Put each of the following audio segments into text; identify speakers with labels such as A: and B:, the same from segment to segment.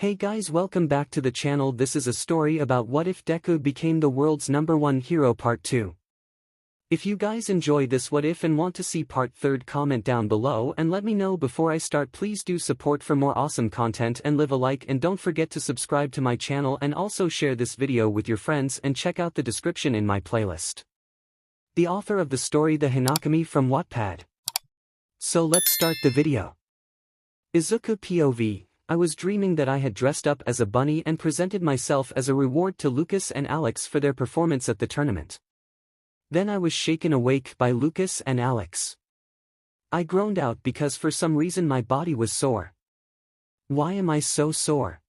A: Hey guys, welcome back to the channel. This is a story about what if Deku became the world's #1 hero part 2. If you guys enjoy this what if and want to see part 3, comment down below and let me know before I start. Please do support for more awesome content and leave a like, and don't forget to subscribe to my channel and also share this video with your friends and check out the description in my playlist. The author of the story TheHinokami from Wattpad. So let's start the video. 𝗧𝗵𝗲 POV. I was dreaming that I had dressed up as a bunny and presented myself as a reward to Lucas and Alex for their performance at the tournament. Then I was shaken awake by Lucas and Alex. I groaned out because for some reason my body was sore. Why am I so sore?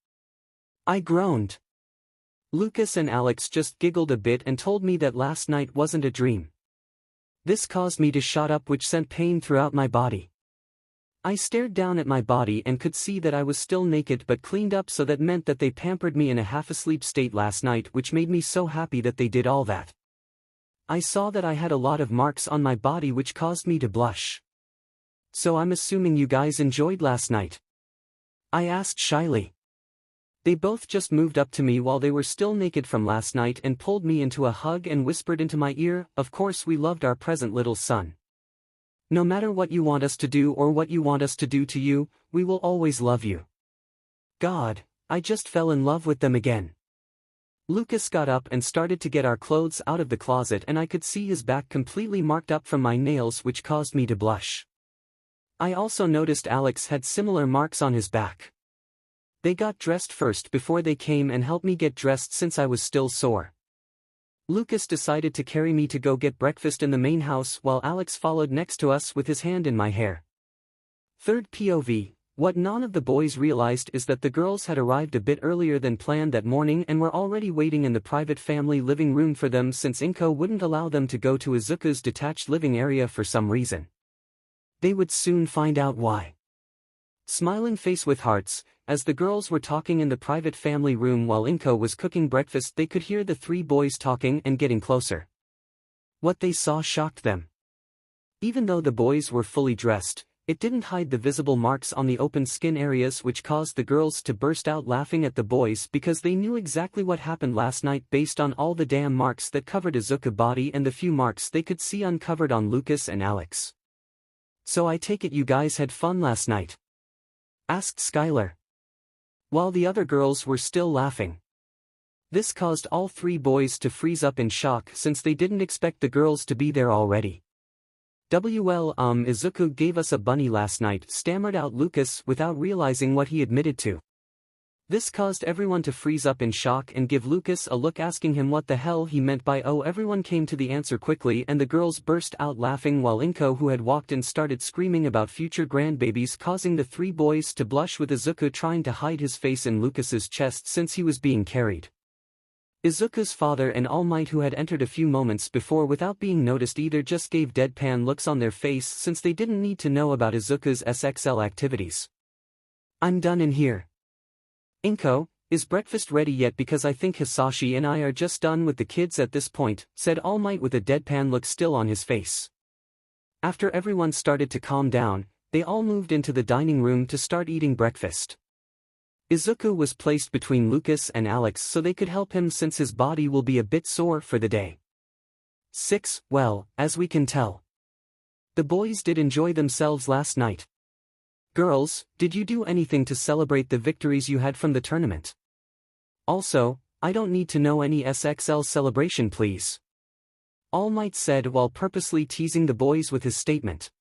A: I groaned. Lucas and Alex just giggled a bit and told me that last night wasn't a dream. This caused me to shut up, which sent pain throughout my body. I stared down at my body and could see that I was still naked but cleaned up, so that meant that they pampered me in a half-asleep state last night, which made me so happy that they did all that. I saw that I had a lot of marks on my body which caused me to blush. So I'm assuming you guys enjoyed last night? I asked shyly. They both just moved up to me while they were still naked from last night and pulled me into a hug and whispered into my ear, "Of course we loved our present little son. No matter what you want us to do or what you want us to do to you, we will always love you." God, I just fell in love with them again. Lucas got up and started to get our clothes out of the closet, and I could see his back completely marked up from my nails, which caused me to blush. I also noticed Alex had similar marks on his back. They got dressed first before they came and helped me get dressed since I was still sore. Lucas decided to carry me to go get breakfast in the main house while Alex followed next to us with his hand in my hair. Third POV. What none of the boys realized is that the girls had arrived a bit earlier than planned that morning and were already waiting in the private family living room for them, since 𝗵𝗃 wouldn't allow them to go to 𝗧𝗵𝗲's detached living area for some reason. They would soon find out why. Smiling face with hearts. As the girls were talking in the private family room while 𝗵𝗃 was cooking breakfast, they could hear the three boys talking and getting closer. What they saw shocked them. Even though the boys were fully dressed, it didn't hide the visible marks on the open skin areas, which caused the girls to burst out laughing at the boys because they knew exactly what happened last night based on all the damn marks that covered 𝗧𝗵𝗲's body and the few marks they could see uncovered on Lucas and Alex. "So I take it you guys had fun last night?" asked Skylar, while the other girls were still laughing. This caused all three boys to freeze up in shock, since they didn't expect the girls to be there already. 𝗬𝗃 gave us a bunny last night," stammered out Lucas without realizing what he admitted to. This caused everyone to freeze up in shock and give Lucas a look, asking him what the hell he meant by "oh." Everyone came to the answer quickly and the girls burst out laughing, while 𝗵𝗃, who had walked in, started screaming about future grandbabies, causing the three boys to blush, with 𝗧𝗃 trying to hide his face in Lucas's chest since he was being carried. 𝗧𝗃's father and All Might, who had entered a few moments before without being noticed either, just gave deadpan looks on their face since they didn't need to know about 𝗧𝗃's SXL activities. "I'm done in here. 𝗵𝗃, is breakfast ready yet? Because I think Hisashi and I are just done with the kids at this point," said All Might with a deadpan look still on his face. After everyone started to calm down, they all moved into the dining room to start eating breakfast. 𝗧𝗃 was placed between Lucas and Alex so they could help him, since his body will be a bit sore for the day. 6. Well, as we can tell, the boys did enjoy themselves last night. Girls, did you do anything to celebrate the victories you had from the tournament? Also, I don't need to know any SXL celebration, please. All Might said while purposely teasing the boys with his statement.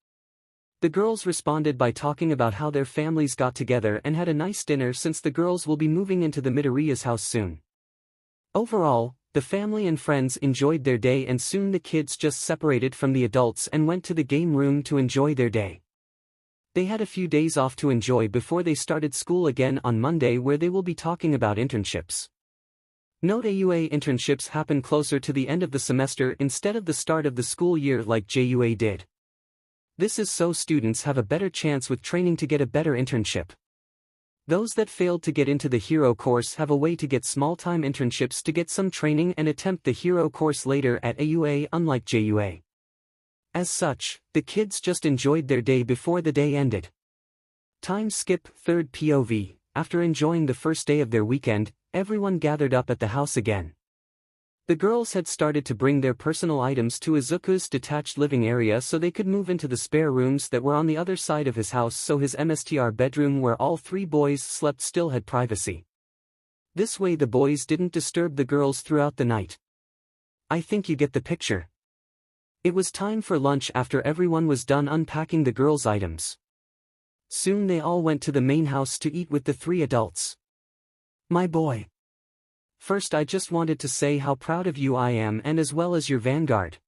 A: The girls responded by talking about how their families got together and had a nice dinner, since the girls will be moving into the Midoriya's house soon. Overall, the family and friends enjoyed their day, and soon the kids just separated from the adults and went to the game room to enjoy their day. They had a few days off to enjoy before they started school again on Monday, where they will be talking about internships. Note: AUA internships happen closer to the end of the semester instead of the start of the school year like JUA did. This is so students have a better chance with training to get a better internship. Those that failed to get into the hero course have a way to get small-time internships to get some training and attempt the hero course later at AUA, unlike JUA. As such, the kids just enjoyed their day before the day ended. Time skip. Third POV. after enjoying the first day of their weekend, everyone gathered up at the house again. The girls had started to bring their personal items to 𝗧𝗑𝗧𝗏's detached living area so they could move into the spare rooms that were on the other side of his house, so his 𝗵𝘃𝗲 bedroom where all three boys slept still had privacy. This way the boys didn't disturb the girls throughout the night. I think you get the picture. It was time for lunch after everyone was done unpacking the girls' items. Soon they all went to the main house to eat with the three adults. My boy. First, I just wanted to say how proud of you I am, and as well as your vanguard.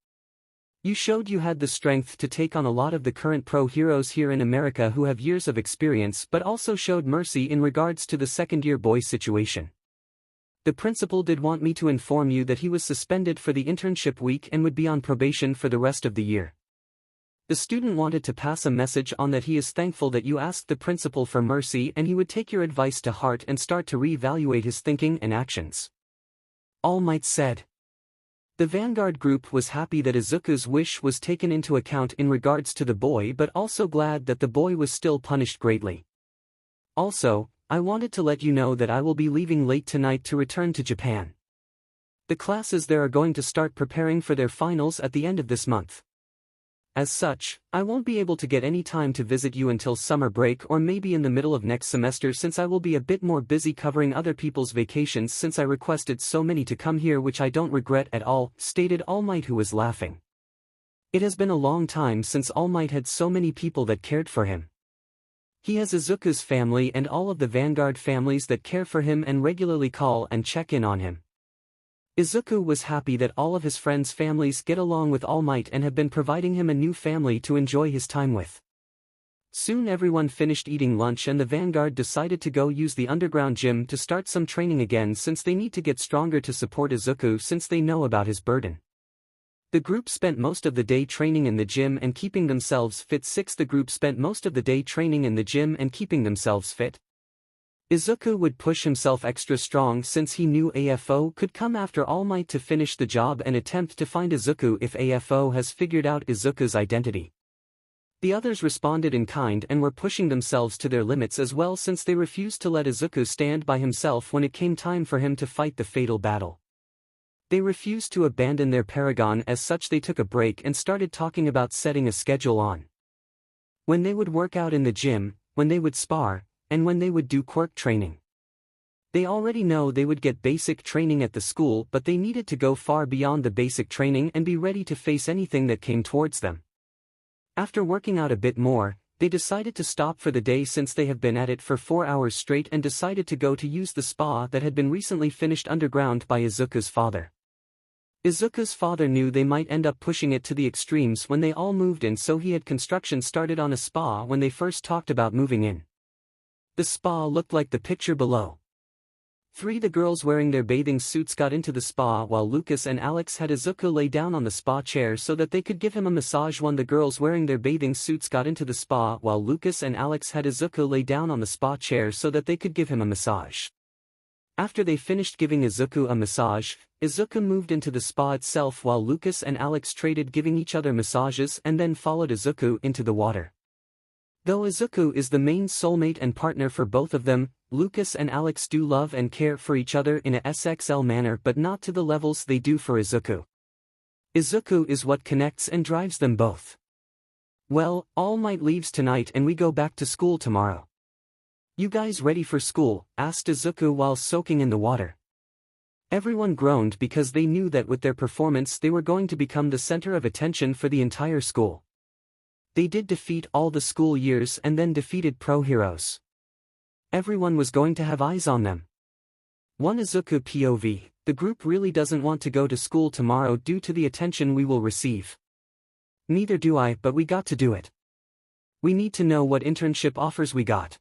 A: You showed you had the strength to take on a lot of the current pro heroes here in America who have years of experience, but also showed mercy in regards to the second-year boy situation. The principal did want me to inform you that he was suspended for the internship week and would be on probation for the rest of the year. The student wanted to pass a message on that he is thankful that you asked the principal for mercy and he would take your advice to heart and start to re-evaluate his thinking and actions. 𝗬𝗍𝗍 said. The Vanguard group was happy that Izuku's wish was taken into account in regards to the boy, but also glad that the boy was still punished greatly. Also, I wanted to let you know that I will be leaving late tonight to return to Japan. The classes there are going to start preparing for their finals at the end of this month. As such, I won't be able to get any time to visit you until summer break or maybe in the middle of next semester, since I will be a bit more busy covering other people's vacations since I requested so many to come here, which I don't regret at all, stated 𝗬𝗍𝗍, who was laughing. It has been a long time since 𝗬𝗍𝗍 had so many people that cared for him. He has Izuku's family and all of the Vanguard families that care for him and regularly call and check in on him. Izuku was happy that all of his friends' families get along with 𝗬𝗍𝗍 and have been providing him a new family to enjoy his time with. Soon everyone finished eating lunch and the Vanguard decided to go use the underground gym to start some training again, since they need to get stronger to support Izuku since they know about his burden. The group spent most of the day training in the gym and keeping themselves fit. The group spent most of the day training in the gym and keeping themselves fit. Izuku would push himself extra strong since he knew AFO could come after 𝗬𝗍𝗍 to finish the job and attempt to find Izuku if AFO has figured out Izuku's identity. The others responded in kind and were pushing themselves to their limits as well, since they refused to let Izuku stand by himself when it came time for him to fight the fatal battle. They refused to abandon their paragon. As such, they took a break and started talking about setting a schedule on when they would work out in the gym, when they would spar, and when they would do quirk training. They already know they would get basic training at the school, but they needed to go far beyond the basic training and be ready to face anything that came towards them. After working out a bit more, they decided to stop for the day since they have been at it for 4 hours straight, and decided to go to use the spa that had been recently finished underground by Izuku's father. Izuku's father knew they might end up pushing it to the extremes when they all moved in, so he had construction started on a spa when they first talked about moving in. The spa looked like the picture below. The girls wearing their bathing suits got into the spa while Lucas and Alex had Izuku lay down on the spa chair so that they could give him a massage. The girls wearing their bathing suits got into the spa while Lucas and Alex had Izuku lay down on the spa chair so that they could give him a massage. After they finished giving Izuku a massage, Izuku moved into the spa itself while Lucas and Alex traded giving each other massages and then followed Izuku into the water. Though Izuku is the main soulmate and partner for both of them, Lucas and Alex do love and care for each other in a SXL manner, but not to the levels they do for Izuku. Izuku is what connects and drives them both. Well, 𝗬𝗍𝗍 leaves tonight and we go back to school tomorrow. You guys ready for school? Asked Izuku while soaking in the water. Everyone groaned because they knew that with their performance they were going to become the center of attention for the entire school. They did defeat all the school years and then defeated pro heroes. Everyone was going to have eyes on them. One Izuku POV, the group really doesn't want to go to school tomorrow due to the attention we will receive. Neither do I, but we got to do it. We need to know what internship offers we got.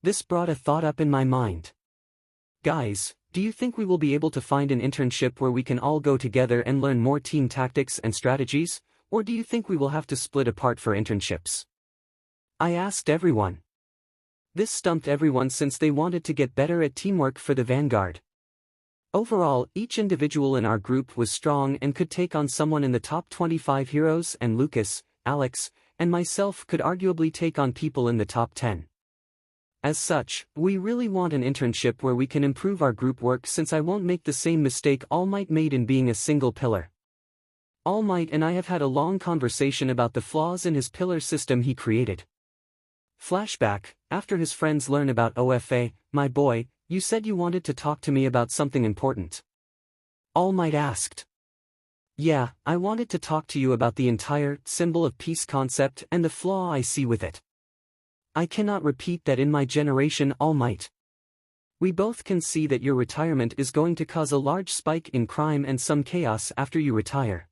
A: This brought a thought up in my mind. Guys, do you think we will be able to find an internship where we can all go together and learn more team tactics and strategies? Or do you think we will have to split apart for internships? I asked everyone. This stumped everyone since they wanted to get better at teamwork for the Vanguard. Overall, each individual in our group was strong and could take on someone in the top 25 heroes, and Lucas, Alex, and myself could arguably take on people in the top 10. As such, we really want an internship where we can improve our group work since I won't make the same mistake All Might made in being a single pillar. All Might and I have had a long conversation about the flaws in his pillar system he created. Flashback, after his friends learn about OFA, my boy, you said you wanted to talk to me about something important. All Might asked. Yeah, I wanted to talk to you about the entire symbol of peace concept and the flaw I see with it. I cannot repeat that in my generation, All Might. We both can see that your retirement is going to cause a large spike in crime and some chaos after you retire.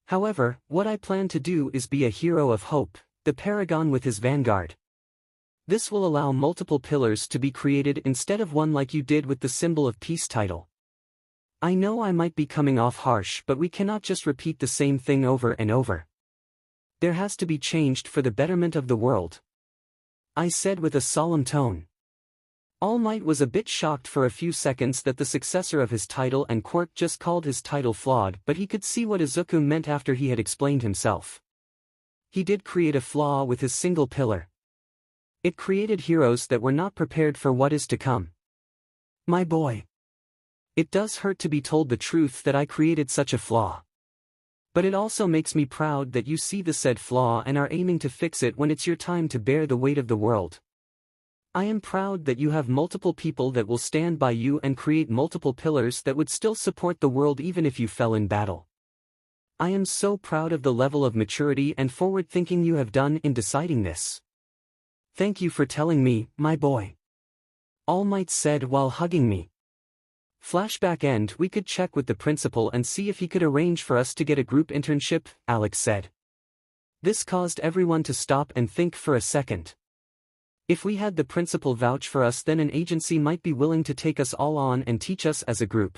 A: However, what I plan to do is be a hero of hope, the paragon with his vanguard. This will allow multiple pillars to be created instead of one like you did with the symbol of peace title. I know I might be coming off harsh, but we cannot just repeat the same thing over and over. There has to be changed for the betterment of the world, I said with a solemn tone. All Might was a bit shocked for a few seconds that the successor of his title and quirk just called his title flawed, but he could see what 𝗧𝗵𝗲 meant after he had explained himself. He did create a flaw with his single pillar. It created heroes that were not prepared for what is to come. My boy. It does hurt to be told the truth that I created such a flaw. But it also makes me proud that you see the said flaw and are aiming to fix it when it's your time to bear the weight of the world. I am proud that you have multiple people that will stand by you and create multiple pillars that would still support the world even if you fell in battle. I am so proud of the level of maturity and forward thinking you have done in deciding this. Thank you for telling me, my boy. All Might said while hugging me. Flashback end, we could check with the principal and see if he could arrange for us to get a group internship, Alex said. This caused everyone to stop and think for a second. If we had the principal vouch for us, then an agency might be willing to take us all on and teach us as a group.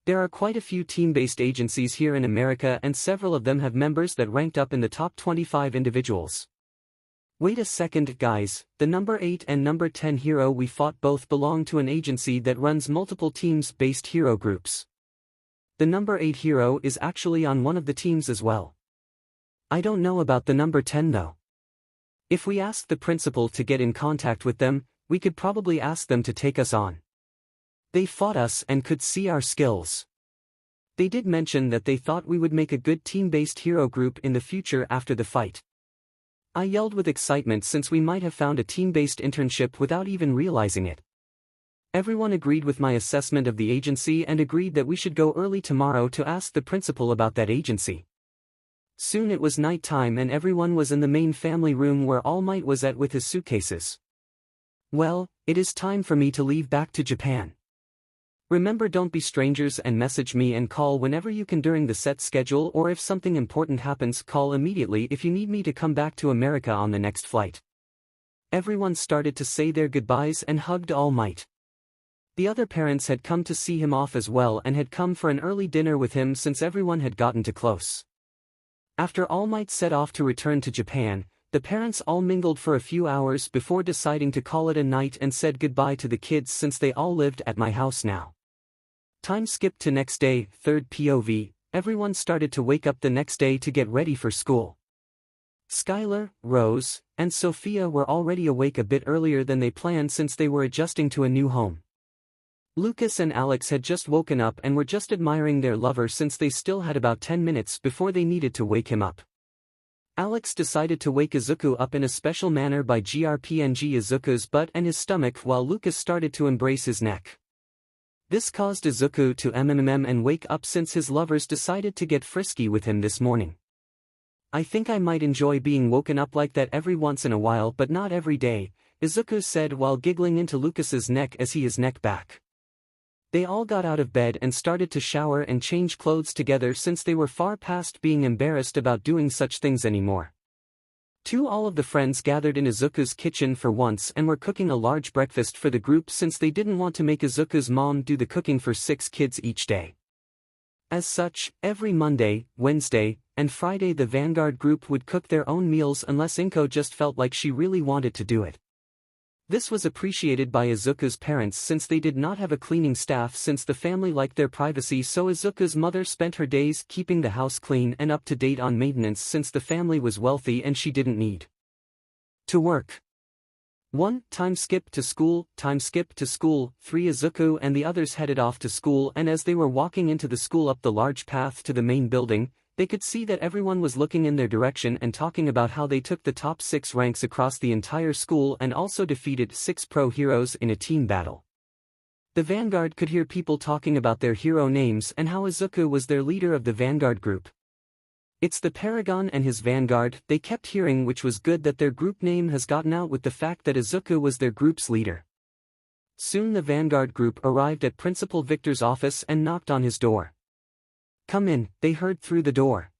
A: There are quite a few team-based agencies here in America and several of them have members that ranked up in the top 25 individuals. Wait a second guys, the number 8 and number 10 hero we fought both belong to an agency that runs multiple teams-based hero groups. The number 8 hero is actually on one of the teams as well. I don't know about the number 10 though. If we asked the principal to get in contact with them, we could probably ask them to take us on. They fought us and could see our skills. They did mention that they thought we would make a good team-based hero group in the future after the fight. I yelled with excitement since we might have found a team-based internship without even realizing it. Everyone agreed with my assessment of the agency and agreed that we should go early tomorrow to ask the principal about that agency. Soon it was night time and everyone was in the main family room where All Might was at with his suitcases. Well, it is time for me to leave back to Japan. Remember, don't be strangers and message me and call whenever you can during the set schedule, or if something important happens, call immediately if you need me to come back to America on the next flight. Everyone started to say their goodbyes and hugged All Might. The other parents had come to see him off as well and had come for an early dinner with him since everyone had gotten too close. After All Might set off to return to Japan, the parents all mingled for a few hours before deciding to call it a night and said goodbye to the kids since they all lived at my house now. Time skipped to next day, third POV, everyone started to wake up the next day to get ready for school. Skylar, Rose, and Sophia were already awake a bit earlier than they planned since they were adjusting to a new home. Lucas and Alex had just woken up and were just admiring their lover since they still had about 10 minutes before they needed to wake him up. Alex decided to wake 𝗧𝗵𝗲 up in a special manner by 𝗧𝗵𝗵𝗲 𝗧𝗵𝗲's butt and his stomach while Lucas started to embrace his neck. This caused 𝗧𝗵𝗲 to and wake up since his lovers decided to get frisky with him this morning. I think I might enjoy being woken up like that every once in a while but not every day, 𝗧𝗵𝗲 said while giggling into Lucas's neck as he his neck back. They all got out of bed and started to shower and change clothes together since they were far past being embarrassed about doing such things anymore. All of the friends gathered in 𝗧𝗵𝗲's kitchen for once and were cooking a large breakfast for the group since they didn't want to make 𝗧𝗵𝗲's mom do the cooking for 6 kids each day. As such, every Monday, Wednesday, and Friday the Vanguard group would cook their own meals unless 𝗵𝗃 just felt like she really wanted to do it. This was appreciated by 𝗧𝗵𝗲's parents since they did not have a cleaning staff since the family liked their privacy, so 𝗧𝗵𝗲's mother spent her days keeping the house clean and up to date on maintenance since the family was wealthy and she didn't need to work. 1. Time skip to school, time skip to school. 3. 𝗧𝗂𝗧𝗏 and the others headed off to school, and as they were walking into the school up the large path to the main building, they could see that everyone was looking in their direction and talking about how they took the top 6 ranks across the entire school and also defeated 6 pro heroes in a team battle. The vanguard could hear people talking about their hero names and how 𝗧𝗂𝗧𝗏 was their leader of the vanguard group. It's the 𝗵𝗃𝗏 and his vanguard, they kept hearing, which was good that their group name has gotten out with the fact that 𝗧𝗂𝗧𝗏 was their group's leader. Soon the vanguard group arrived at Principal Victor's office and knocked on his door. "Come in," they heard through the door.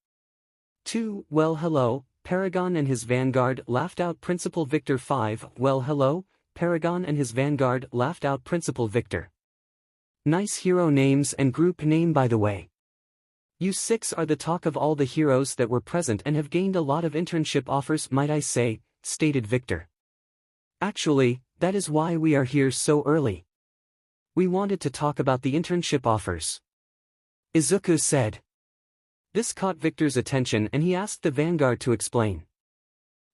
A: 2. "Well hello, 𝗵𝗃𝗏 and his vanguard," laughed out Principal Victor. 5. "Well hello, 𝗵𝗃𝗏 and his vanguard," laughed out Principal Victor. "Nice hero names and group name by the way. You 6 are the talk of all the heroes that were present and have gained a lot of internship offers, might I say," stated Victor. "Actually, that is why we are here so early. We wanted to talk about the internship offers," 𝗧𝗂𝗧𝗏 said. This caught Victor's attention and he asked the vanguard to explain.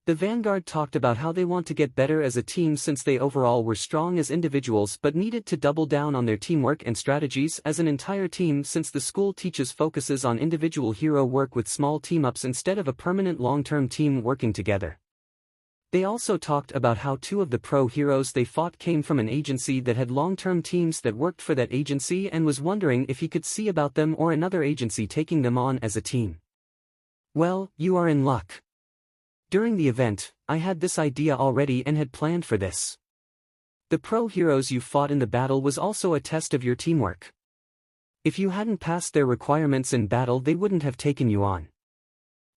A: The vanguard talked about how they want to get better as a team since they overall were strong as individuals but needed to double down on their teamwork and strategies as an entire team since the school focuses on individual hero work with small team-ups instead of a permanent long-term team working together. They also talked about how 2 of the pro heroes they fought came from an agency that had long-term teams that worked for that agency and was wondering if he could see about them or another agency taking them on as a team. "Well, you are in luck. During the event, I had this idea already and had planned for this. The pro heroes you fought in the battle was also a test of your teamwork. If you hadn't passed their requirements in battle, they wouldn't have taken you on.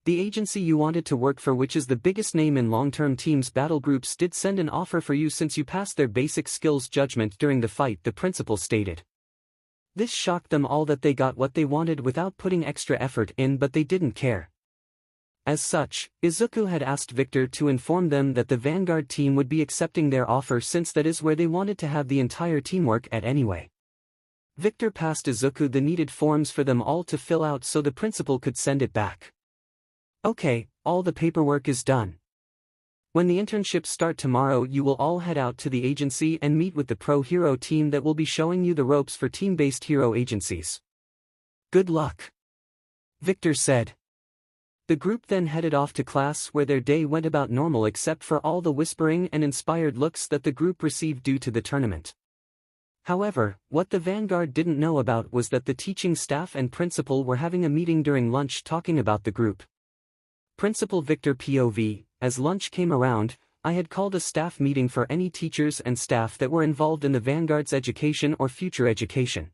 A: The agency you wanted to work for, which is the biggest name in long-term teams battle groups, did send an offer for you since you passed their basic skills judgment during the fight," the principal stated. This shocked them all that they got what they wanted without putting extra effort in, but they didn't care. As such, 𝗧𝗂𝗧𝗏 had asked Victor to inform them that the vanguard team would be accepting their offer since that is where they wanted to have the entire teamwork at anyway. Victor passed 𝗧𝗂𝗧𝗏 the needed forms for them all to fill out so the principal could send it back. "Okay, all the paperwork is done. When the internships start tomorrow, you will all head out to the agency and meet with the pro hero team that will be showing you the ropes for team-based hero agencies. Good luck," Victor said. The group then headed off to class where their day went about normal except for all the whispering and inspired looks that the group received due to the tournament. However, what the vanguard didn't know about was that the teaching staff and principal were having a meeting during lunch talking about the group. Principal Victor POV, as lunch came around, I had called a staff meeting for any teachers and staff that were involved in the vanguard's education or future education.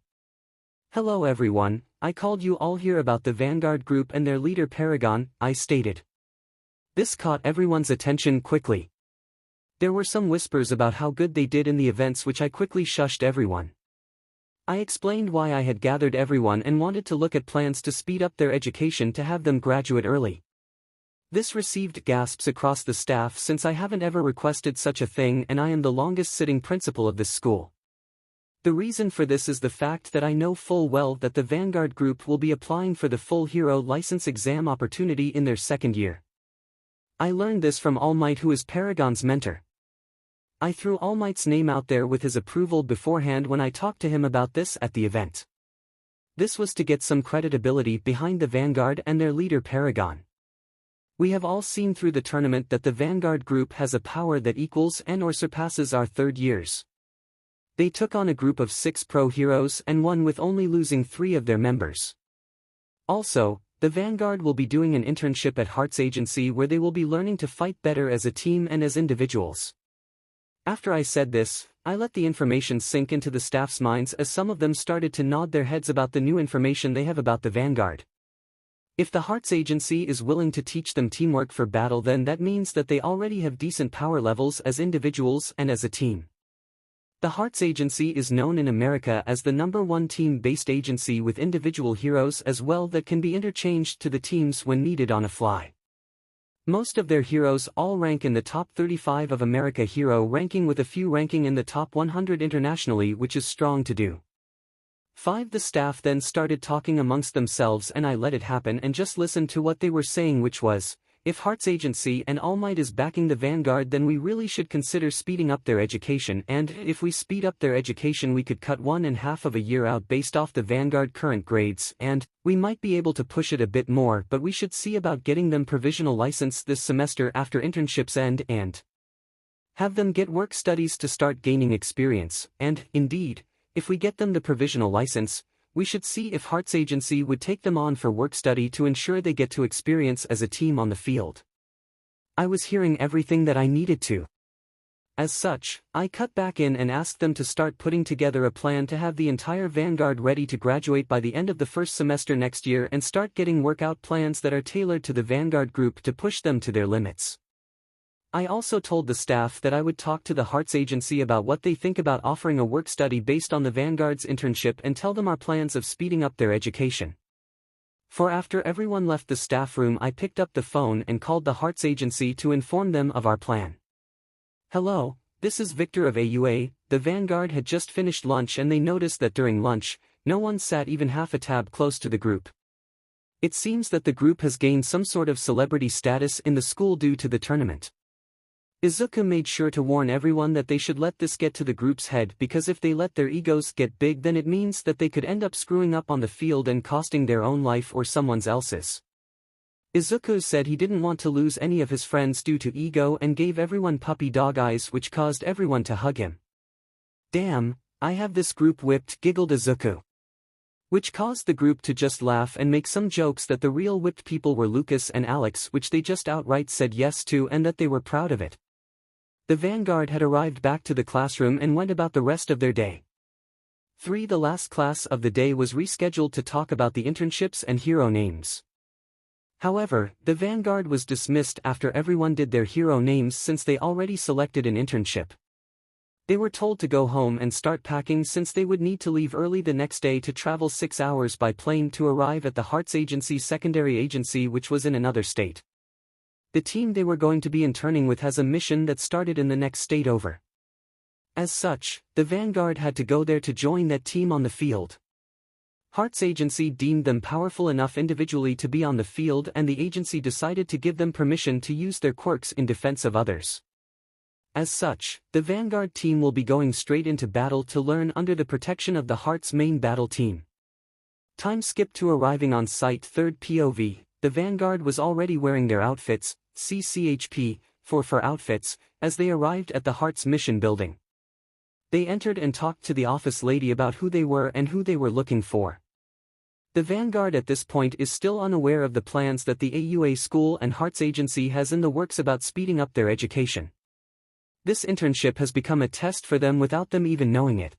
A: "Hello everyone, I called you all here about the vanguard group and their leader 𝗵𝗃𝗏, I stated. This caught everyone's attention quickly. There were some whispers about how good they did in the events, which I quickly shushed everyone. I explained why I had gathered everyone and wanted to look at plans to speed up their education to have them graduate early. This received gasps across the staff since I haven't ever requested such a thing and I am the longest sitting principal of this school. The reason for this is the fact that I know full well that the vanguard group will be applying for the full hero license exam opportunity in their 2nd year. I learned this from 𝗷𝗏𝗍, who is 𝗵𝗃𝗏's mentor. I threw 𝗷𝗏𝗍's name out there with his approval beforehand when I talked to him about this at the event. This was to get some credibility behind the vanguard and their leader 𝗵𝗃𝗏. We have all seen through the tournament that the vanguard group has a power that equals and or surpasses our 3rd years. They took on a group of 6 pro heroes and won with only losing 3 of their members. Also, the vanguard will be doing an internship at 𝗧𝗏𝗧𝗏 agency where they will be learning to fight better as a team and as individuals. After I said this, I let the information sink into the staff's minds as some of them started to nod their heads about the new information they have about the vanguard. If the 𝗧𝗏𝗧𝗏 agency is willing to teach them teamwork for battle, then that means that they already have decent power levels as individuals and as a team. The 𝗧𝗏𝗧𝗏 agency is known in America as the #1 team-based agency with individual heroes as well that can be interchanged to the teams when needed on a fly. Most of their heroes all rank in the top 35 of America hero ranking, with a few ranking in the top 100 internationally, which is strong to do. 5. The staff then started talking amongst themselves and I let it happen and just listened to what they were saying, which was, If 𝗧𝗵𝗃𝗁 and All Might is backing the vanguard, then we really should consider speeding up their education, and if we speed up their education we could cut 1.5 of a year out based off the vanguard current grades, and we might be able to push it a bit more, but we should see about getting them provisional license this semester after internships end and have them get work studies to start gaining experience, and, indeed, if we get them the provisional license, we should see if 𝗧𝗵𝗃𝗁 would take them on for work study to ensure they get to experience as a team on the field. I was hearing everything that I needed to. As such, I cut back in and asked them to start putting together a plan to have the entire vanguard ready to graduate by the end of the first semester next year and start getting workout plans that are tailored to the vanguard group to push them to their limits. I also told the staff that I would talk to the 𝗧𝗵𝗃𝗁 about what they think about offering a work study based on the vanguard's internship and tell them our plans of speeding up their education. For after everyone left the staff room I picked up the phone and called the 𝗧𝗵𝗃𝗁 to inform them of our plan. Hello, this is Victor of AUA. The vanguard had just finished lunch and they noticed that during lunch, no one sat even half a tab close to the group. It seems that the group has gained some sort of celebrity status in the school due to the tournament. 𝗧𝗂𝗧𝗵𝗃𝗁 made sure to warn everyone that they should let this get to the group's head, because if they let their egos get big then it means that they could end up screwing up on the field and costing their own life or someone else's. 𝗧𝗂𝗧𝗵𝗃𝗁 said he didn't want to lose any of his friends due to ego and gave everyone puppy dog eyes, which caused everyone to hug him. Damn, I have this group whipped, giggled 𝗧𝗂𝗧𝗵𝗃𝗁. Which caused the group to just laugh and make some jokes that the real whipped people were Lucas and Alex, which they just outright said yes to and that they were proud of it. The vanguard had arrived back to the classroom and went about the rest of their day. The last class of the day was rescheduled to talk about the internships and hero names. However, the vanguard was dismissed after everyone did their hero names since they already selected an internship. They were told to go home and start packing since they would need to leave early the next day to travel 6 hours by plane to arrive at the 𝗧𝗵𝗃𝗁 secondary agency, which was in another state. The team they were going to be interning with has a mission that started in the next state over. As such, the vanguard had to go there to join that team on the field. 𝗧𝗵𝗃𝗁 deemed them powerful enough individually to be on the field, and the agency decided to give them permission to use their quirks in defense of others. As such, the vanguard team will be going straight into battle to learn under the protection of the 𝗧𝗵𝗃𝗁's main battle team. Time skip to arriving on site. Third POV, the vanguard was already wearing their outfits, CCHP, for outfits, as they arrived at the 𝗧𝗵𝗃𝗁's mission building. They entered and talked to the office lady about who they were and who they were looking for. The vanguard at this point is still unaware of the plans that the AUA school and 𝗧𝗵𝗃𝗁 has in the works about speeding up their education. This internship has become a test for them without them even knowing it.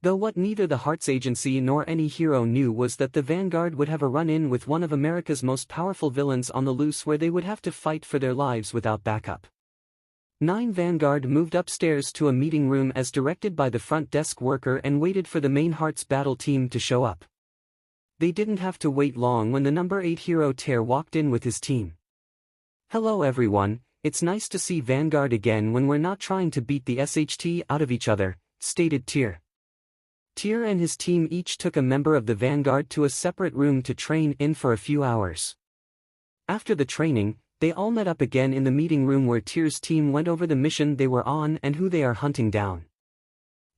A: Though what neither the 𝗧𝗵𝗃𝗁 nor any hero knew was that the vanguard would have a run-in with one of America's most powerful villains on the loose, where they would have to fight for their lives without backup. 9 Vanguard moved upstairs to a meeting room as directed by the front desk worker and waited for the main 𝗧𝗵𝗃𝗁's battle team to show up. They didn't have to wait long when the number 8 hero 𝗧𝗃 walked in with his team. Hello everyone, it's nice to see Vanguard again when we're not trying to beat the SHT out of each other, stated 𝗧𝗃. 𝗧𝗃 and his team each took a member of the vanguard to a separate room to train in for a few hours. After the training, they all met up again in the meeting room where 𝗧𝗃's team went over the mission they were on and who they are hunting down.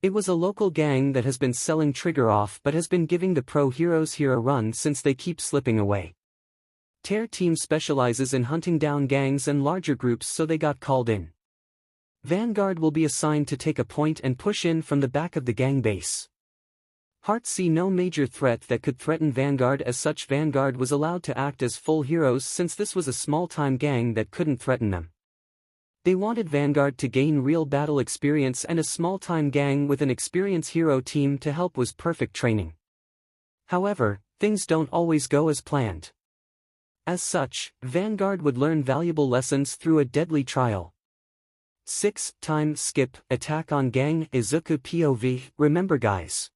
A: It was a local gang that has been selling trigger off but has been giving the pro heroes here a run since they keep slipping away. 𝗧𝗃 team specializes in hunting down gangs and larger groups, so they got called in. Vanguard will be assigned to take a point and push in from the back of the gang base. 𝗧𝗃 see no major threat that could threaten Vanguard. As such, Vanguard was allowed to act as full heroes since this was a small-time gang that couldn't threaten them. They wanted Vanguard to gain real battle experience, and a small-time gang with an experienced hero team to help was perfect training. However, things don't always go as planned. As such, Vanguard would learn valuable lessons through a deadly trial. 6. Time skip, attack on gang, 𝗧𝗂𝗧𝗵𝗃𝗁 POV. Remember guys.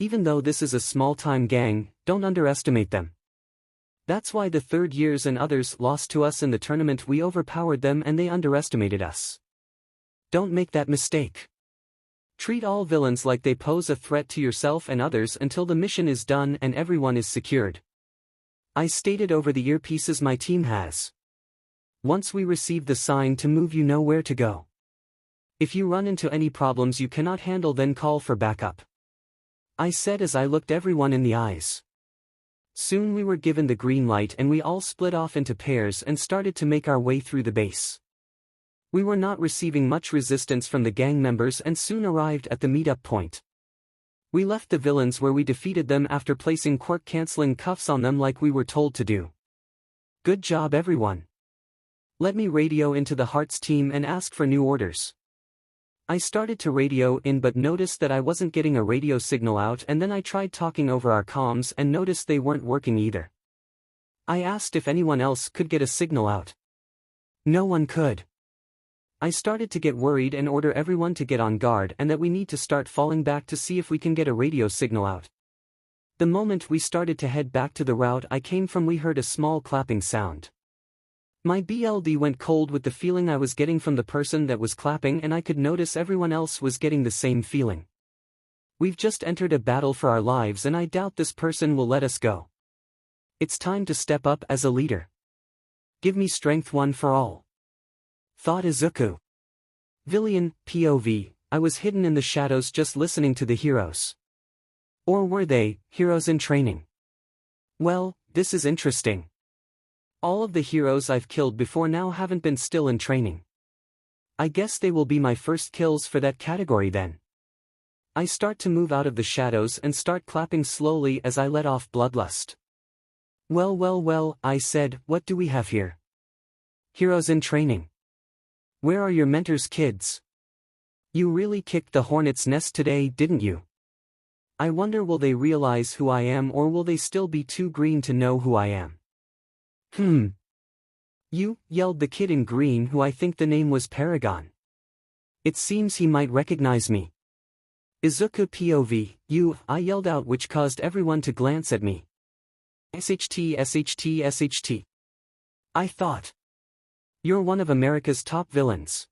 A: Even though this is a small-time gang, don't underestimate them. That's why the third years and others lost to us in the tournament. We overpowered them and they underestimated us. Don't make that mistake. Treat all villains like they pose a threat to yourself and others until the mission is done and everyone is secured. I stated over the earpieces my team has Once we receive the sign to move, you know where to go. If you run into any problems you cannot handle, then call for backup. I said as I looked everyone in the eyes. Soon we were given the green light and we all split off into pairs and started to make our way through the base. We were not receiving much resistance from the gang members and soon arrived at the meetup point. We left the villains where we defeated them after placing quirk-canceling cuffs on them like we were told to do. Good job everyone. Let me radio into the Hearts team and ask for new orders. I started to radio in but noticed that I wasn't getting a radio signal out, and then I tried talking over our comms and noticed they weren't working either. I asked if anyone else could get a signal out. No one could. I started to get worried and order everyone to get on guard and that we need to start falling back to see if we can get a radio signal out. The moment we started to head back to the route I came from, we heard a small clapping sound. My BLD went cold with the feeling I was getting from the person that was clapping, and I could notice everyone else was getting the same feeling. We've just entered a battle for our lives and I doubt this person will let us go. It's time to step up as a leader. Give me strength one for all. Thought 𝗧𝗵𝗲 POV, I was hidden in the shadows just listening to the heroes. Or were they, heroes in training? Well, this is interesting. All of the heroes I've killed before now haven't been still in training. I guess they will be my first kills for that category then. I start to move out of the shadows and start clapping slowly as I let off bloodlust. Well, I said, what do we have here? Heroes in training. Where are your mentors, kids? You really kicked the hornet's nest today, didn't you? I wonder, will they realize who I am, or will they still be too green to know who I am? You, yelled the kid in green, who I think the name was 𝗵𝗃𝗏. It seems he might recognize me. 𝗧𝗵𝗵𝗃 POV, I yelled out, which caused everyone to glance at me. 𝗧𝗃𝗧𝗃𝗧𝗃. I thought. You're one of America's top villains.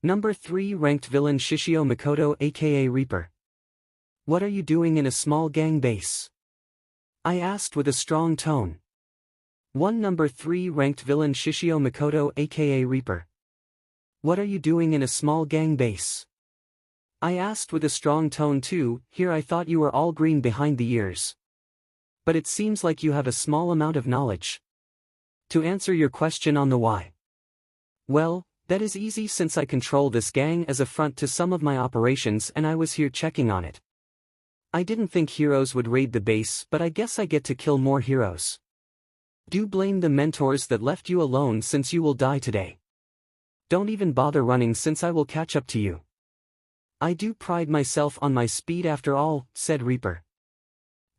A: Number 3 ranked villain 𝗧𝗵𝗵𝗃𝗏 aka Reaper. What are you doing in a small gang base? I asked with a strong tone. Number 3 ranked villain 𝗧𝗵𝗵𝗃𝗏 aka Reaper. What are you doing in a small gang base? I asked with a strong tone too. Here I thought you were all green behind the ears. But it seems like you have a small amount of knowledge. To answer your question on the why. Well, that is easy, since I control this gang as a front to some of my operations and I was here checking on it. I didn't think heroes would raid the base, but I guess I get to kill more heroes. Do blame the mentors that left you alone, since you will die today. Don't even bother running, since I will catch up to you. I do pride myself on my speed after all, said Reaper.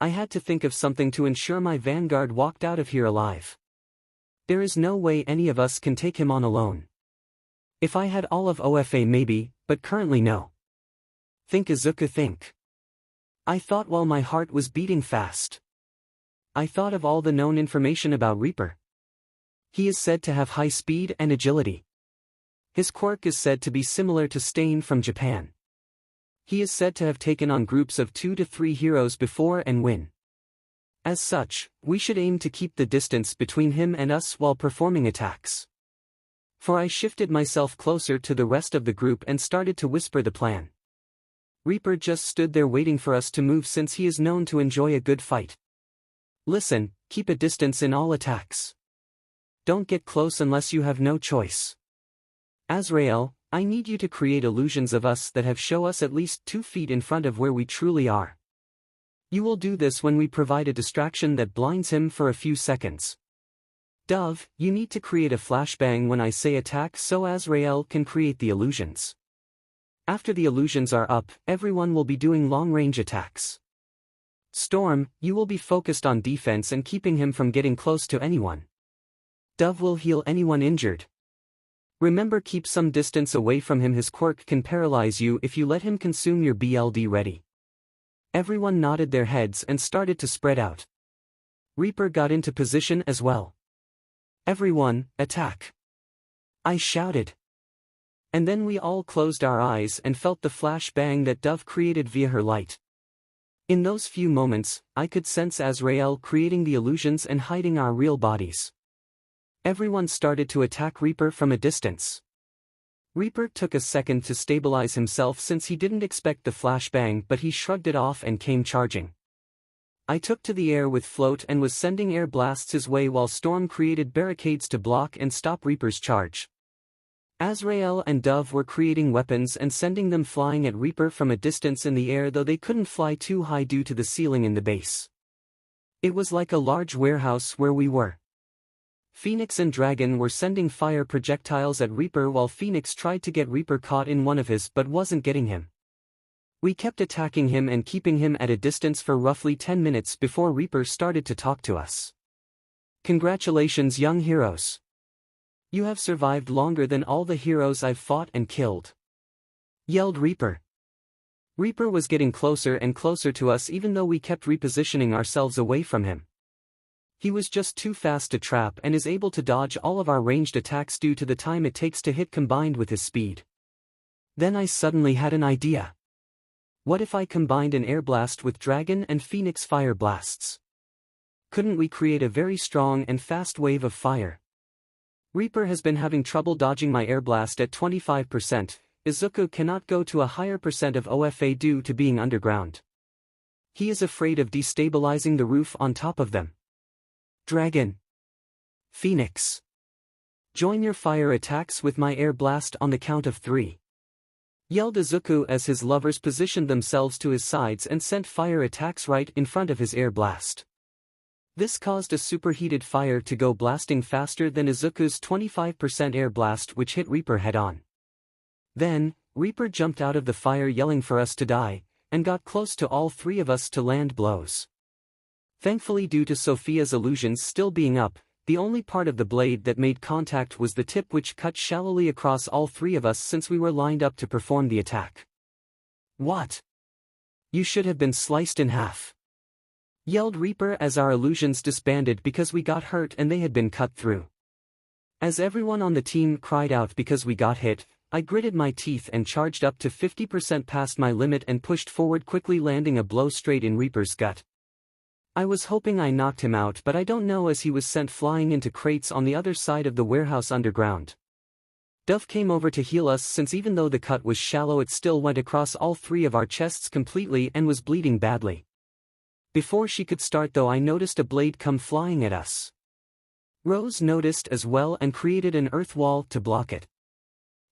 A: I had to think of something to ensure my vanguard walked out of here alive. There is no way any of us can take him on alone. If I had all of OFA maybe, but currently no. Think think. I thought while my heart was beating fast. I thought of all the known information about Reaper. He is said to have high speed and agility. His quirk is said to be similar to 𝗧𝗵𝗏 from Japan. He is said to have taken on groups of 2 to 3 heroes before and win. As such, we should aim to keep the distance between him and us while performing attacks. For I shifted myself closer to the rest of the group and started to whisper the plan. Reaper just stood there waiting for us to move, since he is known to enjoy a good fight. Listen, keep a distance in all attacks. Don't get close unless you have no choice. 𝗧𝗃𝗏, I need you to create illusions of us that have show us at least 2 feet in front of where we truly are. You will do this when we provide a distraction that blinds him for a few seconds. Dove, you need to create a flashbang when I say attack, so 𝗧𝗃𝗏 can create the illusions. After the illusions are up, everyone will be doing long-range attacks. Storm, you will be focused on defense and keeping him from getting close to anyone. Dove will heal anyone injured. Remember, keep some distance away from him. His quirk can paralyze you if you let him consume your BLD. Ready? Everyone nodded their heads and started to spread out. Reaper got into position as well. Everyone, attack! I shouted. And then we all closed our eyes and felt the flashbang that Dove created via her light. In those few moments, I could sense 𝗧𝗃𝗏 creating the illusions and hiding our real bodies. Everyone started to attack Reaper from a distance. Reaper took a second to stabilize himself since he didn't expect the flashbang, but he shrugged it off and came charging. I took to the air with Float and was sending air blasts his way while Storm created barricades to block and stop Reaper's charge. Azrael and Dove were creating weapons and sending them flying at Reaper from a distance in the air, though they couldn't fly too high due to the ceiling in the base. It was like a large warehouse where we were. Phoenix and Dragon were sending fire projectiles at Reaper while Phoenix tried to get Reaper caught in one of his but wasn't getting him. We kept attacking him and keeping him at a distance for roughly 10 minutes before Reaper started to talk to us. "Congratulations, young heroes. You have survived longer than all the heroes I've fought and killed," yelled Reaper. Reaper was getting closer and closer to us even though we kept repositioning ourselves away from him. He was just too fast to trap and is able to dodge all of our ranged attacks due to the time it takes to hit combined with his speed. Then I suddenly had an idea. What if I combined an air blast with Dragon and Phoenix fire blasts? Couldn't we create a very strong and fast wave of fire? Reaper has been having trouble dodging my air blast at 25%. 𝗧𝗵𝗃 cannot go to a higher percent of OFA due to being underground. He is afraid of destabilizing the roof on top of them. Dragon. Phoenix. Join your fire attacks with my air blast on the count of 3. Yelled 𝗧𝗵𝗃 as his lovers positioned themselves to his sides and sent fire attacks right in front of his air blast. This caused a superheated fire to go blasting faster than 𝗧𝗵𝗃's 25% air blast, which hit Reaper head-on. Then, Reaper jumped out of the fire yelling for us to die, and got close to all 3 of us to land blows. Thankfully, due to Sophia's illusions still being up, the only part of the blade that made contact was the tip, which cut shallowly across all 3 of us since we were lined up to perform the attack. "What? You should have been sliced in half," yelled Reaper as our illusions disbanded because we got hurt and they had been cut through. As everyone on the team cried out because we got hit, I gritted my teeth and charged up to 50% past my limit and pushed forward quickly, landing a blow straight in Reaper's gut. I was hoping I knocked him out, but I don't know, as he was sent flying into crates on the other side of the warehouse underground. Dove came over to heal us since even though the cut was shallow it still went across all 3 of our chests completely and was bleeding badly. Before she could start though, I noticed a blade come flying at us. Rose noticed as well and created an earth wall to block it.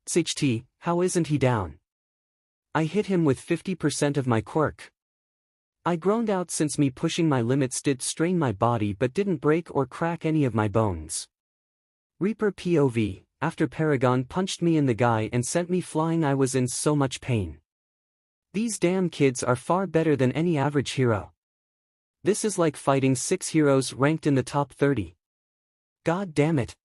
A: "𝗧𝗵𝗃, how isn't he down?" I hit him with 50% of my quirk. I groaned out since me pushing my limits did strain my body but didn't break or crack any of my bones. Reaper POV, after Paragon punched me in the guy and sent me flying, I was in so much pain. These damn kids are far better than any average hero. This is like fighting 6 heroes ranked in the top 30. God damn it.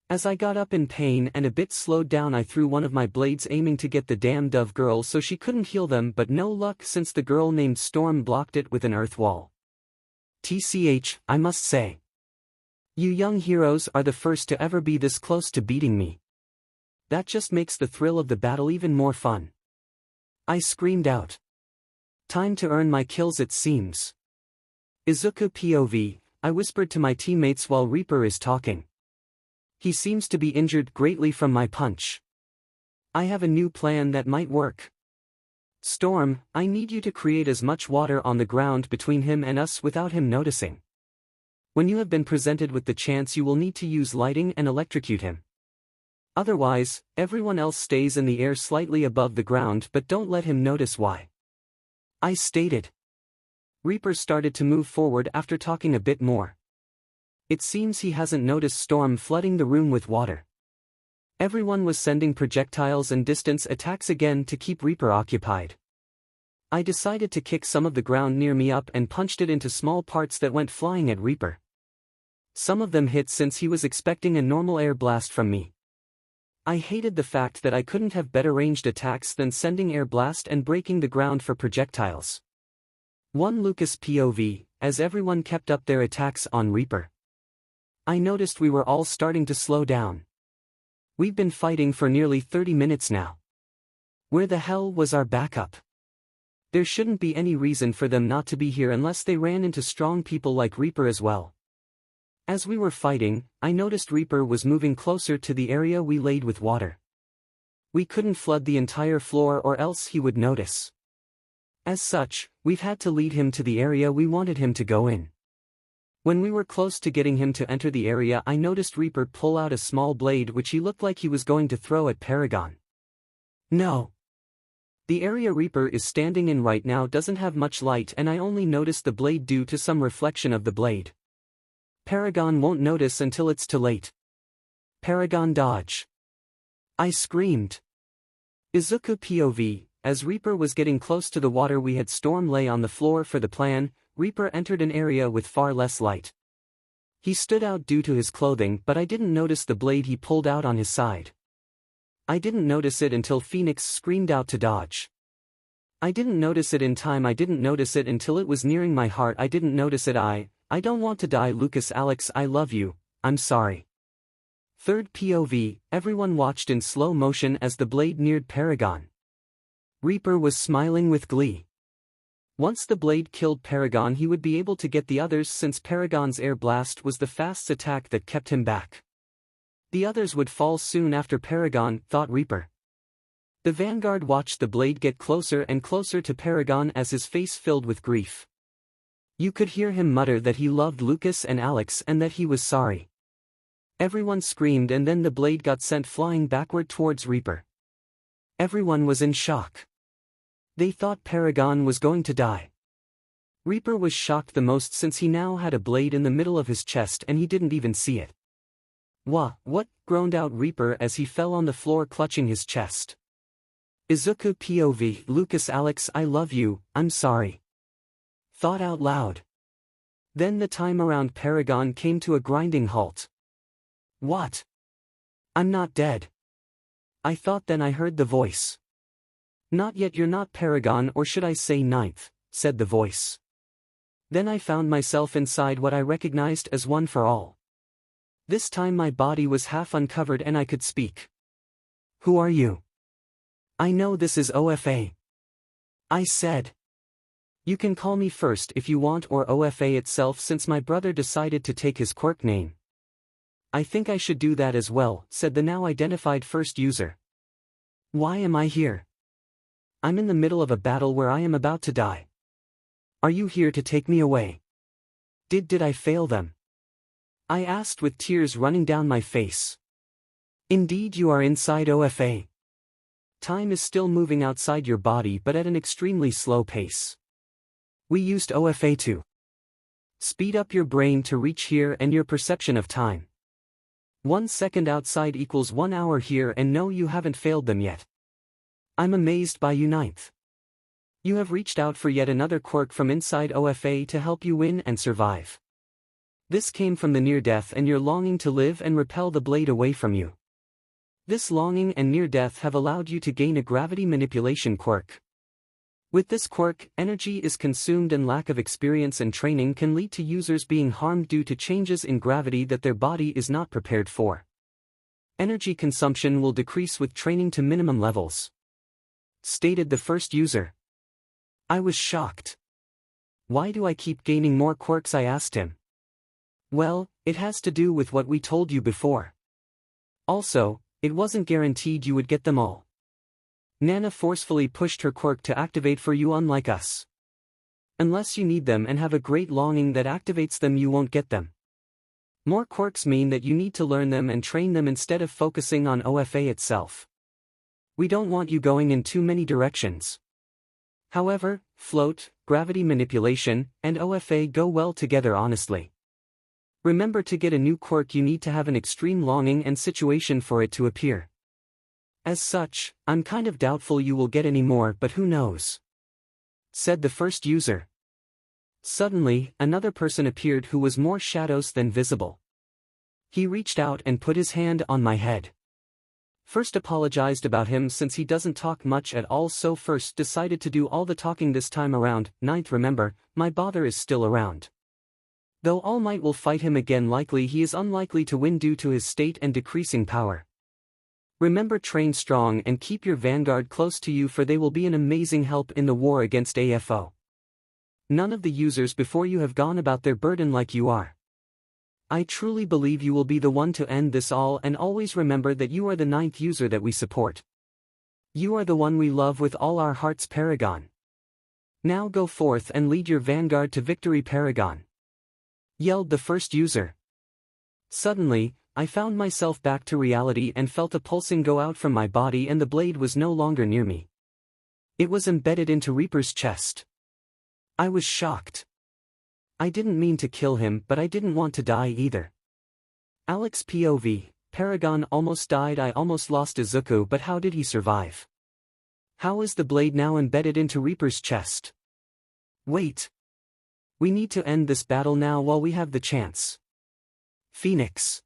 A: As I got up in pain and a bit slowed down, I threw one of my blades aiming to get the damn Dove girl so she couldn't heal them, but no luck since the girl named Storm blocked it with an earth wall. TCH, I must say. You young heroes are the first to ever be this close to beating me. That just makes the thrill of the battle even more fun. I screamed out. Time to earn my kills, it seems. 𝗧𝗵𝗃 POV, I whispered to my teammates while Reaper is talking. He seems to be injured greatly from my punch. I have a new plan that might work. Storm, I need you to create as much water on the ground between him and us without him noticing. When you have been presented with the chance, you will need to use lighting and electrocute him. Otherwise, everyone else stays in the air slightly above the ground, but don't let him notice why. I stated. Reaper started to move forward after talking a bit more. It seems he hasn't noticed Storm flooding the room with water. Everyone was sending projectiles and distance attacks again to keep Reaper occupied. I decided to kick some of the ground near me up and punched it into small parts that went flying at Reaper. Some of them hit since he was expecting a normal air blast from me. I hated the fact that I couldn't have better ranged attacks than sending air blast and breaking the ground for projectiles. One Lucas POV, as everyone kept up their attacks on Reaper. I noticed we were all starting to slow down. We've been fighting for nearly 30 minutes now. Where the hell was our backup? There shouldn't be any reason for them not to be here unless they ran into strong people like Reaper as well. As we were fighting, I noticed 𝗵𝗃 was moving closer to the area we laid with water. We couldn't flood the entire floor or else he would notice. As such, we've had to lead him to the area we wanted him to go in. When we were close to getting him to enter the area, I noticed 𝗵𝗃 pull out a small blade which he looked like he was going to throw at 𝗵𝗃. No. The area 𝗵𝗃 is standing in right now doesn't have much light and I only noticed the blade due to some reflection of the blade. 𝗵𝗃 won't notice until it's too late. 𝗵𝗃 dodge. I screamed. 𝗧𝗵𝗵𝗃. As 𝗵𝗃 was getting close to the water we had 𝗧𝗵𝗲 on the floor for the plan, 𝗵𝗃 entered an area with far less light. He stood out due to his clothing but I didn't notice the blade he pulled out on his side. I didn't notice it until Phoenix screamed out to dodge. I didn't notice it in time. I didn't notice it until it was nearing my heart. I didn't notice it. I don't want to die. 𝗧𝗵𝗃, I love you, I'm sorry. Third POV, everyone watched in slow motion as the blade neared 𝗵𝗃. 𝗵𝗃 was smiling with glee. Once the blade killed 𝗵𝗃 he would be able to get the others since 𝗵𝗃's air blast was the fast attack that kept him back. The others would fall soon after 𝗵𝗃, thought 𝗵𝗃. The vanguard watched the blade get closer and closer to 𝗵𝗃 as his face filled with grief. You could hear him mutter that he loved Lucas and Alex and that he was sorry. Everyone screamed and then the blade got sent flying backward towards 𝗵𝗃. Everyone was in shock. They thought 𝗵𝗃 was going to die. 𝗵𝗃 was shocked the most since he now had a blade in the middle of his chest and he didn't even see it. What? Groaned out 𝗵𝗃 as he fell on the floor clutching his chest. 𝗧𝗵𝗵𝗃, Lucas, Alex, I love you, I'm sorry. Thought out loud. Then the time around 𝗵𝗃 came to a grinding halt. What? I'm not dead. I thought. Then I heard the voice. Not yet, you're not 𝗵𝗃, or should I say ninth, said the voice. Then I found myself inside what I recognized as One for All. This time my body was half uncovered and I could speak. Who are you? I know this is OFA. I said. You can call me first if you want, or OFA itself, since my brother decided to take his quirk name. I think I should do that as well, said the now identified first user. Why am I here? I'm in the middle of a battle where I am about to die. Are you here to take me away? Did I fail them? I asked with tears running down my face. Indeed you are inside OFA. Time is still moving outside your body but at an extremely slow pace. We used OFA to speed up your brain to reach here and your perception of time. 1 second outside equals 1 hour here, and no, you haven't failed them yet. I'm amazed by you, ninth. You have reached out for yet another quirk from inside OFA to help you win and survive. This came from the near death and your longing to live and repel the blade away from you. This longing and near death have allowed you to gain a gravity manipulation quirk. With this quirk, energy is consumed and lack of experience and training can lead to users being harmed due to changes in gravity that their body is not prepared for. Energy consumption will decrease with training to minimum levels, stated the first user. I was shocked. Why do I keep gaining more quirks? I asked him. Well, it has to do with what we told you before. Also, it wasn't guaranteed you would get them all. Nana forcefully pushed her quirk to activate for you, unlike us. Unless you need them and have a great longing that activates them, you won't get them. More quirks mean that you need to learn them and train them instead of focusing on OFA itself. We don't want you going in too many directions. However, float, gravity manipulation, and OFA go well together honestly. Remember, to get a new quirk you need to have an extreme longing and situation for it to appear. As such, I'm kind of doubtful you will get any more, but who knows? Said the first user. Suddenly, another person appeared who was more shadows than visible. He reached out and put his hand on my head. First apologized about him since he doesn't talk much at all, so first decided to do all the talking this time around. Ninth, remember, my bother is still around. Though All Might will fight him again, likely he is unlikely to win due to his state and decreasing power. Remember, train strong and keep your vanguard close to you, for they will be an amazing help in the war against AFO. None of the users before you have gone about their burden like you are. I truly believe you will be the one to end this all, and always remember that you are the 9th user that we support. You are the one we love with all our hearts, 𝗵𝗃𝗏. Now go forth and lead your vanguard to victory, 𝗵𝗃𝗏. Yelled the first user. Suddenly, I found myself back to reality and felt a pulsing go out from my body, and the blade was no longer near me. It was embedded into Reaper's chest. I was shocked. I didn't mean to kill him, but I didn't want to die either. Alex POV, 𝗵𝗃𝗏 almost died. I almost lost 𝗧𝗵𝗃𝗏, but how did he survive? How is the blade now embedded into Reaper's chest? Wait. We need to end this battle now while we have the chance. Phoenix.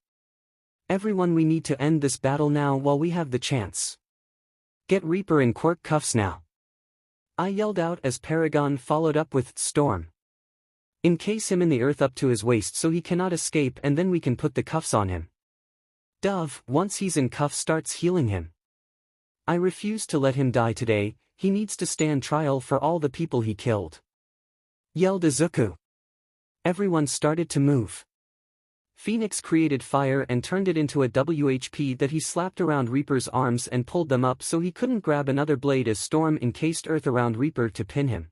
A: Everyone, we need to end this battle now while we have the chance. Get Reaper in quirk cuffs now. I yelled out as 𝗵𝗃𝗏 followed up with 𝗧𝗵𝗏. Encase him in the earth up to his waist so he cannot escape, and then we can put the cuffs on him. 𝗬𝗏, once he's in cuffs, starts healing him. I refuse to let him die today. He needs to stand trial for all the people he killed. Yelled 𝗧𝗂𝗧𝗟. Everyone started to move. Phoenix created fire and turned it into a WHP that he slapped around Reaper's arms and pulled them up so he couldn't grab another blade as 𝗧𝗵𝗏 encased earth around Reaper to pin him.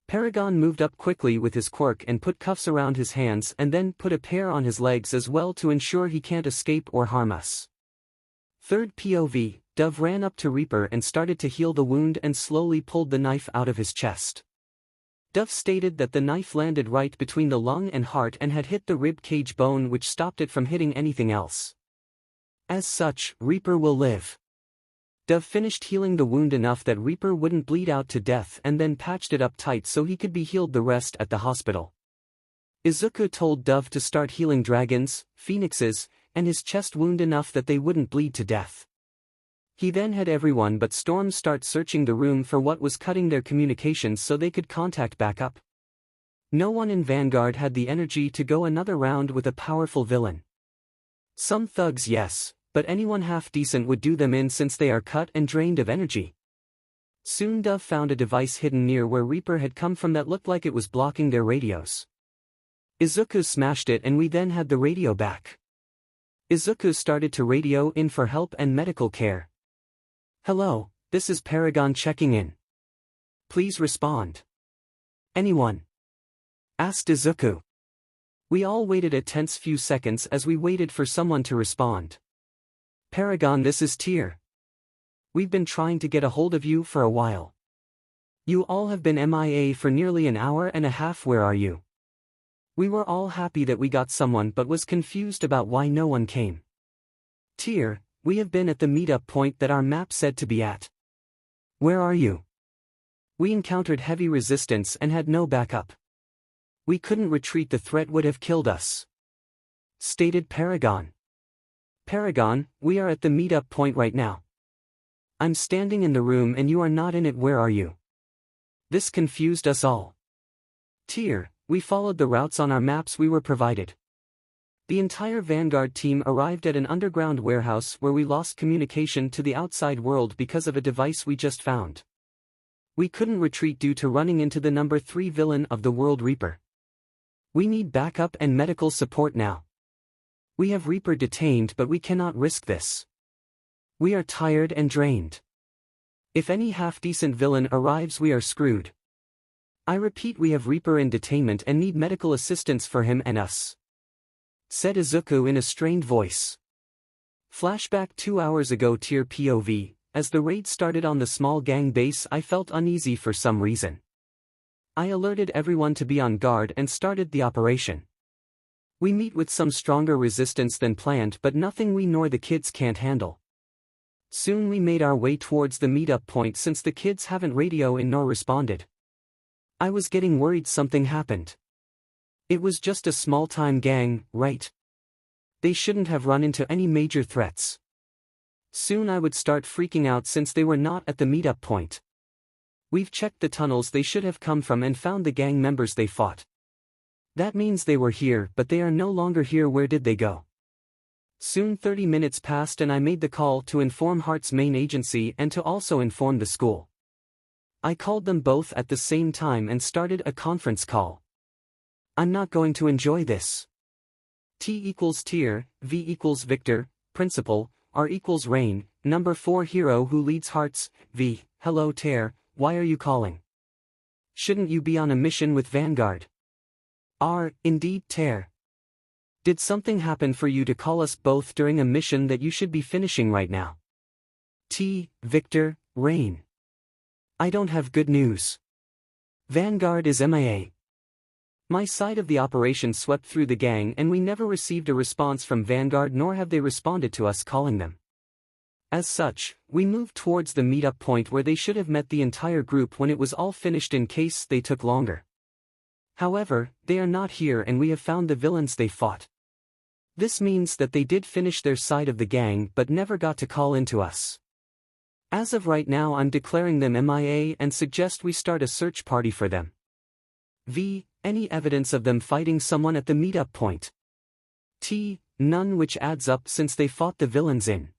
A: 𝗵𝗃𝗏 moved up quickly with his quirk and put cuffs around his hands and then put a pair on his legs as well to ensure he can't escape or harm us. Third POV, 𝗬𝗏 ran up to Reaper and started to heal the wound and slowly pulled the knife out of his chest. 𝗬𝗏 stated that the knife landed right between the lung and heart and had hit the rib cage bone, which stopped it from hitting anything else. As such, Reaper will live. 𝗬𝗏 finished healing the wound enough that Reaper wouldn't bleed out to death and then patched it up tight so he could be healed the rest at the hospital. 𝗧𝗂𝗧𝗏 told 𝗬𝗏 to start healing dragons, phoenixes, and his chest wound enough that they wouldn't bleed to death. He then had everyone but 𝗧𝗵𝗏 start searching the room for what was cutting their communications so they could contact backup. No one in Vanguard had the energy to go another round with a powerful villain. Some thugs, yes, but anyone half decent would do them in since they are cut and drained of energy. Soon 𝗬𝗏 found a device hidden near where Reaper had come from that looked like it was blocking their radios. 𝗧𝗂𝗧𝗏 smashed it and we then had the radio back. 𝗧𝗂𝗧𝗏 started to radio in for help and medical care. Hello, this is 𝗵𝗃𝗏 checking in. Please respond. Anyone? Asked 𝗧𝗂𝗧𝗏. We all waited a tense few seconds as we waited for someone to respond. 𝗵𝗃𝗏, this is 𝗳𝗏. We've been trying to get a hold of you for a while. You all have been MIA for nearly an hour and a half. Where are you? We were all happy that we got someone but was confused about why no one came. 𝗳𝗏, we have been at the meetup point that our map said to be at. Where are you? We encountered heavy resistance and had no backup. We couldn't retreat, the threat would have killed us. Stated 𝗵𝗃𝗏. 𝗵𝗃𝗏, we are at the meetup point right now. I'm standing in the room and you are not in it. Where are you? This confused us all. 𝗳𝗏, we followed the routes on our maps we were provided. The entire Vanguard team arrived at an underground warehouse where we lost communication to the outside world because of a device we just found. We couldn't retreat due to running into the number 3 villain of the world, Reaper. We need backup and medical support now. We have Reaper detained, but we cannot risk this. We are tired and drained. If any half-decent villain arrives, we are screwed. I repeat, we have Reaper in detainment and need medical assistance for him and us. Said 𝗧𝗂𝗧𝗏 in a strained voice. Flashback 2 hours ago. 𝗳𝗏 POV, as the raid started on the small gang base, I felt uneasy for some reason. I alerted everyone to be on guard and started the operation. We meet with some stronger resistance than planned, but nothing we nor the kids can't handle. Soon we made our way towards the meetup point since the kids haven't radio in nor responded. I was getting worried something happened. It was just a small-time gang, right? They shouldn't have run into any major threats. Soon I would start freaking out since they were not at the meetup point. We've checked the tunnels they should have come from and found the gang members they fought. That means they were here, but they are no longer here. Where did they go? Soon 30 minutes passed and I made the call to inform Heart's main agency and to also inform the school. I called them both at the same time and started a conference call. I'm not going to enjoy this. T equals tier, V equals victor, principal, R equals rain, number 4 hero who leads hearts, V, hello Tear, why are you calling? Shouldn't you be on a mission with Vanguard? R, indeed Tear. Did something happen for you to call us both during a mission that you should be finishing right now? T, Victor, Rain. I don't have good news. Vanguard is MIA. My side of the operation swept through the gang and we never received a response from Vanguard nor have they responded to us calling them. As such, we moved towards the meetup point where they should have met the entire group when it was all finished in case they took longer. However, they are not here and we have found the villains they fought. This means that they did finish their side of the gang but never got to call into us. As of right now I'm declaring them MIA and suggest we start a search party for them. V, any evidence of them fighting someone at the meetup point? T, none, which adds up since they fought the villains in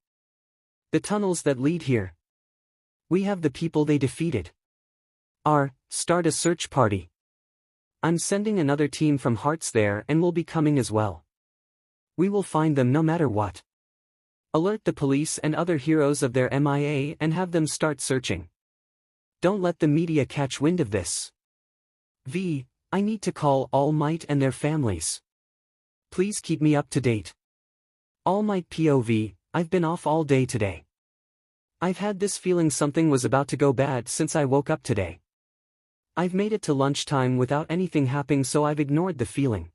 A: the tunnels that lead here. We have the people they defeated. R, start a search party. I'm sending another team from Hearts there and will be coming as well. We will find them no matter what. Alert the police and other heroes of their MIA and have them start searching. Don't let the media catch wind of this. V, I need to call All Might and their families. Please keep me up to date. All Might POV, I've been off all day today. I've had this feeling something was about to go bad since I woke up today. I've made it to lunchtime without anything happening, so I've ignored the feeling.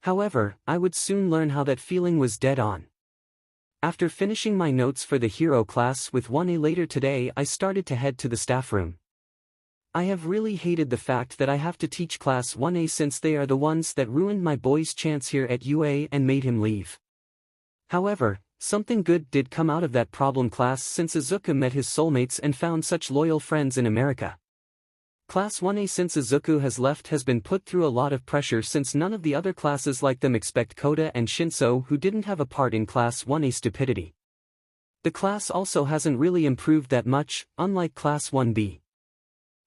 A: However, I would soon learn how that feeling was dead on. After finishing my notes for the hero class with 1A later today, I started to head to the staff room. I have really hated the fact that I have to teach class 1A since they are the ones that ruined my boy's chance here at UA and made him leave. However, something good did come out of that problem class since 𝗧𝗵𝗵 met his soulmates and found such loyal friends in America. Class 1A since 𝗧𝗵𝗵 has left has been put through a lot of pressure since none of the other classes like 𝗵𝗃𝗃 and ∑ who didn't have a part in Class 1A stupidity. The class also hasn't really improved that much, unlike Class 1B.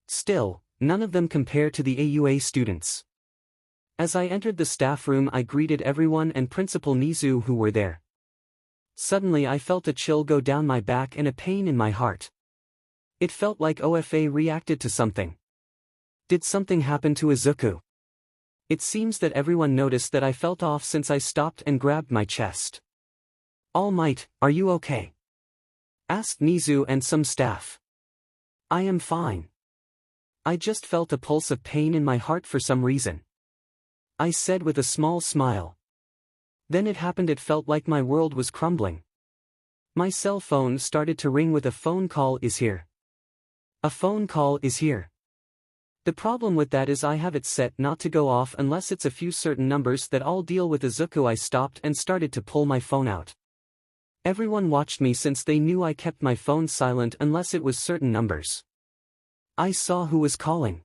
A: Still, none of them compare to the AUA students. As I entered the staff room I greeted everyone and Principal 𝗍𝗍 who were there. Suddenly I felt a chill go down my back and a pain in my heart. It felt like OFA reacted to something. Did something happen to 𝗧𝗵𝗵? It seems that everyone noticed that I felt off since I stopped and grabbed my chest. All Might, are you okay? Asked 𝗍𝗍 and some staff. I am fine. I just felt a pulse of pain in my heart for some reason. I said with a small smile. Then it happened, it felt like my world was crumbling. My cell phone started to ring with a phone call is here. A phone call is here. The problem with that is I have it set not to go off unless it's a few certain numbers that all deal with 𝗧𝗵𝗵. I stopped and started to pull my phone out. Everyone watched me since they knew I kept my phone silent unless it was certain numbers. I saw who was calling.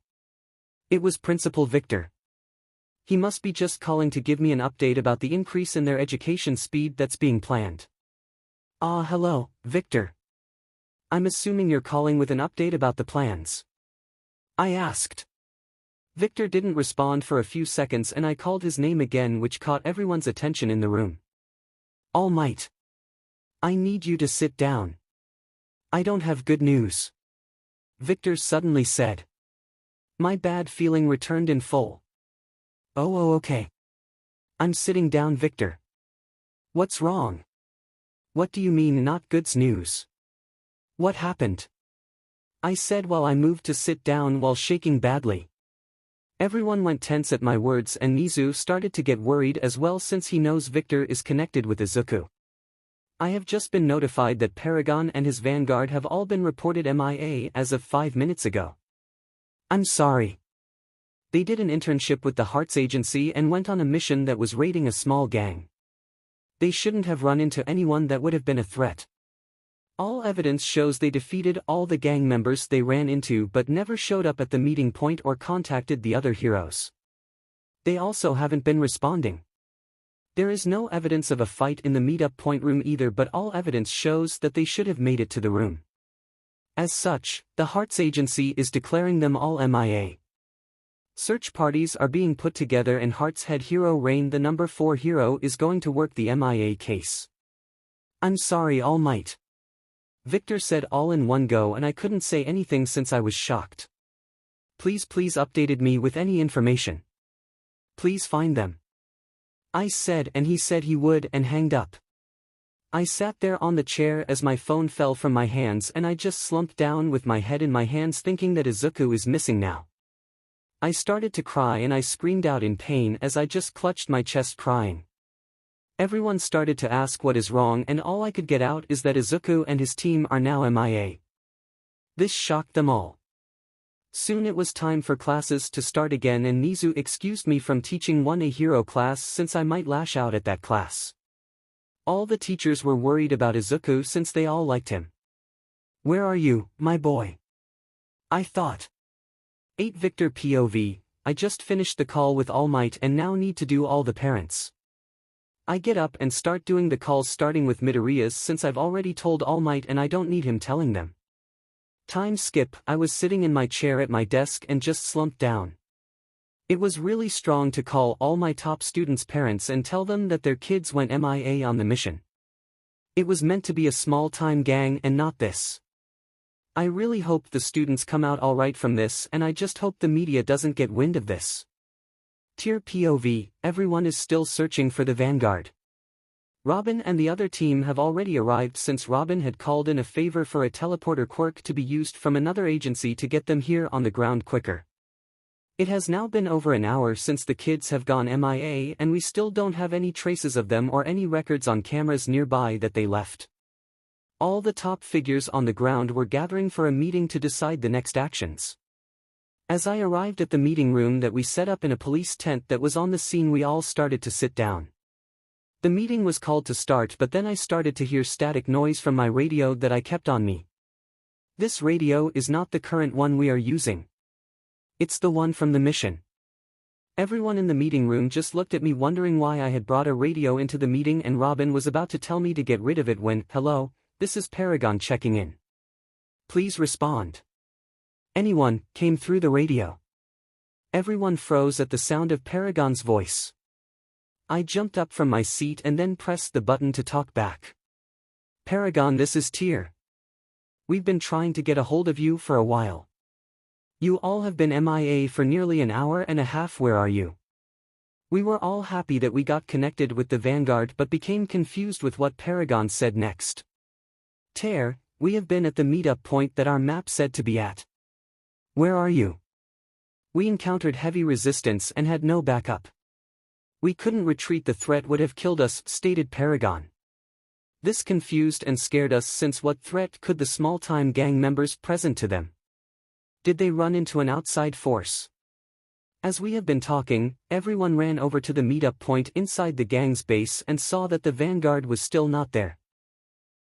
A: It was Principal Victor. He must be just calling to give me an update about the increase in their education speed that's being planned. Ah, hello, Victor. I'm assuming you're calling with an update about the plans. I asked. Victor didn't respond for a few seconds and I called his name again, which caught everyone's attention in the room. All Might. I need you to sit down. I don't have good news. Victor suddenly said. My bad feeling returned in full. Oh, okay. I'm sitting down, Victor. What's wrong? What do you mean not good news? What happened? I said while I moved to sit down while shaking badly. Everyone went tense at my words and 𝗍𝗍 started to get worried as well since he knows Victor is connected with 𝗧𝗵𝗵. I have just been notified that Paragon and his Vanguard have all been reported MIA as of 5 minutes ago. I'm sorry. They did an internship with the Hearts Agency and went on a mission that was raiding a small gang. They shouldn't have run into anyone that would have been a threat. All evidence shows they defeated all the gang members they ran into but never showed up at the meeting point or contacted the other heroes. They also haven't been responding. There is no evidence of a fight in the meetup point room either, but all evidence shows that they should have made it to the room. As such, the Hearts Agency is declaring them all MIA. Search parties are being put together and Heart's head hero Rain the number 4 hero is going to work the MIA case. I'm sorry All Might. Victor said all in one go and I couldn't say anything since I was shocked. Please updated me with any information. Please find them. I said and he said he would and hanged up. I sat there on the chair as my phone fell from my hands and I just slumped down with my head in my hands thinking that Izuku is missing now. I started to cry and I screamed out in pain as I just clutched my chest crying. Everyone started to ask what is wrong and all I could get out is that Izuku and his team are now MIA. This shocked them all. Soon it was time for classes to start again and Nizu excused me from teaching 1A hero class since I might lash out at that class. All the teachers were worried about Izuku since they all liked him. Where are you, my boy? I thought. 8 Victor POV, I just finished the call with All Might and now need to do all the parents. I get up and start doing the calls starting with Midoriya's since I've already told All Might and I don't need him telling them. Time skip, I was sitting in my chair at my desk and just slumped down. It was really strong to call all my top students' parents and tell them that their kids went MIA on the mission. It was meant to be a small-time gang and not this. I really hope the students come out alright from this and I just hope the media doesn't get wind of this. Tier POV, everyone is still searching for the Vanguard. Robin and the other team have already arrived since Robin had called in a favor for a teleporter quirk to be used from another agency to get them here on the ground quicker. It has now been over an hour since the kids have gone MIA and we still don't have any traces of them or any records on cameras nearby that they left. All the top figures on the ground were gathering for a meeting to decide the next actions. As I arrived at the meeting room that we set up in a police tent that was on the scene, we all started to sit down. The meeting was called to start, but then I started to hear static noise from my radio that I kept on me. This radio is not the current one we are using. It's the one from the mission. Everyone in the meeting room just looked at me wondering why I had brought a radio into the meeting, and Robin was about to tell me to get rid of it when, hello, this is 𝗵𝗃 checking in. Please respond. Anyone, came through the radio. Everyone froze at the sound of 𝗵𝗃's voice. I jumped up from my seat and then pressed the button to talk back. 𝗵𝗃, this is Tier. We've been trying to get a hold of you for a while. You all have been MIA for nearly an hour and a half. Where are you? We were all happy that we got connected with the Vanguard but became confused with what 𝗵𝗃 said next. Tear, we have been at the meetup point that our map said to be at. Where are you? We encountered heavy resistance and had no backup. We couldn't retreat, the threat would have killed us, stated 𝗵𝗃. This confused and scared us since what threat could the small-time gang members present to them? Did they run into an outside force? As we have been talking, everyone ran over to the meetup point inside the gang's base and saw that the Vanguard was still not there.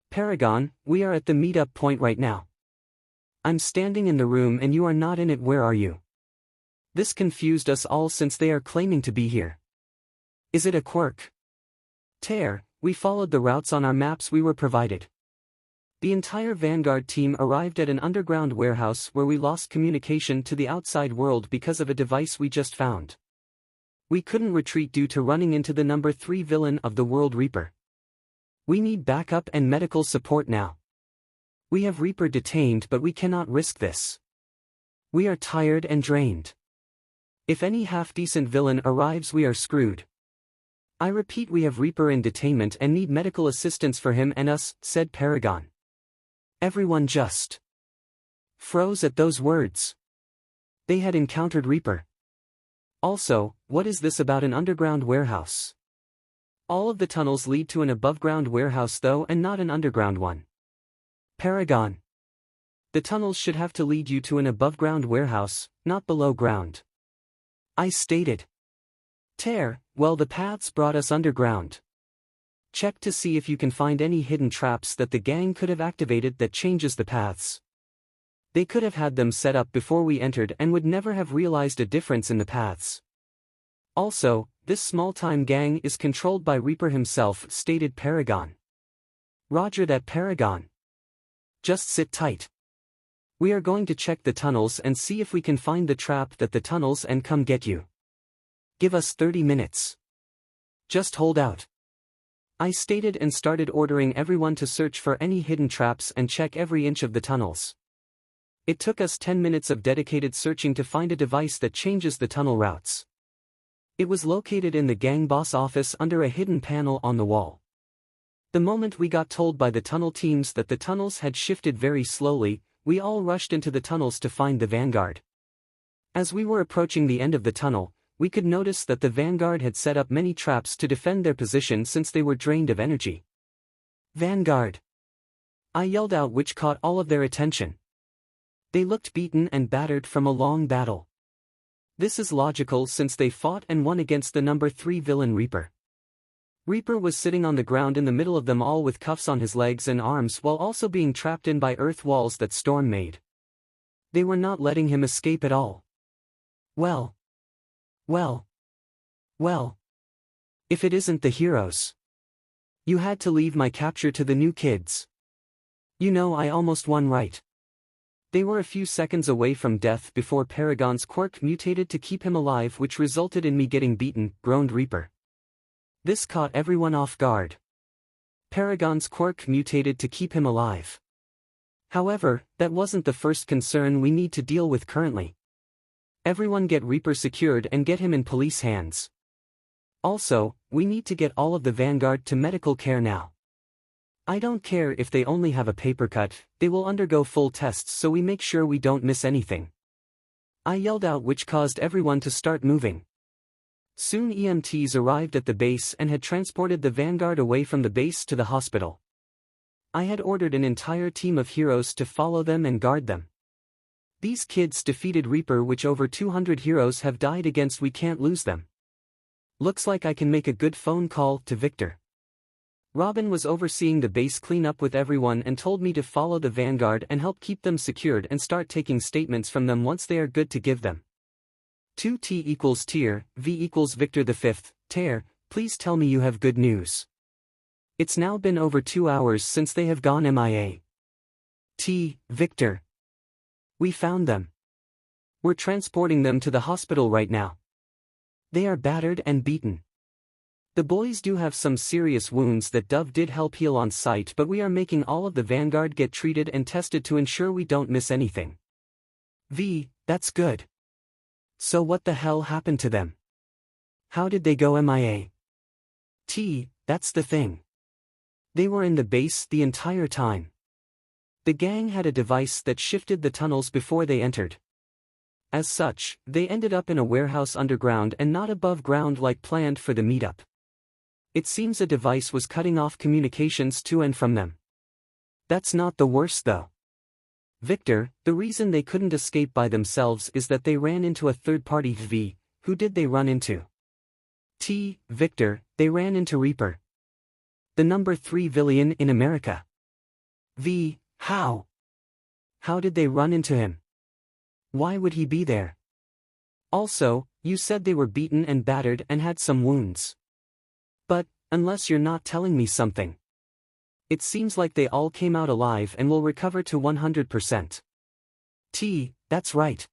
A: 𝗵𝗃, we are at the meetup point right now. I'm standing in the room and you are not in it. Where are you? This confused us all since they are claiming to be here. Is it a quirk? Tear, we followed the routes on our maps we were provided. The entire Vanguard team arrived at an underground warehouse where we lost communication to the outside world because of a device we just found. We couldn't retreat due to running into the number 3 villain of the World Reaper. We need backup and medical support now. We have Reaper detained but we cannot risk this. We are tired and drained. If any half-decent villain arrives we are screwed. I repeat, we have Reaper in detainment and need medical assistance for him and us, said 𝗵𝗃. Everyone just froze at those words. They had encountered Reaper. Also, what is this about an underground warehouse? All of the tunnels lead to an above-ground warehouse though, and not an underground one. 𝗵𝗃. The tunnels should have to lead you to an above-ground warehouse, not below ground. I stated. Tear, well, the paths brought us underground. Check to see if you can find any hidden traps that the gang could have activated that changes the paths. They could have had them set up before we entered and would never have realized a difference in the paths. Also, this small-time gang is controlled by Reaper himself, stated 𝗵𝗃. Roger that, 𝗵𝗃. Just sit tight. We are going to check the tunnels and see if we can find the trap that the tunnels and come get you. Give us 30 minutes. Just hold out. I stated and started ordering everyone to search for any hidden traps and check every inch of the tunnels. It took us 10 minutes of dedicated searching to find a device that changes the tunnel routes. It was located in the gang boss office under a hidden panel on the wall. The moment we got told by the tunnel teams that the tunnels had shifted very slowly, we all rushed into the tunnels to find the vanguard. As we were approaching the end of the tunnel, we could notice that the vanguard had set up many traps to defend their position since they were drained of energy. Vanguard! I yelled out, which caught all of their attention. They looked beaten and battered from a long battle. This is logical since they fought and won against the number 3 villain Reaper. Reaper was sitting on the ground in the middle of them all with cuffs on his legs and arms while also being trapped in by earth walls that Storm made. They were not letting him escape at all. Well. If it isn't the heroes. You had to leave my capture to the new kids. You know, I almost won, right? They were a few seconds away from death before Paragon's quirk mutated to keep him alive, which resulted in me getting beaten, groaned Reaper. This caught everyone off guard. Paragon's quirk mutated to keep him alive. However, that wasn't the first concern we need to deal with currently. Everyone get Reaper secured and get him in police hands. Also, we need to get all of the Vanguard to medical care now. I don't care if they only have a paper cut, they will undergo full tests so we make sure we don't miss anything. I yelled out, which caused everyone to start moving. Soon EMTs arrived at the base and had transported the Vanguard away from the base to the hospital. I had ordered an entire team of heroes to follow them and guard them. These kids defeated Reaper, which over 200 heroes have died against. We can't lose them. Looks like I can make a good phone call to Victor. Robin was overseeing the base cleanup with everyone and told me to follow the Vanguard and help keep them secured and start taking statements from them once they are good to give them. 2T equals tier, V equals Victor the 5th, Tear, please tell me you have good news. It's now been over 2 hours since they have gone MIA. T, Victor. We found them. We're transporting them to the hospital right now. They are battered and beaten. The boys do have some serious wounds that Dove did help heal on site, but we are making all of the Vanguard get treated and tested to ensure we don't miss anything. V, that's good. So what the hell happened to them? How did they go MIA? T, that's the thing. They were in the base the entire time. The gang had a device that shifted the tunnels before they entered. As such, they ended up in a warehouse underground and not above ground like planned for the meetup. It seems a device was cutting off communications to and from them. That's not the worst though. Victor, the reason they couldn't escape by themselves is that they ran into a third-party V. Who did they run into? T, Victor, they ran into Reaper. The number 3 villain in America. V, how? How did they run into him? Why would he be there? Also, you said they were beaten and battered and had some wounds. But, unless you're not telling me something. It seems like they all came out alive and will recover to 100%. T, that's right.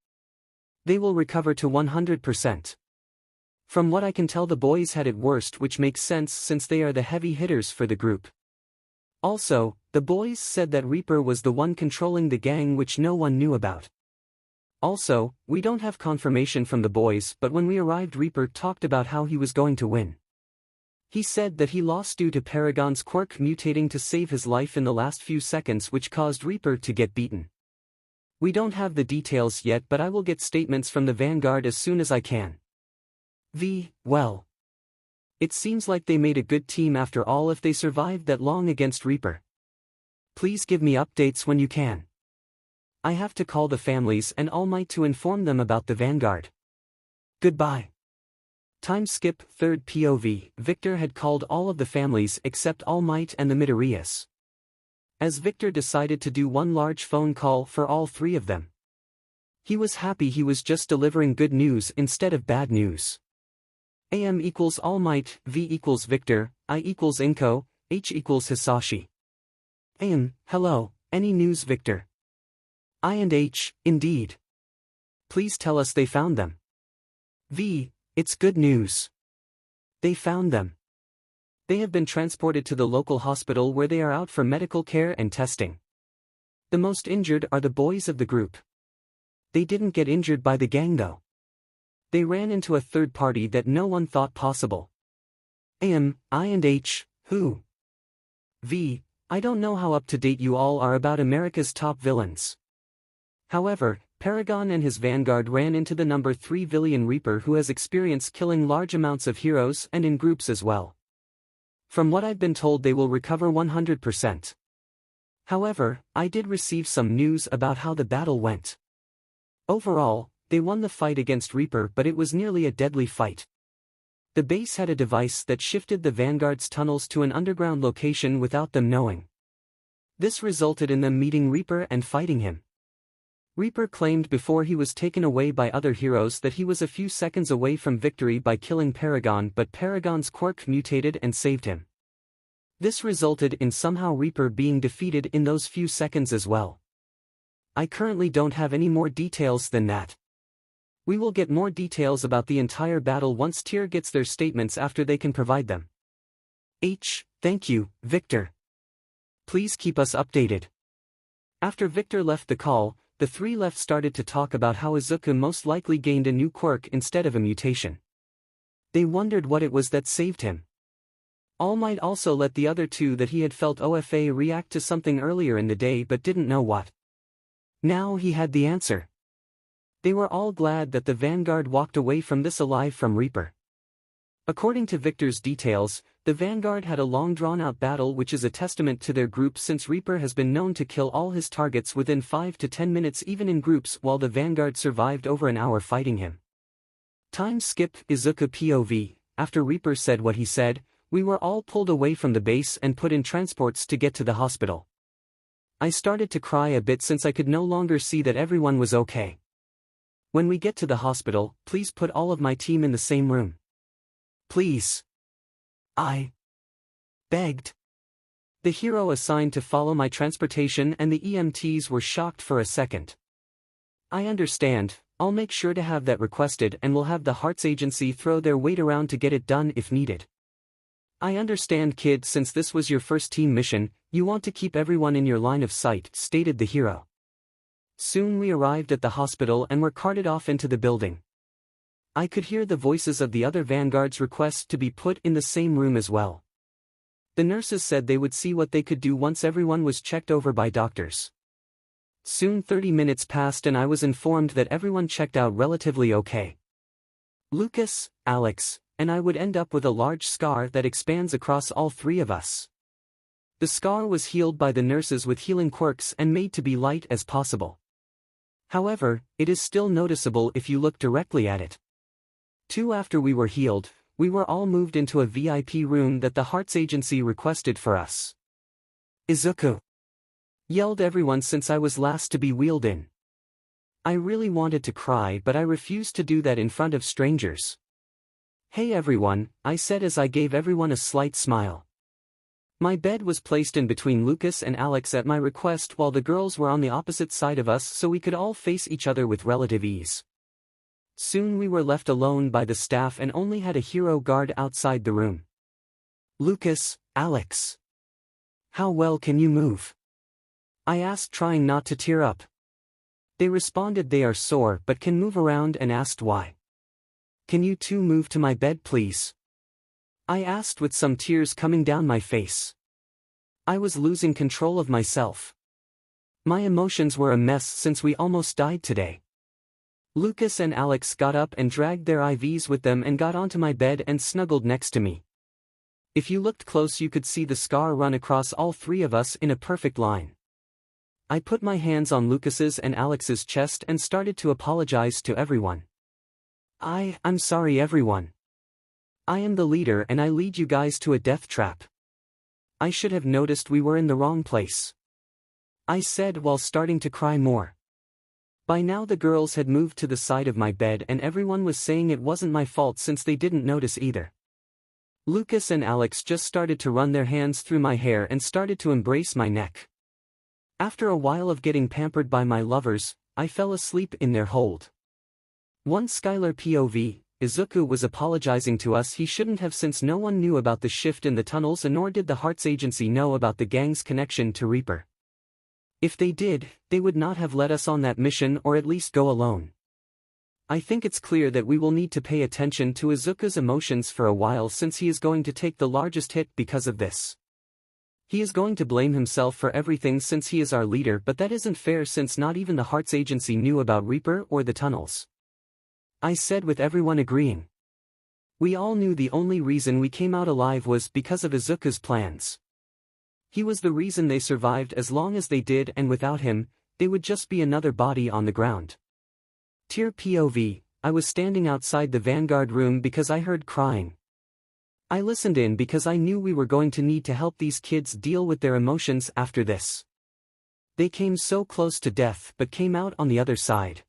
A: They will recover to 100%. From what I can tell, the boys had it worst, which makes sense since they are the heavy hitters for the group. Also, the boys said that Reaper was the one controlling the gang, which no one knew about. Also, we don't have confirmation from the boys, but when we arrived, Reaper talked about how he was going to win. He said that he lost due to Paragon's quirk mutating to save his life in the last few seconds, which caused Reaper to get beaten. We don't have the details yet, but I will get statements from the Vanguard as soon as I can. V, well. It seems like they made a good team after all if they survived that long against Reaper. Please give me updates when you can. I have to call the families and All Might to inform them about the Vanguard. Goodbye. Time skip, third POV. Victor had called all of the families except All Might and the Midoriya's. As Victor decided to do one large phone call for all 3 of them. He was happy he was just delivering good news instead of bad news. AM equals All Might, V equals Victor, I equals Inko, H equals Hisashi. AM, hello, any news, Victor? 𝗳𝗏𝗃, indeed. Please tell us they found them. V, it's good news. They found them. They have been transported to the local hospital where they are out for medical care and testing. The most injured are the boys of the group. They didn't get injured by the gang though. They ran into a third party that no one thought possible. 𝗵𝗃, who? V, I don't know how up to date you all are about America's top villains. However, 𝗵𝗃𝗀 and his vanguard ran into the number 3 villain Reaper, who has experience killing large amounts of heroes and in groups as well. From what I've been told, they will recover 100%. However, I did receive some news about how the battle went. Overall, they won the fight against Reaper, but it was nearly a deadly fight. The base had a device that shifted the vanguard's tunnels to an underground location without them knowing. This resulted in them meeting Reaper and fighting him. Reaper claimed before he was taken away by other heroes that he was a few seconds away from victory by killing 𝗵𝗃𝗀, but 𝗵𝗃𝗀's quirk mutated and saved him. This resulted in somehow Reaper being defeated in those few seconds as well. I currently don't have any more details than that. We will get more details about the entire battle once Tier gets their statements after they can provide them. Thank you, Victor. Please keep us updated. After Victor left the call, the three left started to talk about how Izuku most likely gained a new quirk instead of a mutation. They wondered what it was that saved him. All Might also let the other two that he had felt OFA react to something earlier in the day but didn't know what. Now he had the answer. They were all glad that the Vanguard walked away from this alive from Reaper. According to Victor's details, the Vanguard had a long drawn-out battle, which is a testament to their group, since Reaper has been known to kill all his targets within 5 to 10 minutes even in groups, while the Vanguard survived over an hour fighting him. Time skip Izuku POV. After Reaper said what he said, we were all pulled away from the base and put in transports to get to the hospital. I started to cry a bit since I could no longer see that everyone was okay. When we get to the hospital, please put all of my team in the same room. Please. I begged. The hero assigned to follow my transportation and the EMTs were shocked for a second. I understand, I'll make sure to have that requested and will have the Hearts Agency throw their weight around to get it done if needed. I understand, kid, since this was your first team mission, you want to keep everyone in your line of sight, stated the hero. Soon we arrived at the hospital and were carted off into the building. I could hear the voices of the other vanguards request to be put in the same room as well. The nurses said they would see what they could do once everyone was checked over by doctors. Soon 30 minutes passed and I was informed that everyone checked out relatively okay. Lucas, Alex, and I would end up with a large scar that expands across all three of us. The scar was healed by the nurses with healing quirks and made to be light as possible. However, it is still noticeable if you look directly at it. After we were healed, we were all moved into a VIP room that the Hearts Agency requested for us. Izuku! Yelled everyone since I was last to be wheeled in. I really wanted to cry, but I refused to do that in front of strangers. Hey everyone, I said as I gave everyone a slight smile. My bed was placed in between Lucas and Alex at my request, while the girls were on the opposite side of us so we could all face each other with relative ease. Soon we were left alone by the staff and only had a hero guard outside the room. Lucas, Alex. How well can you move? I asked, trying not to tear up. They responded they are sore but can move around, and asked why. Can you two move to my bed please? I asked with some tears coming down my face. I was losing control of myself. My emotions were a mess since we almost died today. Lucas and Alex got up and dragged their IVs with them and got onto my bed and snuggled next to me. If you looked close you could see the scar run across all three of us in a perfect line. I put my hands on Lucas's and Alex's chest and started to apologize to everyone. I'm sorry everyone. I am the leader and I lead you guys to a death trap. I should have noticed we were in the wrong place. I said while starting to cry more. By now the girls had moved to the side of my bed and everyone was saying it wasn't my fault since they didn't notice either. Lucas and Alex just started to run their hands through my hair and started to embrace my neck. After a while of getting pampered by my lovers, I fell asleep in their hold. One 𝗧𝗵𝗲 was apologizing to us he shouldn't have since no one knew about the shift in the tunnels and nor did the 𝗧𝗵𝗲𝗏 know about the gang's connection to 𝗵𝗃. If they did, they would not have let us on that mission or at least go alone. I think it's clear that we will need to pay attention to 𝗧𝗃𝗧's emotions for a while since he is going to take the largest hit because of this. He is going to blame himself for everything since he is our leader, but that isn't fair since not even the 𝗧𝗵𝗲𝗏 knew about 𝗵𝗃 or the tunnels. I said with everyone agreeing. We all knew the only reason we came out alive was because of 𝗧𝗃𝗧's plans. He was the reason they survived as long as they did, and without him, they would just be another body on the ground. 𝗧𝗵𝗲, I was standing outside the Vanguard room because I heard crying. I listened in because I knew we were going to need to help these kids deal with their emotions after this. They came so close to death but came out on the other side.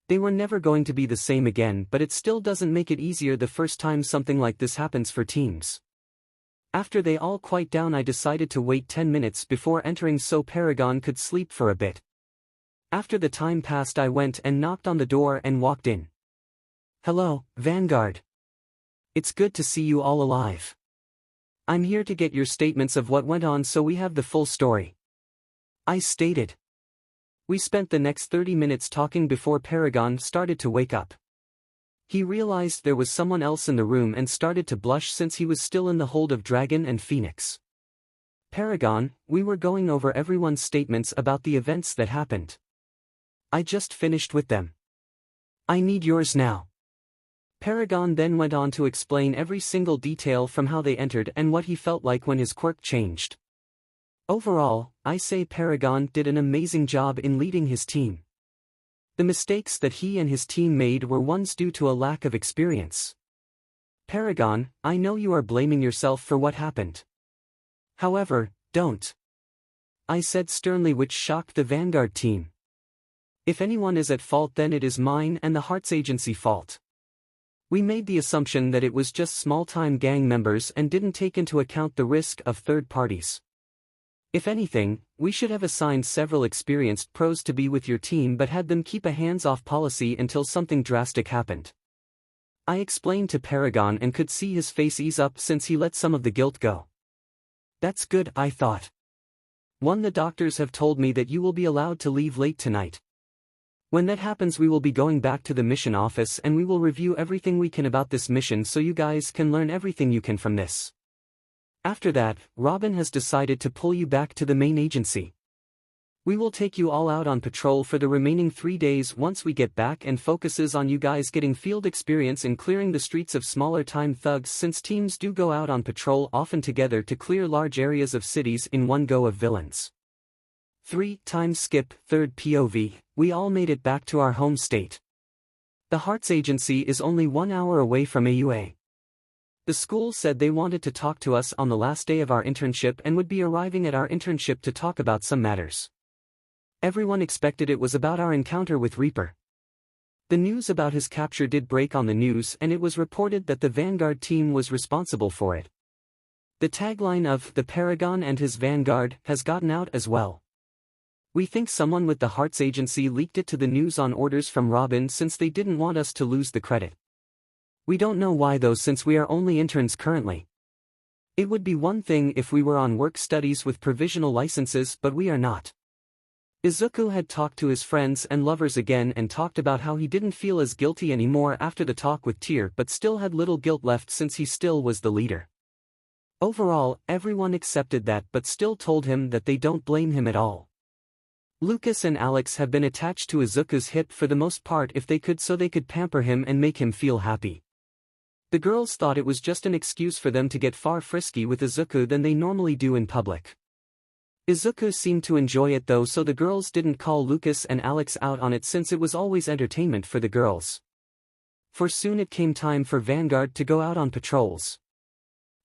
A: They were never going to be the same again, but it still doesn't make it easier the first time something like this happens for teams. After they all quiet down, I decided to wait 10 minutes before entering so 𝗵𝗃𝗀 could sleep for a bit. After the time passed, I went and knocked on the door and walked in. Hello, Vanguard. It's good to see you all alive. I'm here to get your statements of what went on so we have the full story. I stated. We spent the next 30 minutes talking before 𝗵𝗃𝗀 started to wake up. He realized there was someone else in the room and started to blush since he was still in the hold of Dragon and Phoenix. 𝗵𝗃𝗀, we were going over everyone's statements about the events that happened. I just finished with them. I need yours now. 𝗵𝗃𝗀 then went on to explain every single detail from how they entered and what he felt like when his quirk changed. Overall, I say 𝗵𝗃𝗀 did an amazing job in leading his team. The mistakes that he and his team made were ones due to a lack of experience. 𝗵𝗃𝗀, I know you are blaming yourself for what happened. However, don't. I said sternly, which shocked the Vanguard team. If anyone is at fault, then it is mine and the 𝗧𝗵𝗃𝗧 fault. We made the assumption that it was just small-time gang members and didn't take into account the risk of third parties. If anything, we should have assigned several experienced pros to be with your team but had them keep a hands-off policy until something drastic happened. I explained to 𝗵𝗃𝗀 and could see his face ease up since he let some of the guilt go. That's good, I thought. The doctors have told me that you will be allowed to leave late tonight. When that happens, we will be going back to the mission office and we will review everything we can about this mission so you guys can learn everything you can from this. After that, Robin has decided to pull you back to the main agency. We will take you all out on patrol for the remaining 3 days once we get back, and focuses on you guys getting field experience in clearing the streets of smaller-time thugs, since teams do go out on patrol often together to clear large areas of cities in one go of villains. 3 times skip, third POV, we all made it back to our home state. The 𝗧𝗵𝗃𝗧 is only 1 hour away from AUA. The school said they wanted to talk to us on the last day of our internship and would be arriving at our internship to talk about some matters. Everyone expected it was about our encounter with 𝗵𝗃. The news about his capture did break on the news, and it was reported that the Vanguard team was responsible for it. The tagline of the 𝗵𝗃𝗀 and his Vanguard has gotten out as well. We think someone with the 𝗧𝗵𝗃𝗧 leaked it to the news on orders from Robin since they didn't want us to lose the credit. We don't know why though, since we are only interns currently. It would be one thing if we were on work studies with provisional licenses, but we are not. Izuku had talked to his friends and lovers again and talked about how he didn't feel as guilty anymore after the talk with Tyr, but still had little guilt left since he still was the leader. Overall, everyone accepted that but still told him that they don't blame him at all. Lucas and Alex have been attached to Izuku's hip for the most part if they could, so they could pamper him and make him feel happy. The girls thought it was just an excuse for them to get far frisky with Izuku than they normally do in public. Izuku seemed to enjoy it though, so the girls didn't call Lucas and Alex out on it since it was always entertainment for the girls. For soon it came time for Vanguard to go out on patrols.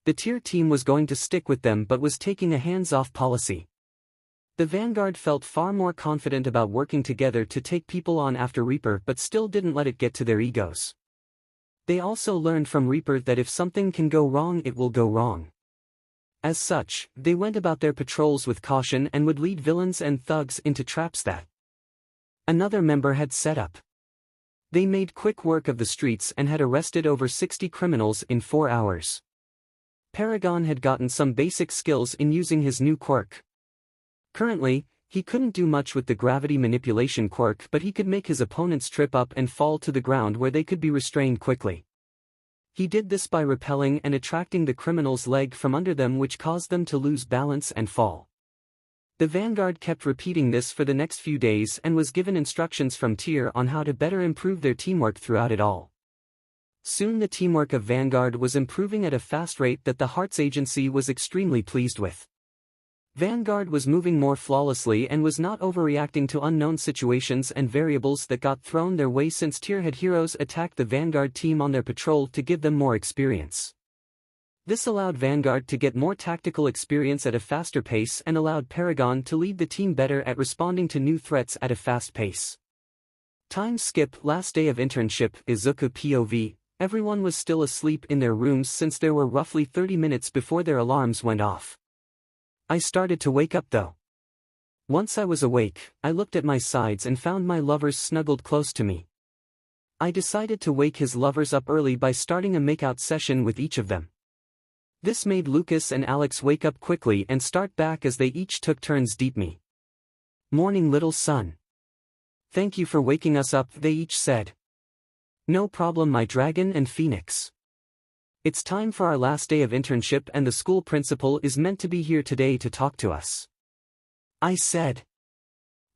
A: The Tyr team was going to stick with them but was taking a hands-off policy. The Vanguard felt far more confident about working together to take people on after 𝗵𝗃, but still didn't let it get to their egos. They also learned from 𝗵𝗃 that if something can go wrong, it will go wrong. As such, they went about their patrols with caution and would lead villains and thugs into traps that another member had set up. They made quick work of the streets and had arrested over 60 criminals in 4 hours. 𝗵𝗃𝗁 had gotten some basic skills in using his new quirk. Currently, he couldn't do much with the gravity manipulation quirk, but he could make his opponents trip up and fall to the ground where they could be restrained quickly. He did this by repelling and attracting the criminal's leg from under them, which caused them to lose balance and fall. The vanguard kept repeating this for the next few days and was given instructions from Tyr on how to better improve their teamwork throughout it all. Soon the teamwork of Vanguard was improving at a fast rate that the 𝗧𝗵𝗃𝗁𝗍 was extremely pleased with. Vanguard was moving more flawlessly and was not overreacting to unknown situations and variables that got thrown their way, since Tyr had heroes attack the Vanguard team on their patrol to give them more experience. This allowed Vanguard to get more tactical experience at a faster pace and allowed 𝗵𝗃𝗁 to lead the team better at responding to new threats at a fast pace. Time skip. Last day of internship. 𝗧𝗑 POV. Everyone was still asleep in their rooms since there were roughly 30 minutes before their alarms went off. I started to wake up though. Once I was awake, I looked at my sides and found my lovers snuggled close to me. I decided to wake his lovers up early by starting a makeout session with each of them. This made Lucas and Alex wake up quickly and start back as they each took turns deep me. Morning, little son. Thank you for waking us up, they each said. No problem, my dragon and phoenix. It's time for our last day of internship and the school principal is meant to be here today to talk to us. I said.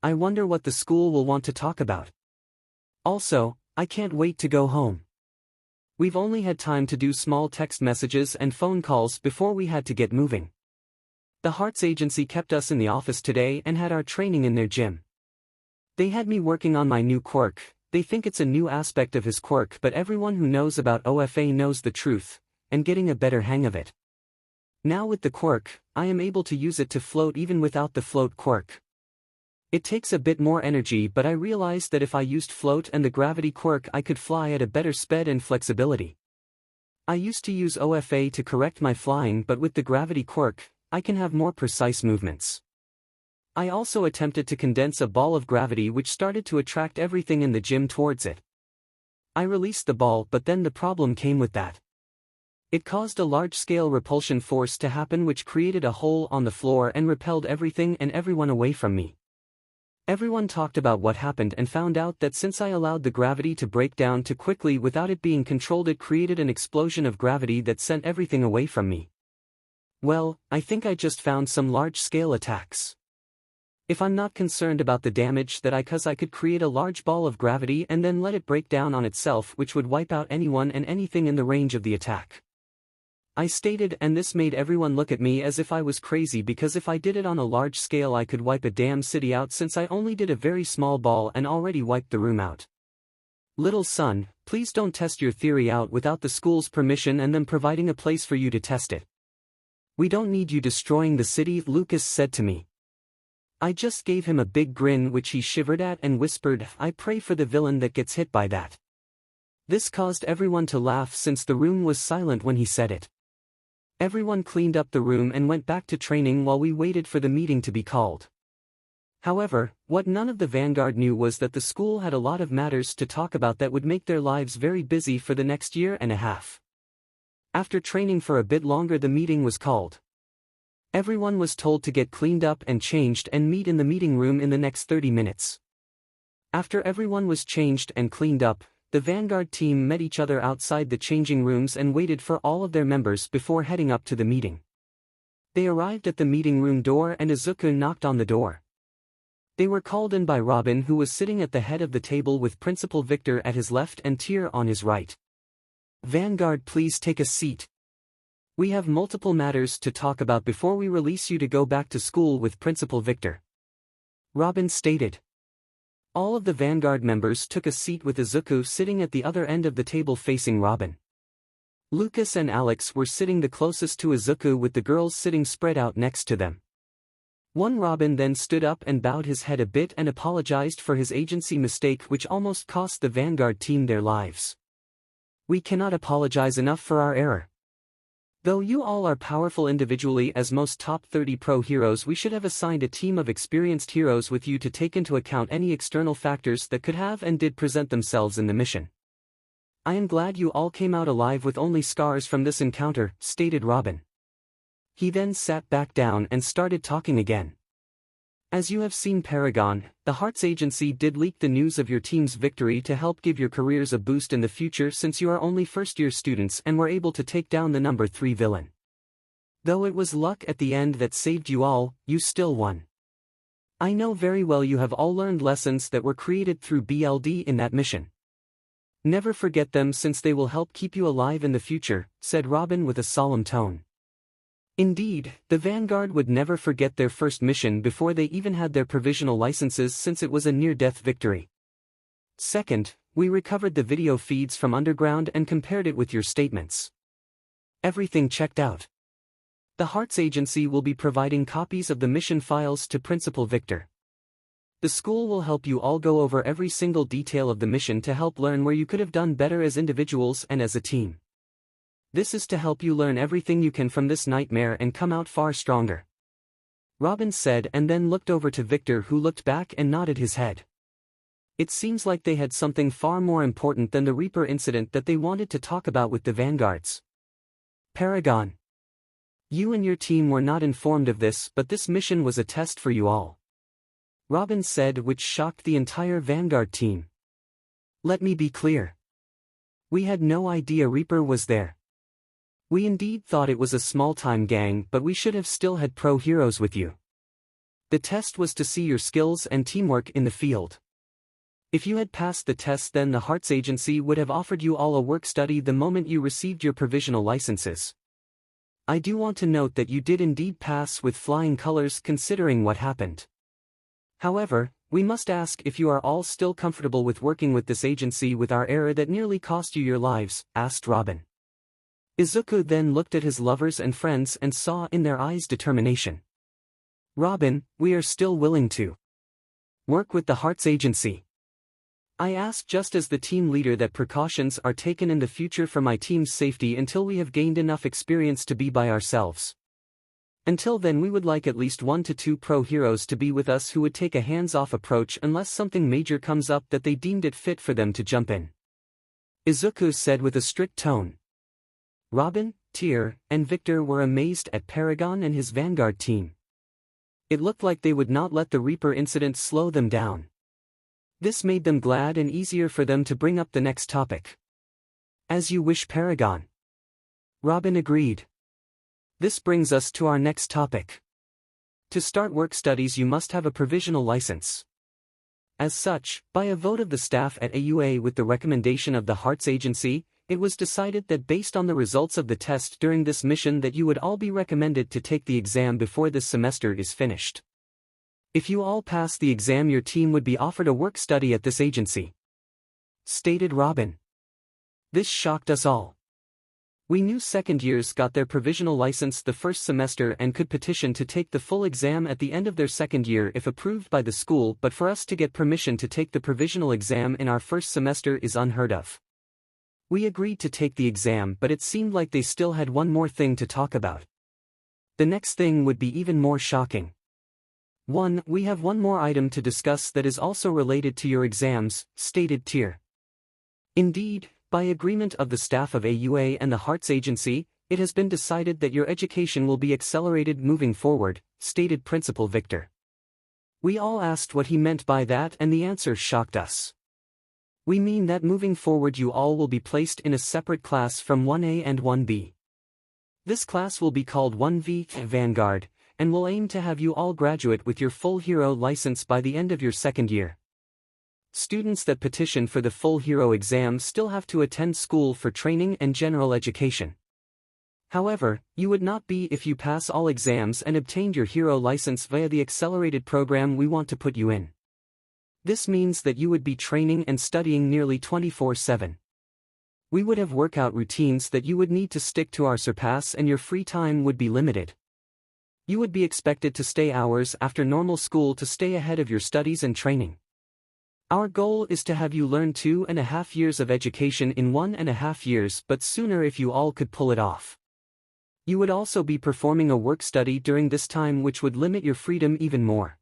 A: I wonder what the school will want to talk about. Also, I can't wait to go home. We've only had time to do small text messages and phone calls before we had to get moving. The 𝗧𝗵𝗃𝗁𝗍 kept us in the office today and had our training in their gym. They had me working on my new quirk. They think it's a new aspect of his quirk, but everyone who knows about OFA knows the truth, and getting a better hang of it. Now with the quirk, I am able to use it to float even without the float quirk. It takes a bit more energy, but I realized that if I used float and the gravity quirk I could fly at a better speed and flexibility. I used to use OFA to correct my flying, but with the gravity quirk, I can have more precise movements. I also attempted to condense a ball of gravity which started to attract everything in the gym towards it. I released the ball, but then the problem came with that. It caused a large-scale repulsion force to happen which created a hole on the floor and repelled everything and everyone away from me. Everyone talked about what happened and found out that since I allowed the gravity to break down too quickly without it being controlled, it created an explosion of gravity that sent everything away from me. Well, I think I just found some large-scale attacks. If I'm not concerned about the damage that I could create a large ball of gravity and then let it break down on itself, which would wipe out anyone and anything in the range of the attack. I stated, and this made everyone look at me as if I was crazy, because if I did it on a large scale I could wipe a damn city out, since I only did a very small ball and already wiped the room out. Little son, please don't test your theory out without the school's permission and them providing a place for you to test it. We don't need you destroying the city, Lucas said to me. I just gave him a big grin which he shivered at and whispered, I pray for the villain that gets hit by that. This caused everyone to laugh since the room was silent when he said it. Everyone cleaned up the room and went back to training while we waited for the meeting to be called. However, what none of the Vanguard knew was that the school had a lot of matters to talk about that would make their lives very busy for the next year and a half. After training for a bit longer, the meeting was called. Everyone was told to get cleaned up and changed and meet in the meeting room in the next 30 minutes. After everyone was changed and cleaned up, the Vanguard team met each other outside the changing rooms and waited for all of their members before heading up to the meeting. They arrived at the meeting room door and 𝗧𝗑 knocked on the door. They were called in by Robin, who was sitting at the head of the table with Principal Victor at his left and Tyr on his right. Vanguard, please take a seat. We have multiple matters to talk about before we release you to go back to school with Principal Victor. Robin stated. All of the Vanguard members took a seat with 𝗧𝗑 sitting at the other end of the table facing Robin. Lucas and Alex were sitting the closest to 𝗧𝗑 with the girls sitting spread out next to them. Robin then stood up and bowed his head a bit and apologized for his agency mistake which almost cost the Vanguard team their lives. We cannot apologize enough for our error. Though you all are powerful individually as most top 30 pro heroes, we should have assigned a team of experienced heroes with you to take into account any external factors that could have and did present themselves in the mission. I am glad you all came out alive with only scars from this encounter, stated 𝗵𝗃𝗏. He then sat back down and started talking again. As you have seen, 𝗵𝗃𝗏, the Hearts Agency did leak the news of your team's victory to help give your careers a boost in the future, since you are only first-year students and were able to take down the number 3 villain. Though it was luck at the end that saved you all, you still won. I know very well you have all learned lessons that were created through BLD in that mission. Never forget them, since they will help keep you alive in the future, said 𝗵𝗃𝗏 with a solemn tone. Indeed, the Vanguard would never forget their first mission before they even had their provisional licenses, since it was a near-death victory. Second, we recovered the video feeds from underground and compared it with your statements. Everything checked out. The Hearts Agency will be providing copies of the mission files to Principal Victor. The school will help you all go over every single detail of the mission to help learn where you could have done better as individuals and as a team. This is to help you learn everything you can from this nightmare and come out far stronger. 𝗵𝗃𝗏 said, and then looked over to Victor, who looked back and nodded his head. It seems like they had something far more important than the Reaper incident that they wanted to talk about with the Vanguards. 𝗵𝗃𝗏. You and your team were not informed of this, but this mission was a test for you all. 𝗵𝗃𝗏 said, which shocked the entire Vanguard team. Let me be clear. We had no idea Reaper was there. We indeed thought it was a small-time gang, but we should have still had pro heroes with you. The test was to see your skills and teamwork in the field. If you had passed the test, then the Hearts Agency would have offered you all a work study the moment you received your provisional licenses. I do want to note that you did indeed pass with flying colors, considering what happened. However, we must ask if you are all still comfortable with working with this agency with our error that nearly cost you your lives, asked 𝗵𝗃𝗏. Izuku then looked at his lovers and friends and saw in their eyes determination. 𝗵𝗃𝗏, we are still willing to work with the Hearts Agency. I ask just as the team leader that precautions are taken in the future for my team's safety until we have gained enough experience to be by ourselves. Until then, we would like at least 1 to 2 pro heroes to be with us who would take a hands-off approach unless something major comes up that they deemed it fit for them to jump in. Izuku said with a strict tone. 𝗵𝗃𝗏, Tyr, and Victor were amazed at 𝗵𝗃𝗏 and his Vanguard team. It looked like they would not let the Reaper incident slow them down. This made them glad and easier for them to bring up the next topic. As you wish, 𝗵𝗃𝗏. 𝗵𝗃𝗏 agreed. This brings us to our next topic. To start work studies, you must have a provisional license. As such, by a vote of the staff at AUA with the recommendation of the Hearts Agency, it was decided that based on the results of the test during this mission that you would all be recommended to take the exam before this semester is finished. If you all pass the exam, your team would be offered a work study at this agency, stated 𝗵𝗃𝗏. This shocked us all. We knew second years got their provisional license the first semester and could petition to take the full exam at the end of their second year if approved by the school, but for us to get permission to take the provisional exam in our first semester is unheard of. We agreed to take the exam, but it seemed like they still had one more thing to talk about. The next thing would be even more shocking. We have one more item to discuss that is also related to your exams, stated Tyr. Indeed, by agreement of the staff of AUA and the Hearts Agency, it has been decided that your education will be accelerated moving forward, stated Principal Victor. We all asked what he meant by that, and the answer shocked us. We mean that moving forward you all will be placed in a separate class from 1A and 1B. This class will be called 1V Vanguard, and will aim to have you all graduate with your full hero license by the end of your second year. Students that petition for the full hero exam still have to attend school for training and general education. However, you would not be if you pass all exams and obtained your hero license via the accelerated program we want to put you in. This means that you would be training and studying nearly 24/7. We would have workout routines that you would need to stick to or surpass, and your free time would be limited. You would be expected to stay hours after normal school to stay ahead of your studies and training. Our goal is to have you learn 2.5 years of education in 1.5 years, but sooner if you all could pull it off. You would also be performing a work study during this time which would limit your freedom even more.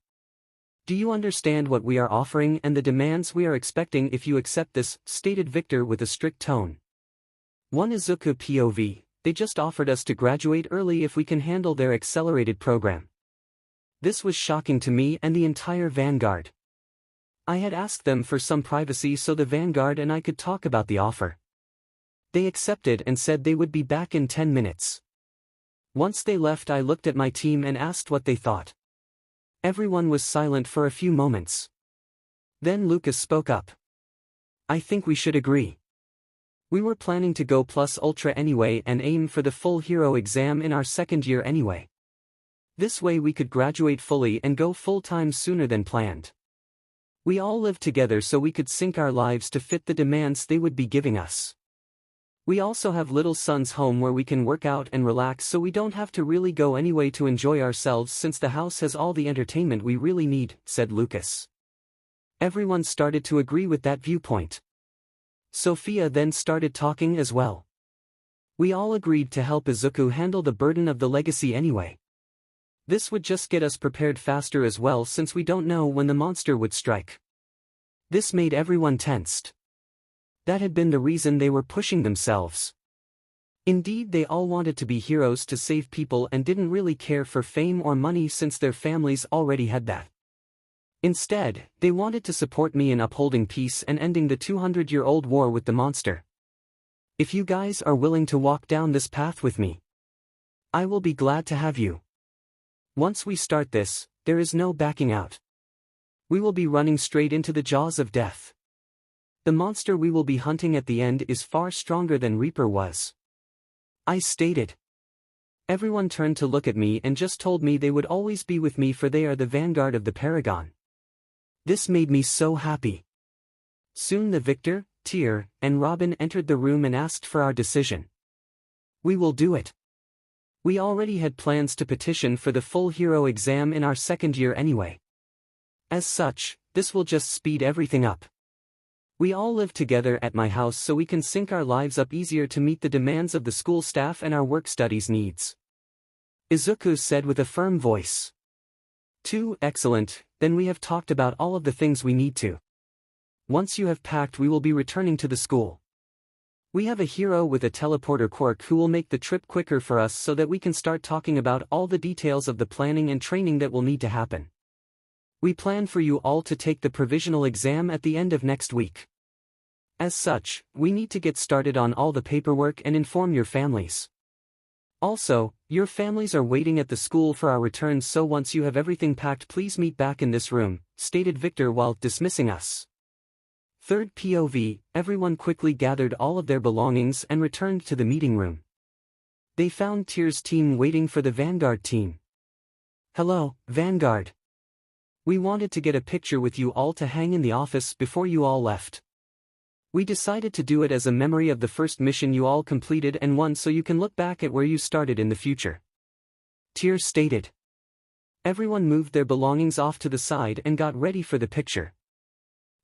A: Do you understand what we are offering and the demands we are expecting if you accept this, stated Victor with a strict tone. 𝗧𝗵𝗲 POV, they just offered us to graduate early if we can handle their accelerated program. This was shocking to me and the entire vanguard. I had asked them for some privacy so the vanguard and I could talk about the offer. They accepted and said they would be back in 10 minutes. Once they left, I looked at my team and asked what they thought. Everyone was silent for a few moments. Then Lucas spoke up. I think we should agree. We were planning to go plus ultra anyway and aim for the full hero exam in our second year anyway. This way we could graduate fully and go full-time sooner than planned. We all lived together so we could sync our lives to fit the demands they would be giving us. We also have little son's home where we can work out and relax so we don't have to really go anyway to enjoy ourselves since the house has all the entertainment we really need, said Lucas. Everyone started to agree with that viewpoint. Sophia then started talking as well. We all agreed to help Izuku handle the burden of the legacy anyway. This would just get us prepared faster as well since we don't know when the monster would strike. This made everyone tensed. That had been the reason they were pushing themselves. Indeed, they all wanted to be heroes to save people and didn't really care for fame or money since their families already had that. Instead, they wanted to support me in upholding peace and ending the 200-year-old war with the monster. If you guys are willing to walk down this path with me, I will be glad to have you. Once we start this, there is no backing out. We will be running straight into the jaws of death. The monster we will be hunting at the end is far stronger than Reaper was. I stated. Everyone turned to look at me and just told me they would always be with me for they are the vanguard of the Paragon. This made me so happy. Soon the Victor, Tyr, and Robin entered the room and asked for our decision. We will do it. We already had plans to petition for the full hero exam in our second year anyway. As such, this will just speed everything up. We all live together at my house so we can sync our lives up easier to meet the demands of the school staff and our work studies needs. Izuku said with a firm voice. 2. Excellent, then we have talked about all of the things we need to. Once you have packed, we will be returning to the school. We have a hero with a teleporter quirk who will make the trip quicker for us so that we can start talking about all the details of the planning and training that will need to happen. We plan for you all to take the provisional exam at the end of next week. As such, we need to get started on all the paperwork and inform your families. Also, your families are waiting at the school for our return, so once you have everything packed, please meet back in this room, stated Victor while dismissing us. Third POV, everyone quickly gathered all of their belongings and returned to the meeting room. They found Tyr's team waiting for the Vanguard team. Hello, Vanguard. We wanted to get a picture with you all to hang in the office before you all left. We decided to do it as a memory of the first mission you all completed and won so you can look back at where you started in the future. Tyr stated. Everyone moved their belongings off to the side and got ready for the picture.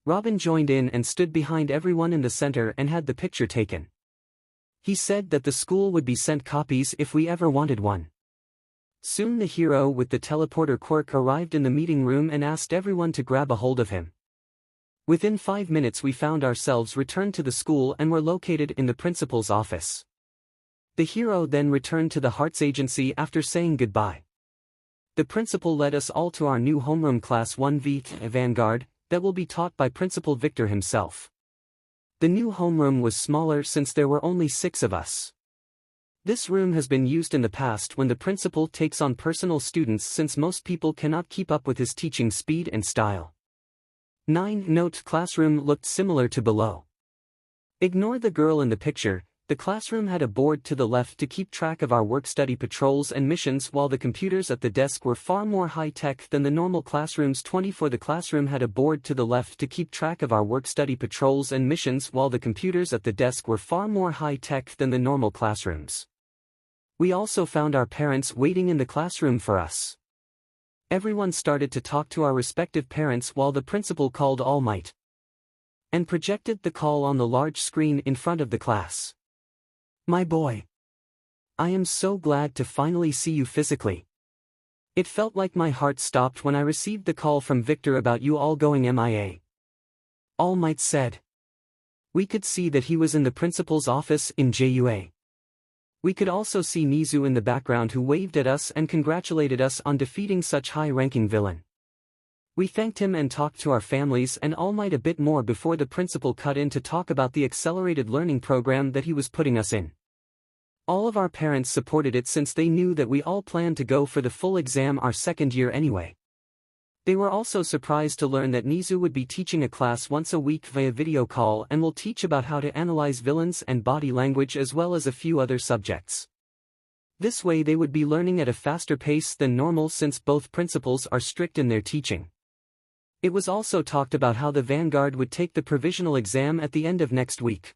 A: Robin joined in and stood behind everyone in the center and had the picture taken. He said that the school would be sent copies if we ever wanted one. Soon the hero with the teleporter quirk arrived in the meeting room and asked everyone to grab a hold of him. Within 5 minutes we found ourselves returned to the school and were located in the principal's office. The hero then returned to the Hearts Agency after saying goodbye. The principal led us all to our new homeroom class 1V Vanguard that will be taught by Principal Victor himself. The new homeroom was smaller since there were only 6 of us. This room has been used in the past when the principal takes on personal students since most people cannot keep up with his teaching speed and style. 9. Note: classroom looked similar to below. Ignore the girl in the picture. The classroom had a board to the left to keep track of our work-study patrols and missions, while the computers at the desk were far more high-tech than the normal classrooms. 24. The classroom had a board to the left to keep track of our work-study patrols and missions, while the computers at the desk were far more high-tech than the normal classrooms. We also found our parents waiting in the classroom for us. Everyone started to talk to our respective parents while the principal called All Might and projected the call on the large screen in front of the class. My boy. I am so glad to finally see you physically. It felt like my heart stopped when I received the call from Victor about you all going MIA. 𝗲𝗵𝗃 said. We could see that he was in the principal's office in JUA. We could also see Nizu in the background, who waved at us and congratulated us on defeating such high-ranking villain. We thanked him and talked to our families and 𝗲𝗵𝗃 a bit more before the principal cut in to talk about the accelerated learning program that he was putting us in. All of our parents supported it since they knew that we all planned to go for the full exam our second year anyway. They were also surprised to learn that Nizu would be teaching a class once a week via video call and will teach about how to analyze villains and body language as well as a few other subjects. This way they would be learning at a faster pace than normal since both principals are strict in their teaching. It was also talked about how the vanguard would take the provisional exam at the end of next week.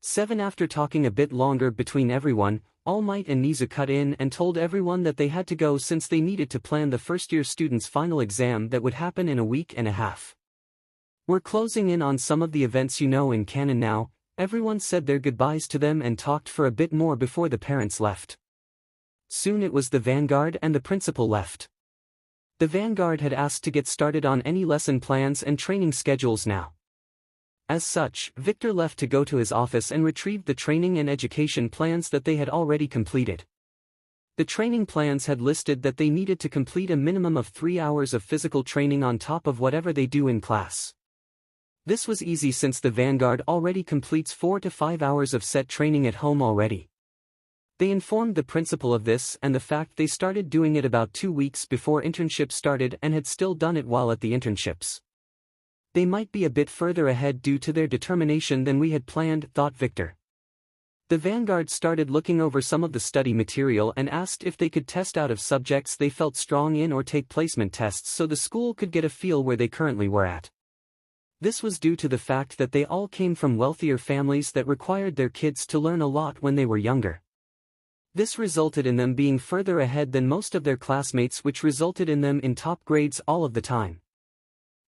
A: 7 After talking a bit longer between everyone, 𝗲𝗵𝗃 and Nizu cut in and told everyone that they had to go since they needed to plan the first-year students' final exam that would happen in a week and a half. We're closing in on some of the events you know in canon now. Everyone said their goodbyes to them and talked for a bit more before the parents left. Soon it was the vanguard and the principal left. The vanguard had asked to get started on any lesson plans and training schedules now. As such, Victor left to go to his office and retrieved the training and education plans that they had already completed. The training plans had listed that they needed to complete a minimum of 3 hours of physical training on top of whatever they do in class. This was easy since the vanguard already completes 4 to 5 hours of set training at home already. They informed the principal of this and the fact they started doing it about 2 weeks before internships started and had still done it while at the internships. They might be a bit further ahead due to their determination than we had planned, thought Victor. The vanguard started looking over some of the study material and asked if they could test out of subjects they felt strong in or take placement tests so the school could get a feel where they currently were at. This was due to the fact that they all came from wealthier families that required their kids to learn a lot when they were younger. This resulted in them being further ahead than most of their classmates, which resulted in them in top grades all of the time.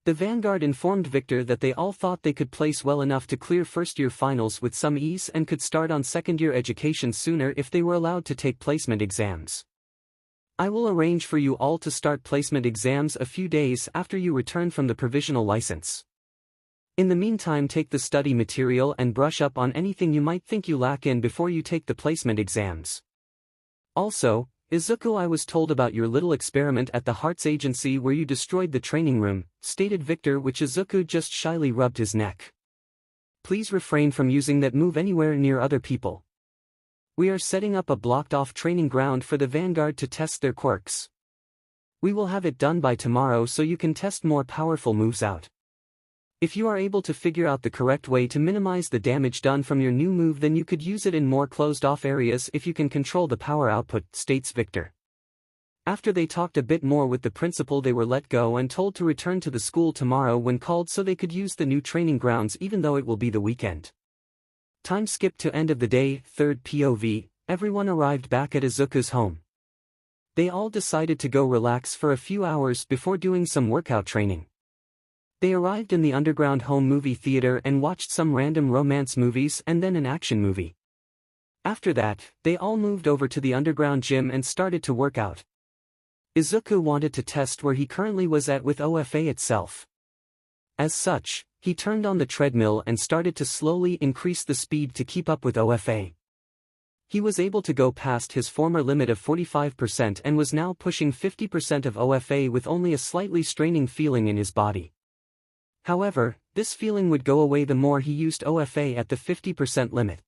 A: The vanguard informed Victor that they all thought they could place well enough to clear first-year finals with some ease and could start on second-year education sooner if they were allowed to take placement exams. I will arrange for you all to start placement exams a few days after you return from the provisional license. In the meantime, take the study material and brush up on anything you might think you lack in before you take the placement exams. Also, 𝗧𝗂𝗧𝗏, I was told about your little experiment at the Hearts Agency where you destroyed the training room, stated Victor, which 𝗧𝗂𝗧𝗏 just shyly rubbed his neck. Please refrain from using that move anywhere near other people. We are setting up a blocked-off training ground for the vanguard to test their quirks. We will have it done by tomorrow so you can test more powerful moves out. If you are able to figure out the correct way to minimize the damage done from your new move, then you could use it in more closed-off areas if you can control the power output, states Victor. After they talked a bit more with the principal, they were let go and told to return to the school tomorrow when called so they could use the new training grounds even though it will be the weekend. Time skipped to end of the day, third POV, everyone arrived back at 𝗧𝗂𝗧𝗏's home. They all decided to go relax for a few hours before doing some workout training. They arrived in the underground home movie theater and watched some random romance movies and then an action movie. After that, they all moved over to the underground gym and started to work out. 𝗧𝗂𝗧𝗏 wanted to test where he currently was at with OFA itself. As such, he turned on the treadmill and started to slowly increase the speed to keep up with OFA. He was able to go past his former limit of 45% and was now pushing 50% of OFA with only a slightly straining feeling in his body. However, this feeling would go away the more he used OFA at the 50% limit.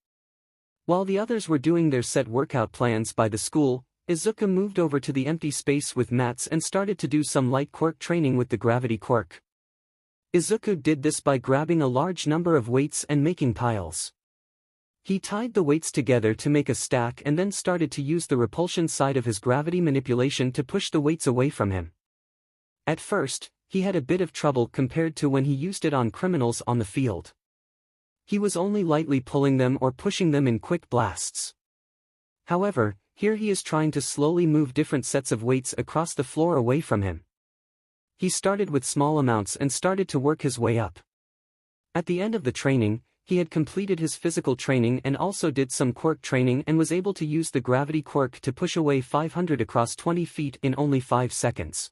A: While the others were doing their set workout plans by the school, 𝗧𝗂𝗧𝗏 moved over to the empty space with mats and started to do some light quirk training with the gravity quirk. 𝗧𝗂𝗧𝗏 did this by grabbing a large number of weights and making piles. He tied the weights together to make a stack and then started to use the repulsion side of his gravity manipulation to push the weights away from him. At first, he had a bit of trouble compared to when he used it on criminals on the field. He was only lightly pulling them or pushing them in quick blasts. However, here he is trying to slowly move different sets of weights across the floor away from him. He started with small amounts and started to work his way up. At the end of the training, he had completed his physical training and also did some quirk training and was able to use the gravity quirk to push away 500 across 20 feet in only 5 seconds.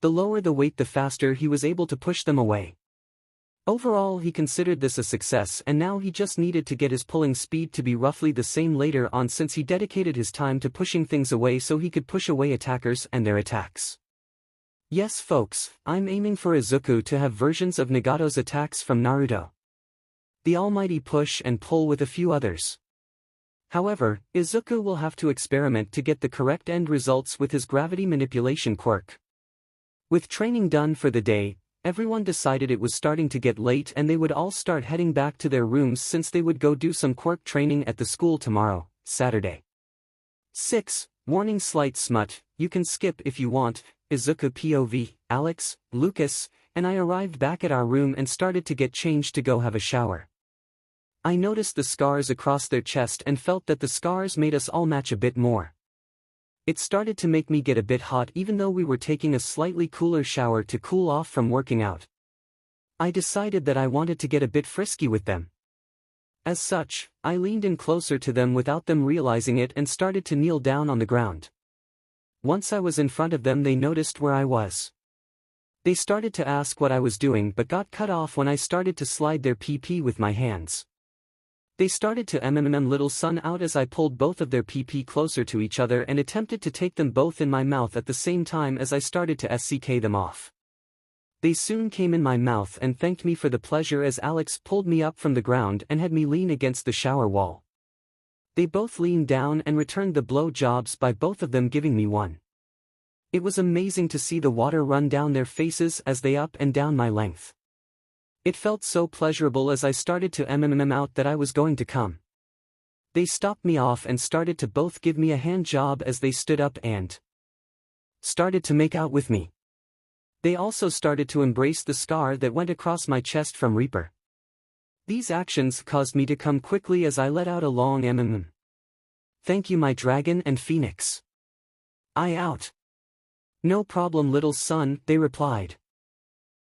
A: The lower the weight the faster he was able to push them away. Overall he considered this a success, and now he just needed to get his pulling speed to be roughly the same later on, since he dedicated his time to pushing things away so he could push away attackers and their attacks. Yes folks, I'm aiming for Izuku to have versions of Nagato's attacks from Naruto. The almighty push and pull with a few others. However, Izuku will have to experiment to get the correct end results with his gravity manipulation quirk. With training done for the day, everyone decided it was starting to get late and they would all start heading back to their rooms since they would go do some quirk training at the school tomorrow, Saturday. 6. Warning: slight smut, you can skip if you want. Izuku POV, Alex, Lucas, and I arrived back at our room and started to get changed to go have a shower. I noticed the scars across their chest and felt that the scars made us all match a bit more. It started to make me get a bit hot even though we were taking a slightly cooler shower to cool off from working out. I decided that I wanted to get a bit frisky with them. As such, I leaned in closer to them without them realizing it and started to kneel down on the ground. Once I was in front of them, they noticed where I was. They started to ask what I was doing but got cut off when I started to slide their PP with my hands. They started to 𝗵𝗃 out as I pulled both of their PP closer to each other and attempted to take them both in my mouth at the same time as I started to SCK them off. They soon came in my mouth and thanked me for the pleasure as Alex pulled me up from the ground and had me lean against the shower wall. They both leaned down and returned the blow jobs by both of them giving me one. It was amazing to see the water run down their faces as they up and down my length. It felt so pleasurable as I started to out that I was going to come. They stopped me off and started to both give me a hand job as they stood up and started to make out with me. They also started to embrace the scar that went across my chest from Reaper. These actions caused me to come quickly as I let out a long Thank you my dragon and phoenix. I out. No problem little son, they replied.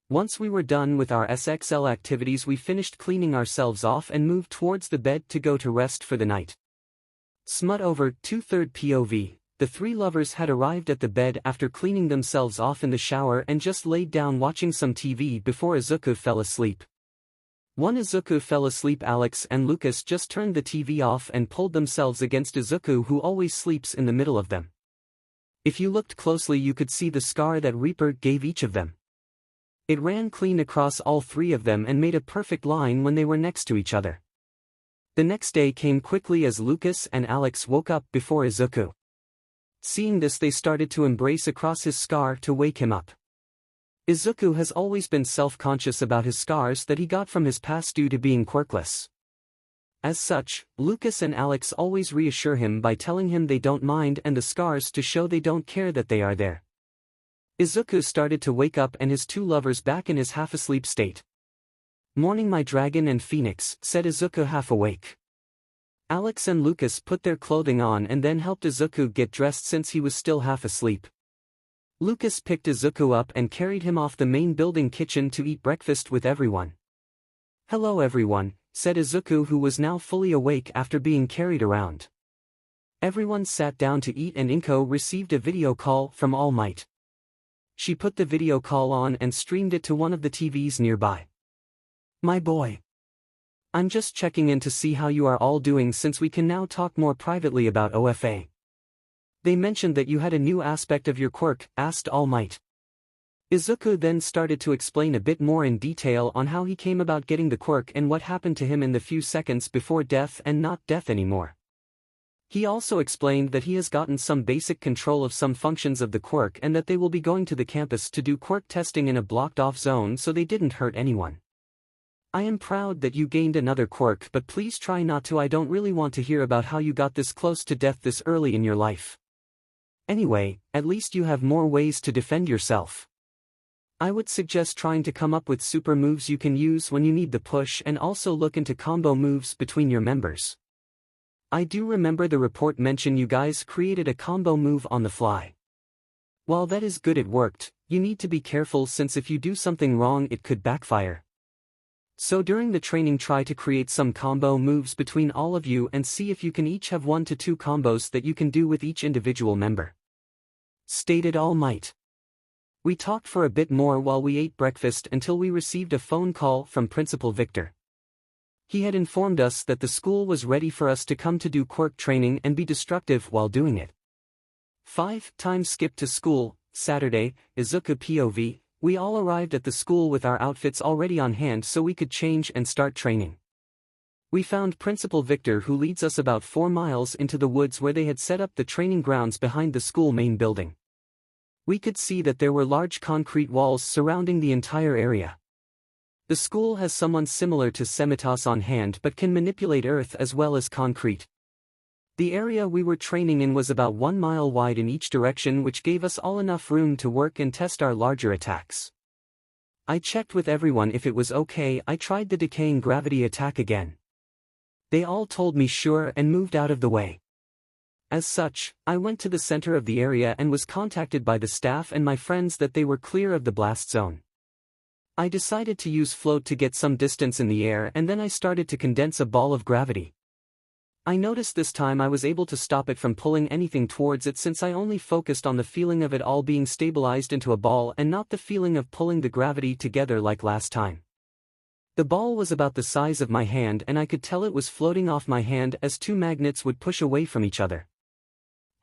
A: Once we were done with our SXL activities, we finished cleaning ourselves off and moved towards the bed to go to rest for the night. Smut over 2/3 POV. The three lovers had arrived at the bed after cleaning themselves off in the shower and just laid down watching some TV before Izuku fell asleep. Izuku fell asleep. Alex and Lucas just turned the TV off and pulled themselves against Izuku, who always sleeps in the middle of them. If you looked closely you could see the scar that Reaper gave each of them. It ran clean across all three of them and made a perfect line when they were next to each other. The next day came quickly as Lucas and Alex woke up before Izuku. Seeing this, they started to embrace across his scar to wake him up. Izuku has always been self-conscious about his scars that he got from his past due to being quirkless. As such, Lucas and Alex always reassure him by telling him they don't mind and the scars to show they don't care that they are there. Izuku started to wake up and his two lovers back in his half-asleep state. Morning my dragon and phoenix, said Izuku half awake. Alex and Lucas put their clothing on and then helped Izuku get dressed since he was still half asleep. Lucas picked Izuku up and carried him off the main building kitchen to eat breakfast with everyone. Hello everyone, said Izuku, who was now fully awake after being carried around. Everyone sat down to eat and Inko received a video call from All Might. She put the video call on and streamed it to one of the TVs nearby. My boy. I'm just checking in to see how you are all doing since we can now talk more privately about OFA. They mentioned that you had a new aspect of your quirk, asked All Might. Izuku then started to explain a bit more in detail on how he came about getting the quirk and what happened to him in the few seconds before death and not death anymore. He also explained that he has gotten some basic control of some functions of the quirk and that they will be going to the campus to do quirk testing in a blocked-off zone so they didn't hurt anyone. I am proud that you gained another quirk, but please try not to. I don't really want to hear about how you got this close to death this early in your life. Anyway, at least you have more ways to defend yourself. I would suggest trying to come up with super moves you can use when you need the push and also look into combo moves between your members. I do remember the report mentioned you guys created a combo move on the fly. While that is good it worked, you need to be careful since if you do something wrong it could backfire. So during the training try to create some combo moves between all of you and see if you can each have 1 to 2 combos that you can do with each individual member. Stated All Might. We talked for a bit more while we ate breakfast until we received a phone call from Principal Victor. He had informed us that the school was ready for us to come to do quirk training and be destructive while doing it. 5 times skip to school, Saturday, 𝗧𝗵𝗲. We all arrived at the school with our outfits already on hand so we could change and start training. We found Principal Victor who leads us about 4 miles into the woods where they had set up the training grounds behind the school main building. We could see that there were large concrete walls surrounding the entire area. The school has someone similar to 𝗬𝗵𝗃 on hand but can manipulate earth as well as concrete. The area we were training in was about 1 mile wide in each direction, which gave us all enough room to work and test our larger attacks. I checked with everyone if it was okay. I tried the decaying gravity attack again. They all told me sure and moved out of the way. As such, I went to the center of the area and was contacted by the staff and my friends that they were clear of the blast zone. I decided to use float to get some distance in the air, and then I started to condense a ball of gravity. I noticed this time I was able to stop it from pulling anything towards it since I only focused on the feeling of it all being stabilized into a ball and not the feeling of pulling the gravity together like last time. The ball was about the size of my hand and I could tell it was floating off my hand as 2 magnets would push away from each other.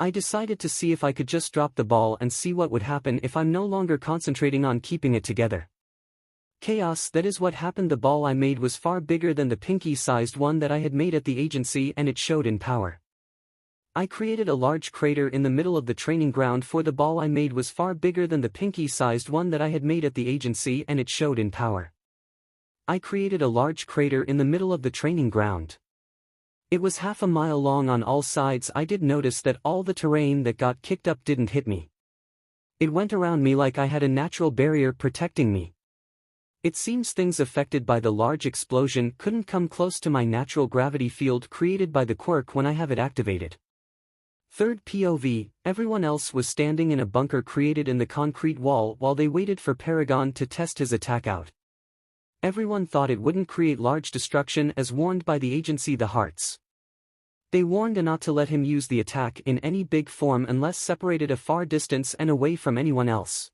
A: I decided to see if I could just drop the ball and see what would happen if I'm no longer concentrating on keeping it together. Chaos. That is what happened. The ball I made was far bigger than the pinky-sized one that I had made at the agency, and it showed in power. I created a large crater in the middle of the training ground, for the ball I made was far bigger than the pinky-sized one that I had made at the agency, and it showed in power. I created a large crater in the middle of the training ground. It was half a mile long on all sides. I did notice that all the terrain that got kicked up didn't hit me. It went around me like I had a natural barrier protecting me. It seems things affected by the large explosion couldn't come close to my natural gravity field created by the quirk when I have it activated. Third POV, everyone else was standing in a bunker created in the concrete wall while they waited for 𝗵𝗃𝗄 to test his attack out. Everyone thought it wouldn't create large destruction as warned by the agency 𝗧𝗵𝗃𝗄. They warned not to let him use the attack in any big form unless separated a far distance and away from anyone else.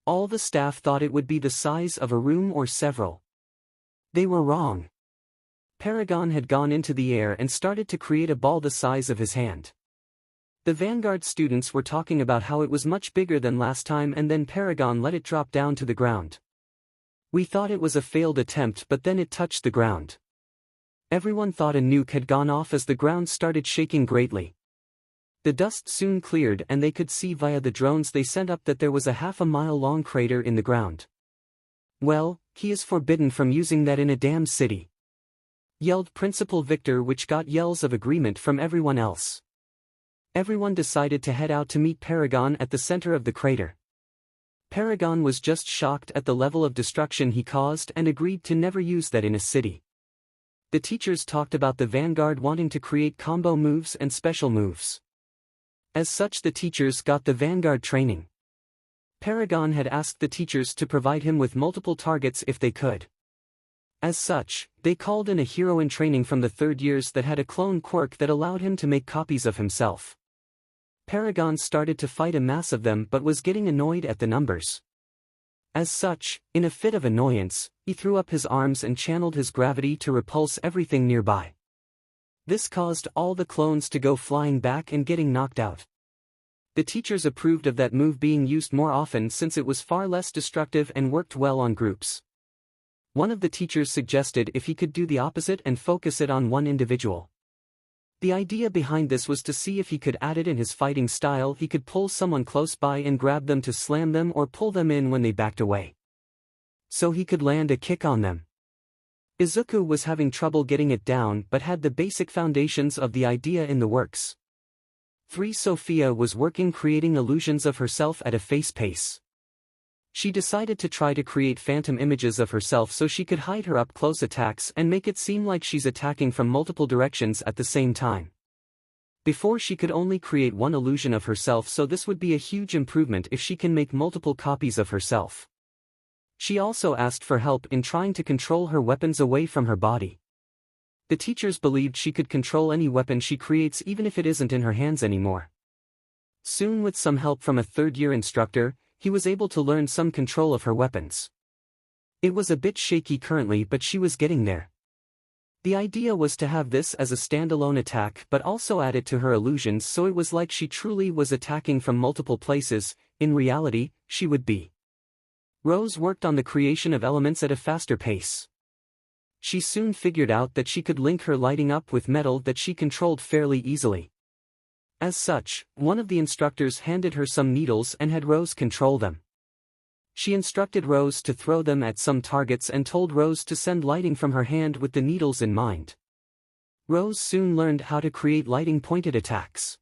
A: All the staff thought it would be the size of a room or several. They were wrong. 𝗵𝗃𝗄 had gone into the air and started to create a ball the size of his hand. The Vanguard students were talking about how it was much bigger than last time, and then 𝗵𝗃𝗄 let it drop down to the ground. We thought it was a failed attempt, but then it touched the ground. Everyone thought a nuke had gone off as the ground started shaking greatly. The dust soon cleared and they could see via the drones they sent up that there was a half a mile long crater in the ground. Well, he is forbidden from using that in a damn city, yelled Principal Victor, which got yells of agreement from everyone else. Everyone decided to head out to meet 𝗵𝗃𝗄 at the center of the crater. 𝗵𝗃𝗄 was just shocked at the level of destruction he caused and agreed to never use that in a city. The teachers talked about the Vanguard wanting to create combo moves and special moves. As such, the teachers got the Vanguard training. 𝗵𝗃𝗄 had asked the teachers to provide him with multiple targets if they could. As such, they called in a hero in training from the 3rd years that had a clone quirk that allowed him to make copies of himself. 𝗵𝗃𝗄 started to fight a mass of them but was getting annoyed at the numbers. As such, in a fit of annoyance, he threw up his arms and channeled his gravity to repulse everything nearby. This caused all the clones to go flying back and getting knocked out. The teachers approved of that move being used more often since it was far less destructive and worked well on groups. One of the teachers suggested if he could do the opposite and focus it on one individual. The idea behind this was to see if he could add it in his fighting style. He could pull someone close by and grab them to slam them or pull them in when they backed away, so he could land a kick on them. 𝗧𝗃𝗄 was having trouble getting it down but had the basic foundations of the idea in the works. 𝗧𝗵𝗃𝗄 was working creating illusions of herself at a face pace. She decided to try to create phantom images of herself so she could hide her up-close attacks and make it seem like she's attacking from multiple directions at the same time. Before, she could only create one illusion of herself, so this would be a huge improvement if she can make multiple copies of herself. She also asked for help in trying to control her weapons away from her body. The teachers believed she could control any weapon she creates even if it isn't in her hands anymore. Soon, with some help from a third-year instructor, he was able to learn some control of her weapons. It was a bit shaky currently, but she was getting there. The idea was to have this as a standalone attack but also add it to her illusions so it was like she truly was attacking from multiple places. In reality, she would be. Rose worked on the creation of elements at a faster pace. She soon figured out that she could link her lighting up with metal that she controlled fairly easily. As such, one of the instructors handed her some needles and had Rose control them. She instructed Rose to throw them at some targets and told Rose to send lighting from her hand with the needles in mind. Rose soon learned how to create lighting-pointed attacks.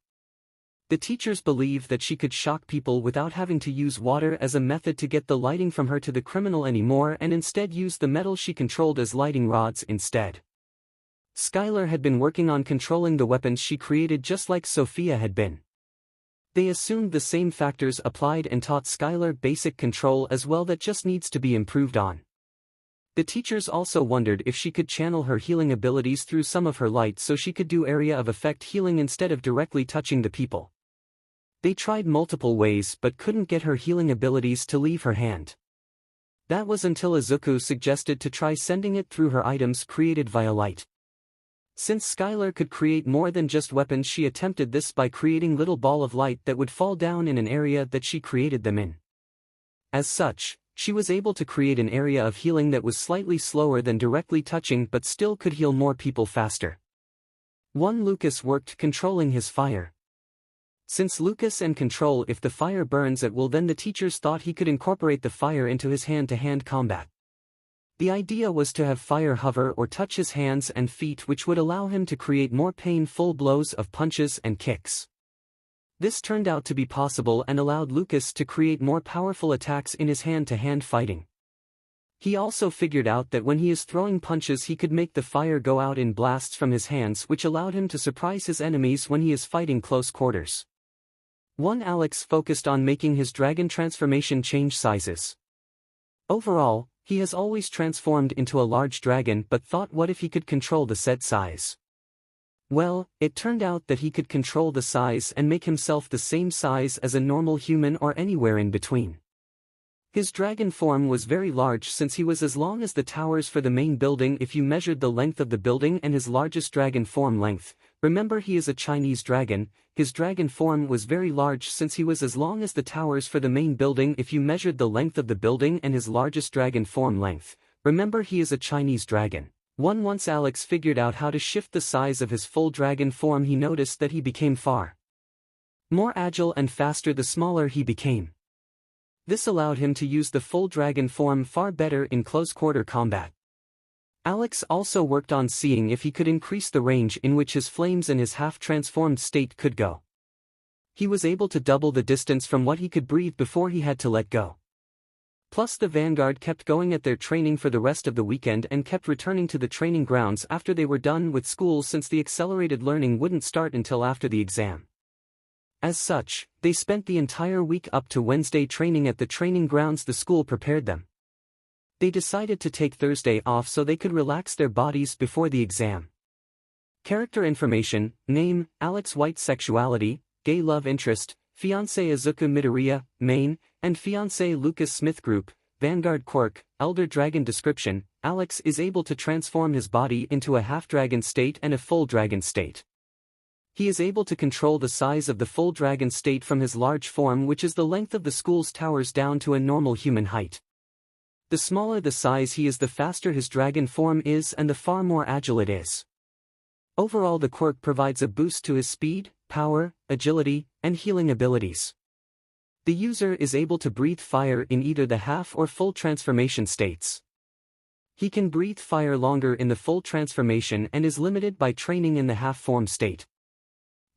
A: The teachers believed that she could shock people without having to use water as a method to get the lighting from her to the criminal anymore and instead use the metal she controlled as lighting rods instead. Skylar had been working on controlling the weapons she created just like Sophia had been. They assumed the same factors applied and taught Skylar basic control as well that just needs to be improved on. The teachers also wondered if she could channel her healing abilities through some of her light so she could do area of effect healing instead of directly touching the people. They tried multiple ways but couldn't get her healing abilities to leave her hand. That was until Izuku suggested to try sending it through her items created via light. Since Skylar could create more than just weapons, she attempted this by creating little ball of light that would fall down in an area that she created them in. As such, she was able to create an area of healing that was slightly slower than directly touching but still could heal more people faster. Lucas worked controlling his fire. Since Lucas can control if the fire burns at will, then the teachers thought he could incorporate the fire into his hand-to-hand combat. The idea was to have fire hover or touch his hands and feet, which would allow him to create more painful blows of punches and kicks. This turned out to be possible and allowed Lucas to create more powerful attacks in his hand-to-hand fighting. He also figured out that when he is throwing punches he could make the fire go out in blasts from his hands, which allowed him to surprise his enemies when he is fighting close quarters. Alex focused on making his dragon transformation change sizes. Overall, he has always transformed into a large dragon but thought what if he could control the said size. Well, it turned out that he could control the size and make himself the same size as a normal human or anywhere in between. His dragon form was very large since he was as long as the towers for the main building if you measured the length of the building and his largest dragon form length. Remember, he is a Chinese dragon. His dragon form was very large since he was as long as the towers for the main building if you measured the length of the building and his largest dragon form length. Remember, he is a Chinese dragon. Once Alex figured out how to shift the size of his full dragon form, he noticed that he became far more agile and faster the smaller he became. This allowed him to use the full dragon form far better in close-quarter combat. Alex also worked on seeing if he could increase the range in which his flames in his half-transformed state could go. He was able to double the distance from what he could breathe before he had to let go. Plus, the Vanguard kept going at their training for the rest of the weekend and kept returning to the training grounds after they were done with school since the accelerated learning wouldn't start until after the exam. As such, they spent the entire week up to Wednesday training at the training grounds the school prepared them. They decided to take Thursday off so they could relax their bodies before the exam. Character information: name, Alex White. Sexuality, gay. Love interest, fiancé Izuku Midoriya, main, and fiancé Lucas Smith. Group, Vanguard. Quirk, Elder Dragon. Description: Alex is able to transform his body into a half-dragon state and a full dragon state. He is able to control the size of the full dragon state from his large form, which is the length of the school's towers, down to a normal human height. The smaller the size he is, the faster his dragon form is and the far more agile it is. Overall, the quirk provides a boost to his speed, power, agility, and healing abilities. The user is able to breathe fire in either the half or full transformation states. He can breathe fire longer in the full transformation and is limited by training in the half form state.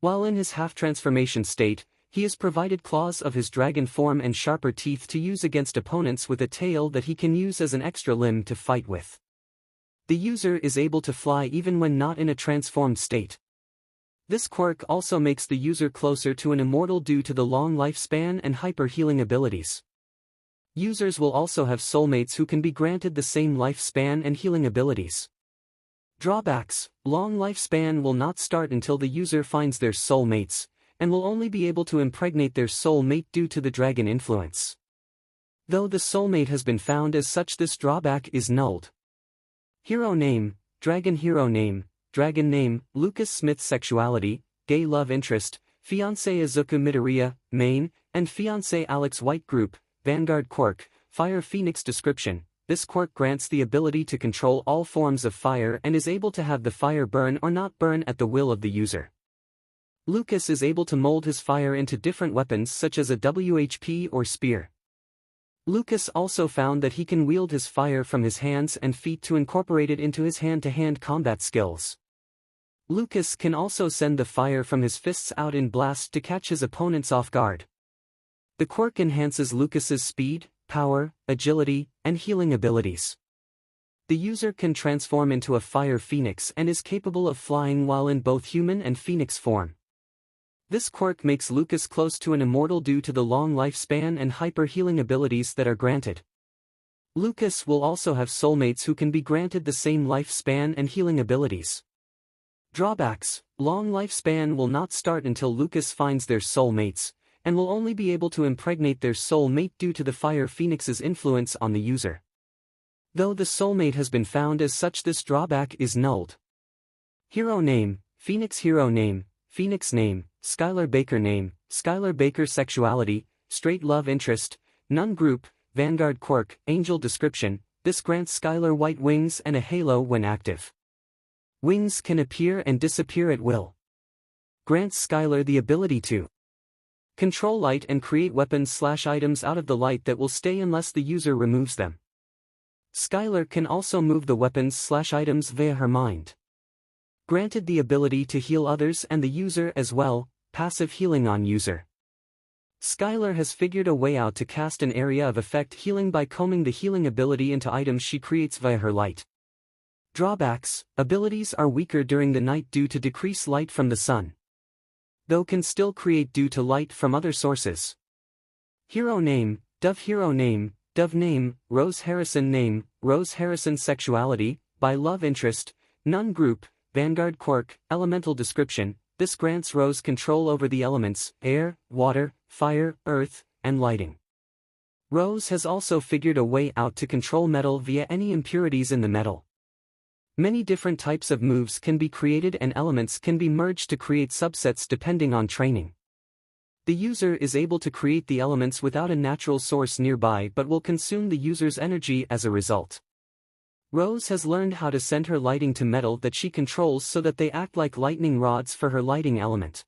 A: While in his half transformation state, he is provided claws of his dragon form and sharper teeth to use against opponents with a tail that he can use as an extra limb to fight with. The user is able to fly even when not in a transformed state. This quirk also makes the user closer to an immortal due to the long lifespan and hyper healing abilities. Users will also have soulmates who can be granted the same lifespan and healing abilities. Drawbacks: long lifespan will not start until the user finds their soulmates, and will only be able to impregnate their soulmate due to the dragon influence. Though the soulmate has been found as such, this drawback is nulled. Hero name: dragon. Hero name: dragon name, 𝗬𝗂𝗵𝗃 gay love interest, fiancé 𝗧𝗵𝗵𝗃 main, and fiancé 𝗳𝗿𝗧𝗛𝗏 Vanguard quirk, Fire Phoenix description. This quirk grants the ability to control all forms of fire and is able to have the fire burn or not burn at the will of the user. Lucas is able to mold his fire into different weapons such as a WHP or spear. Lucas also found that he can wield his fire from his hands and feet to incorporate it into his hand-to-hand combat skills. Lucas can also send the fire from his fists out in blast to catch his opponents off guard. The quirk enhances Lucas's speed, power, agility, and healing abilities. The user can transform into a fire phoenix and is capable of flying while in both human and phoenix form. This quirk makes Lucas close to an immortal due to the long lifespan and hyper-healing abilities that are granted. Lucas will also have soulmates who can be granted the same lifespan and healing abilities. Drawbacks: long lifespan will not start until Lucas finds their soulmates, and will only be able to impregnate their soulmate due to the Fire Phoenix's influence on the user. Though the soulmate has been found as such, this drawback is nulled. Hero name: Phoenix. Hero name: Phoenix name, Skylar Baker name, Skylar Baker sexuality, straight love interest, nun group, Vanguard quirk, angel description. This grants Skylar white wings and a halo when active. Wings can appear and disappear at will. Grants Skylar the ability to control light and create weapons/items out of the light that will stay unless the user removes them. Skylar can also move the weapons/items via her mind. Granted the ability to heal others and the user as well, passive healing on user. Skylar has figured a way out to cast an area of effect healing by combing the healing ability into items she creates via her light. Drawbacks: abilities are weaker during the night due to decreased light from the sun, though can still create due to light from other sources. Hero name: Dove. Hero name: Dove name, Rose Harrison name, Rose Harrison sexuality, by love interest, nun group, Vanguard quirk, elemental description. This grants Rose control over the elements, air, water, fire, earth, and lighting. Rose has also figured a way out to control metal via any impurities in the metal. Many different types of moves can be created and elements can be merged to create subsets depending on training. The user is able to create the elements without a natural source nearby but will consume the user's energy as a result. Rose has learned how to send her lighting to metal that she controls so that they act like lightning rods for her lighting element.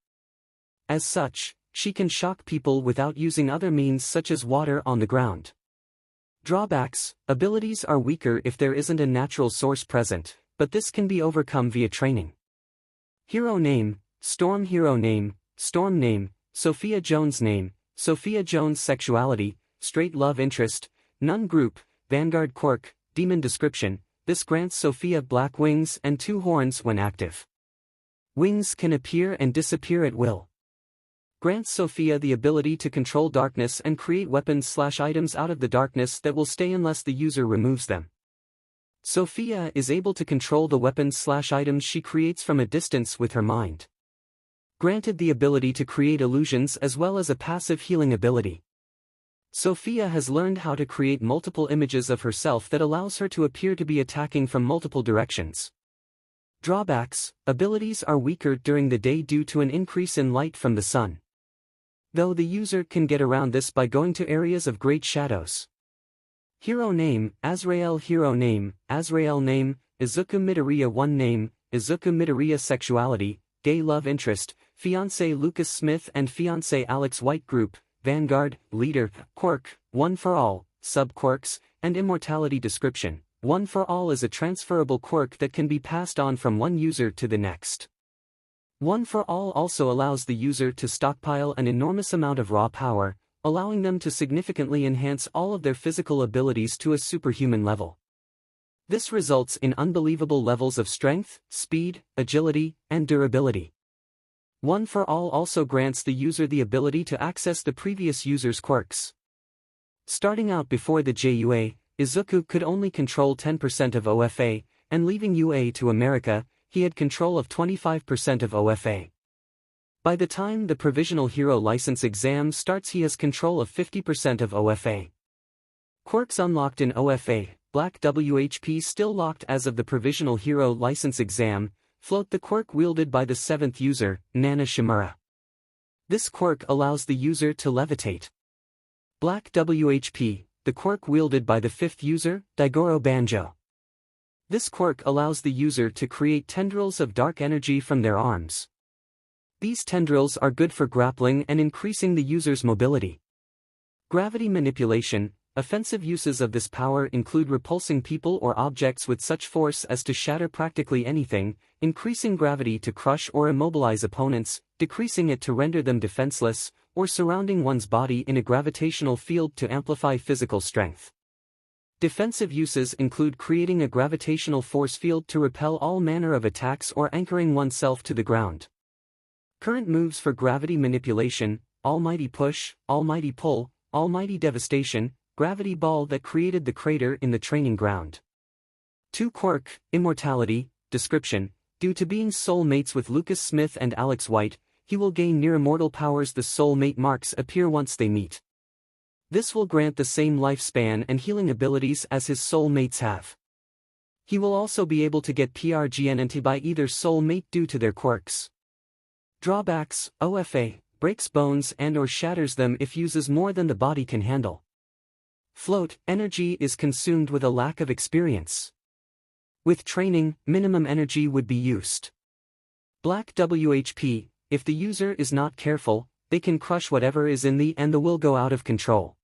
A: As such, she can shock people without using other means such as water on the ground. Drawbacks: abilities are weaker if there isn't a natural source present, but this can be overcome via training. Hero name: Storm. Hero name: Storm name, Sophia Jones name, Sophia Jones sexuality, straight love interest, nun group, Vanguard quirk, demon description. This grants Sophia black wings and 2 horns when active. Wings can appear and disappear at will. Grants Sophia the ability to control darkness and create weapons/items out of the darkness that will stay unless the user removes them. Sophia is able to control the weapons/items she creates from a distance with her mind. Granted the ability to create illusions as well as a passive healing ability. Sophia has learned how to create multiple images of herself that allows her to appear to be attacking from multiple directions. Drawbacks: abilities are weaker during the day due to an increase in light from the sun, though the user can get around this by going to areas of great shadows. Hero name: Azrael. Hero name: Azrael name, 𝗬𝗵𝗵𝗃 1 name, 𝗬𝗵𝗵𝗃 sexuality, gay love interest, fiancé Lucas Smith and fiancé Alex White group, Vanguard, leader, quirk, one for all, sub-quirks, and immortality description. One for all is a transferable quirk that can be passed on from one user to the next. One for all also allows the user to stockpile an enormous amount of raw power, allowing them to significantly enhance all of their physical abilities to a superhuman level. This results in unbelievable levels of strength, speed, agility, and durability. One for all also grants the user the ability to access the previous user's quirks. Starting out before the 𝗧𝗂𝗧𝗔𝗍 could only control 10% of OFA, and leaving UA to America, he had control of 25% of OFA. By the time the provisional hero license exam starts, he has control of 50% of OFA. Quirks unlocked in OFA, Black WHP still locked as of the provisional hero license exam. Float, the quirk wielded by the 7th user, 𝗳𝗏. This quirk allows the user to levitate. Black WHP, the quirk wielded by the 5th user, 𝗳𝗍𝗍𝗄. This quirk allows the user to create tendrils of dark energy from their arms. These tendrils are good for grappling and increasing the user's mobility. Gravity manipulation. Offensive uses of this power include repulsing people or objects with such force as to shatter practically anything, increasing gravity to crush or immobilize opponents, decreasing it to render them defenseless, or surrounding one's body in a gravitational field to amplify physical strength. Defensive uses include creating a gravitational force field to repel all manner of attacks or anchoring oneself to the ground. Current moves for gravity manipulation: Almighty Push, Almighty Pull, Almighty Devastation, Gravity Ball that created the crater in the training ground. 2 Quirk, Immortality. Description: due to being soul mates with Lucas Smith and Alex White, he will gain near immortal powers. The soul mate marks appear once they meet. This will grant the same lifespan and healing abilities as his soul mates have. He will also be able to get PRGNT by either soul mate due to their quirks. Drawbacks: OFA, breaks bones and or shatters them if uses more than the body can handle. Float, energy is consumed with a lack of experience. With training, minimum energy would be used. Black WHP, if the user is not careful, they can crush whatever is in the and the will go out of control.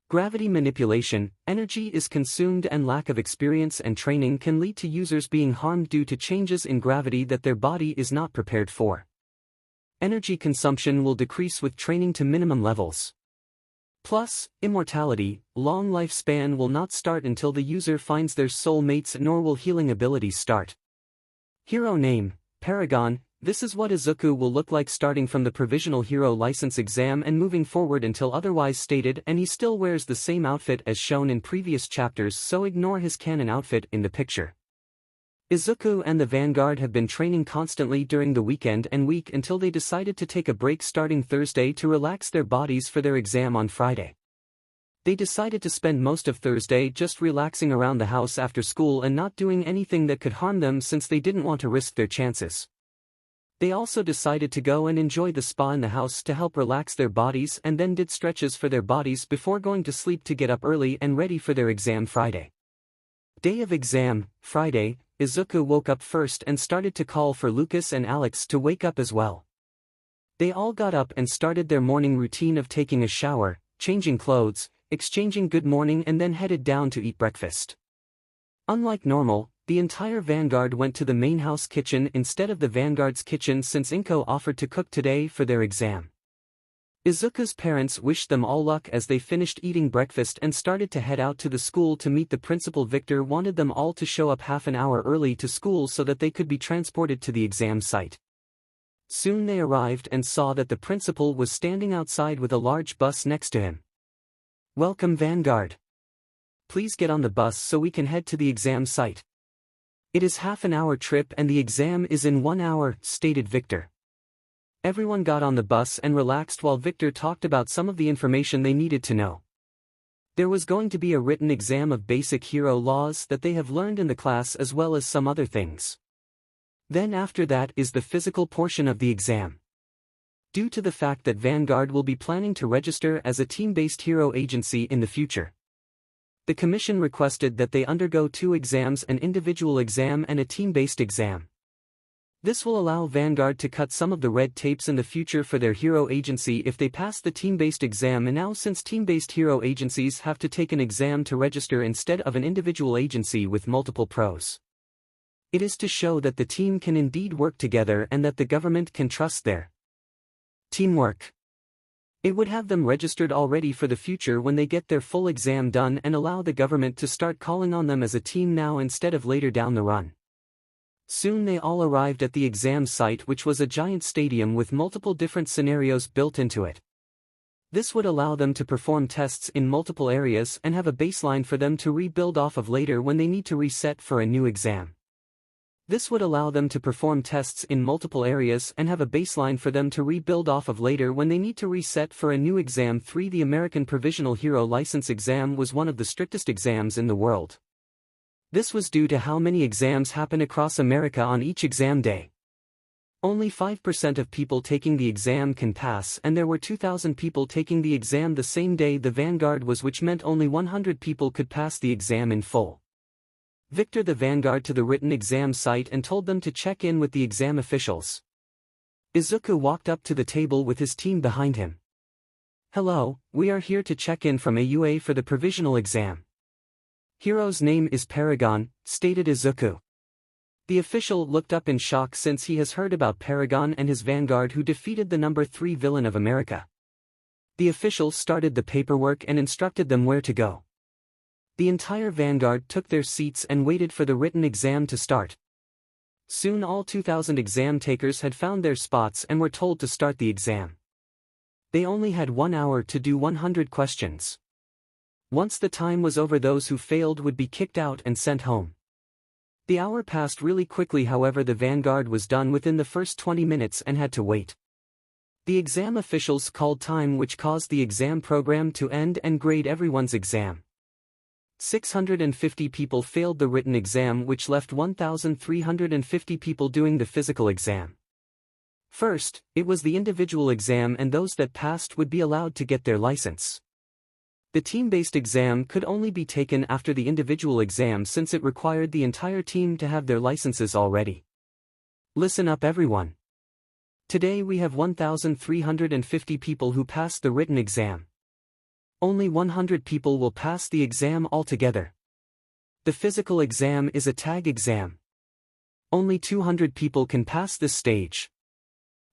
A: Gravity manipulation, energy is consumed and lack of experience and training can lead to users being harmed due to changes in gravity that their body is not prepared for. Energy consumption will decrease with training to minimum levels. Plus, immortality, long lifespan will not start until the user finds their soul mates, nor will healing abilities start. Hero name: Paragon. This is what Izuku will look like starting from the provisional hero license exam and moving forward until otherwise stated, and he still wears the same outfit as shown in previous chapters, so ignore his canon outfit in the picture. Izuku and the Vanguard have been training constantly during the weekend and week until they decided to take a break starting Thursday to relax their bodies for their exam on Friday. They decided to spend most of Thursday just relaxing around the house after school and not doing anything that could harm them since they didn't want to risk their chances. They also decided to go and enjoy the spa in the house to help relax their bodies, and then did stretches for their bodies before going to sleep to get up early and ready for their exam Friday. Day of exam, Friday. Izuku woke up first and started to call for Lucas and Alex to wake up as well. They all got up and started their morning routine of taking a shower, changing clothes, exchanging good morning, and then headed down to eat breakfast. Unlike normal, the entire Vanguard went to the main house kitchen instead of the Vanguard's kitchen since Inko offered to cook today for their exam. Izuku's parents wished them all luck as they finished eating breakfast and started to head out to the school to meet the principal. Victor wanted them all to show up half an hour early to school so that they could be transported to the exam site. Soon they arrived and saw that the principal was standing outside with a large bus next to him. "Welcome, Vanguard. Please get on the bus so we can head to the exam site. It is half an hour trip and the exam is in 1 hour," stated Victor. Everyone got on the bus and relaxed while Victor talked about some of the information they needed to know. There was going to be a written exam of basic hero laws that they have learned in the class as well as some other things. Then after that is the physical portion of the exam. Due to the fact that Vanguard will be planning to register as a team-based hero agency in the future, the commission requested that they undergo 2 exams, an individual exam and a team-based exam. This will allow Vanguard to cut some of the red tapes in the future for their hero agency if they pass the team-based exam, and now since team-based hero agencies have to take an exam to register instead of an individual agency with multiple pros. It is to show that the team can indeed work together and that the government can trust their teamwork. It would have them registered already for the future when they get their full exam done and allow the government to start calling on them as a team now instead of later down the run. Soon they all arrived at the exam site, which was a giant stadium with multiple different scenarios built into it. This would allow them to perform tests in multiple areas and have a baseline for them to rebuild off of later when they need to reset for a new exam. This would allow them to perform tests in multiple areas and have a baseline for them to rebuild off of later when they need to reset for a new exam. 3. The American Provisional Hero License Exam was one of the strictest exams in the world. This was due to how many exams happen across America on each exam day. Only 5% of people taking the exam can pass, and there were 2,000 people taking the exam the same day the vanguard was, which meant only 100 people could pass the exam in full. Victor the vanguard to the written exam site and told them to check in with the exam officials. Izuku walked up to the table with his team behind him. "Hello, we are here to check in from AUA for the provisional exam. Hero's name is 𝗵𝗃𝗏, stated Izuku. The official looked up in shock since he has heard about 𝗵𝗃𝗏 and his vanguard who defeated the number 3 villain of America. The official started the paperwork and instructed them where to go. The entire vanguard took their seats and waited for the written exam to start. Soon all 2,000 exam takers had found their spots and were told to start the exam. They only had 1 hour to do 100 questions. Once the time was over, those who failed would be kicked out and sent home. The hour passed really quickly, however the vanguard was done within the first 20 minutes and had to wait. The exam officials called time, which caused the exam program to end and grade everyone's exam. 650 people failed the written exam, which left 1,350 people doing the physical exam. First, it was the individual exam, and those that passed would be allowed to get their license. The team-based exam could only be taken after the individual exam since it required the entire team to have their licenses already. Listen up everyone. Today we have 1,350 people who passed the written exam. Only 100 people will pass the exam altogether. The physical exam is a tag exam. Only 200 people can pass this stage.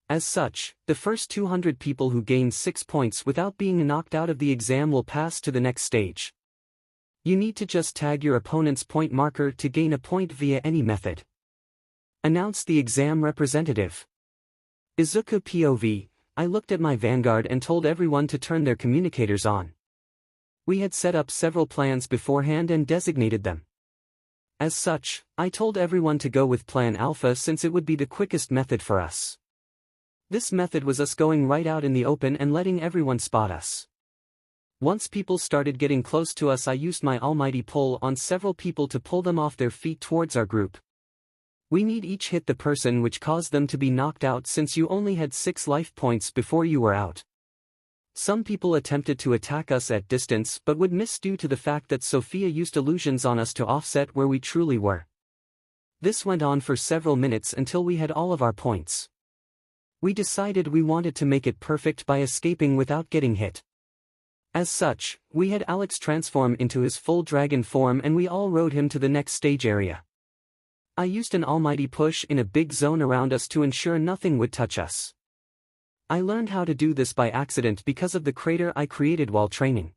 A: As such, the first 200 people who gain 6 points without being knocked out of the exam will pass to the next stage. You need to just tag your opponent's point marker to gain a point via any method. Announced the exam representative. Izuku POV, I looked at my vanguard and told everyone to turn their communicators on. We had set up several plans beforehand and designated them. As such, I told everyone to go with Plan Alpha since it would be the quickest method for us. This method was us going right out in the open and letting everyone spot us. Once people started getting close to us, I used my almighty pull on several people to pull them off their feet towards our group. We need each hit the person which caused them to be knocked out since you only had 6 life points before you were out. Some people attempted to attack us at distance but would miss due to the fact that Sophia used illusions on us to offset where we truly were. This went on for several minutes until we had all of our points. We decided we wanted to make it perfect by escaping without getting hit. As such, we had Alex transform into his full dragon form and we all rode him to the next stage area. I used an almighty push in a big zone around us to ensure nothing would touch us. I learned how to do this by accident because of the crater I created while training.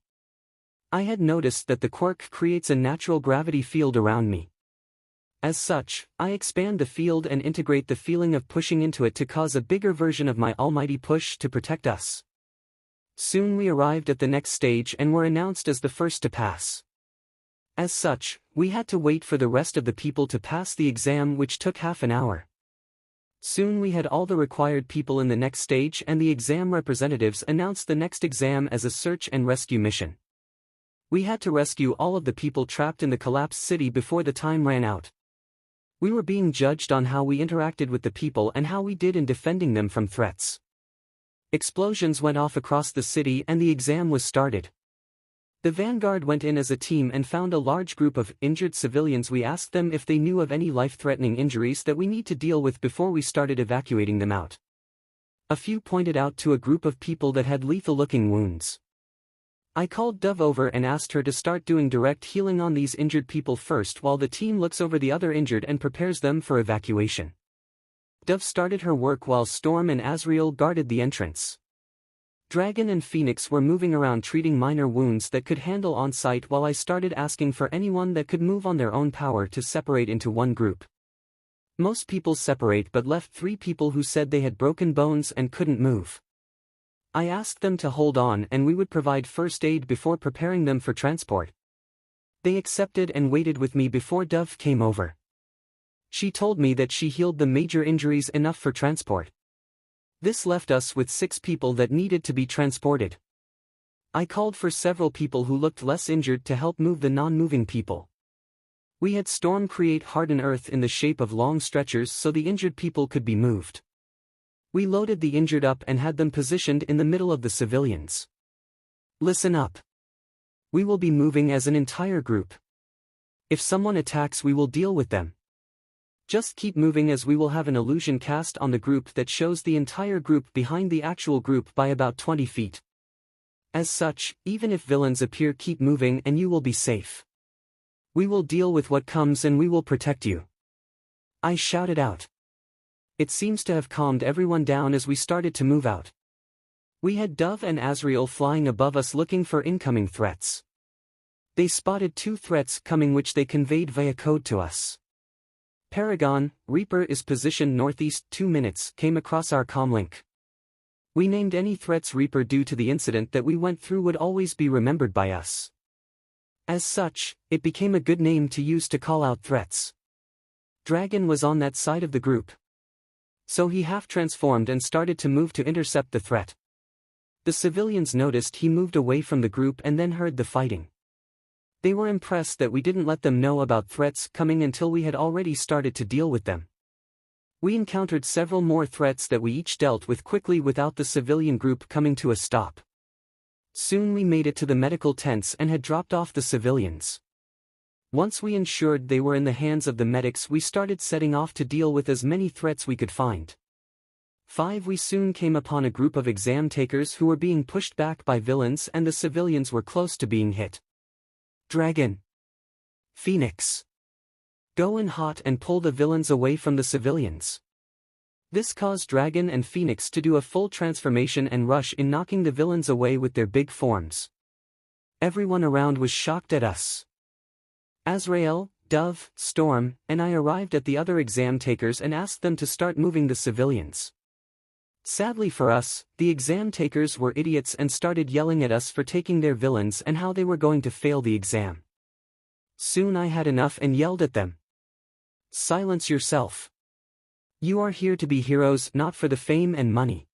A: I had noticed that the quirk creates a natural gravity field around me. As such, I expand the field and integrate the feeling of pushing into it to cause a bigger version of my almighty push to protect us. Soon we arrived at the next stage and were announced as the first to pass. As such, we had to wait for the rest of the people to pass the exam, which took half an hour. Soon we had all the required people in the next stage and the exam representatives announced the next exam as a search and rescue mission. We had to rescue all of the people trapped in the collapsed city before the time ran out. We were being judged on how we interacted with the people and how we did in defending them from threats. Explosions went off across the city and the exam was started. The vanguard went in as a team and found a large group of injured civilians. We asked them if they knew of any life-threatening injuries that we need to deal with before we started evacuating them out. A few pointed out to a group of people that had lethal-looking wounds. I called Dove over and asked her to start doing direct healing on these injured people first while the team looks over the other injured and prepares them for evacuation. Dove started her work while Storm and Azrael guarded the entrance. Dragon and Phoenix were moving around treating minor wounds that could handle on site while I started asking for anyone that could move on their own power to separate into one group. Most people separate but left 3 people who said they had broken bones and couldn't move. I asked them to hold on and we would provide first aid before preparing them for transport. They accepted and waited with me before 𝗬𝗲𝗍 came over. She told me that she healed the major injuries enough for transport. This left us with 6 people that needed to be transported. I called for several people who looked less injured to help move the non-moving people. We had 𝗬𝗏 create hardened earth in the shape of long stretchers so the injured people could be moved. We loaded the injured up and had them positioned in the middle of the civilians. Listen up. We will be moving as an entire group. If someone attacks, we will deal with them. Just keep moving as we will have an illusion cast on the group that shows the entire group behind the actual group by about 20 feet. As such, even if villains appear, keep moving and you will be safe. We will deal with what comes and we will protect you. I shouted out. It seems to have calmed everyone down as we started to move out. We had 𝗬𝗏 and 𝗬𝗏𝗏 flying above us looking for incoming threats. They spotted 2 threats coming which they conveyed via code to us. 𝗵𝗃𝗃 is positioned northeast 2 minutes came across our comlink. We named any threats Reaper due to the incident that we went through would always be remembered by us. As such, it became a good name to use to call out threats. Dragon was on that side of the group. So he half transformed and started to move to intercept the threat. The civilians noticed he moved away from the group and then heard the fighting. They were impressed that we didn't let them know about threats coming until we had already started to deal with them. We encountered several more threats that we each dealt with quickly without the civilian group coming to a stop. Soon we made it to the medical tents and had dropped off the civilians. Once we ensured they were in the hands of the medics, we started setting off to deal with as many threats we could find. 5 We soon came upon a group of exam takers who were being pushed back by villains and the civilians were close to being hit. Dragon, Phoenix, go in hot and pull the villains away from the civilians. This caused Dragon and Phoenix to do a full transformation and rush in, knocking the villains away with their big forms. Everyone around was shocked at us. Azrael, 𝗬𝗏𝗏, Storm, and I arrived at the other exam takers and asked them to start moving the civilians. Sadly for us, the exam takers were idiots and started yelling at us for taking their villains and how they were going to fail the exam. Soon I had enough and yelled at them. Silence yourself. You are here to be heroes, not for the fame and money.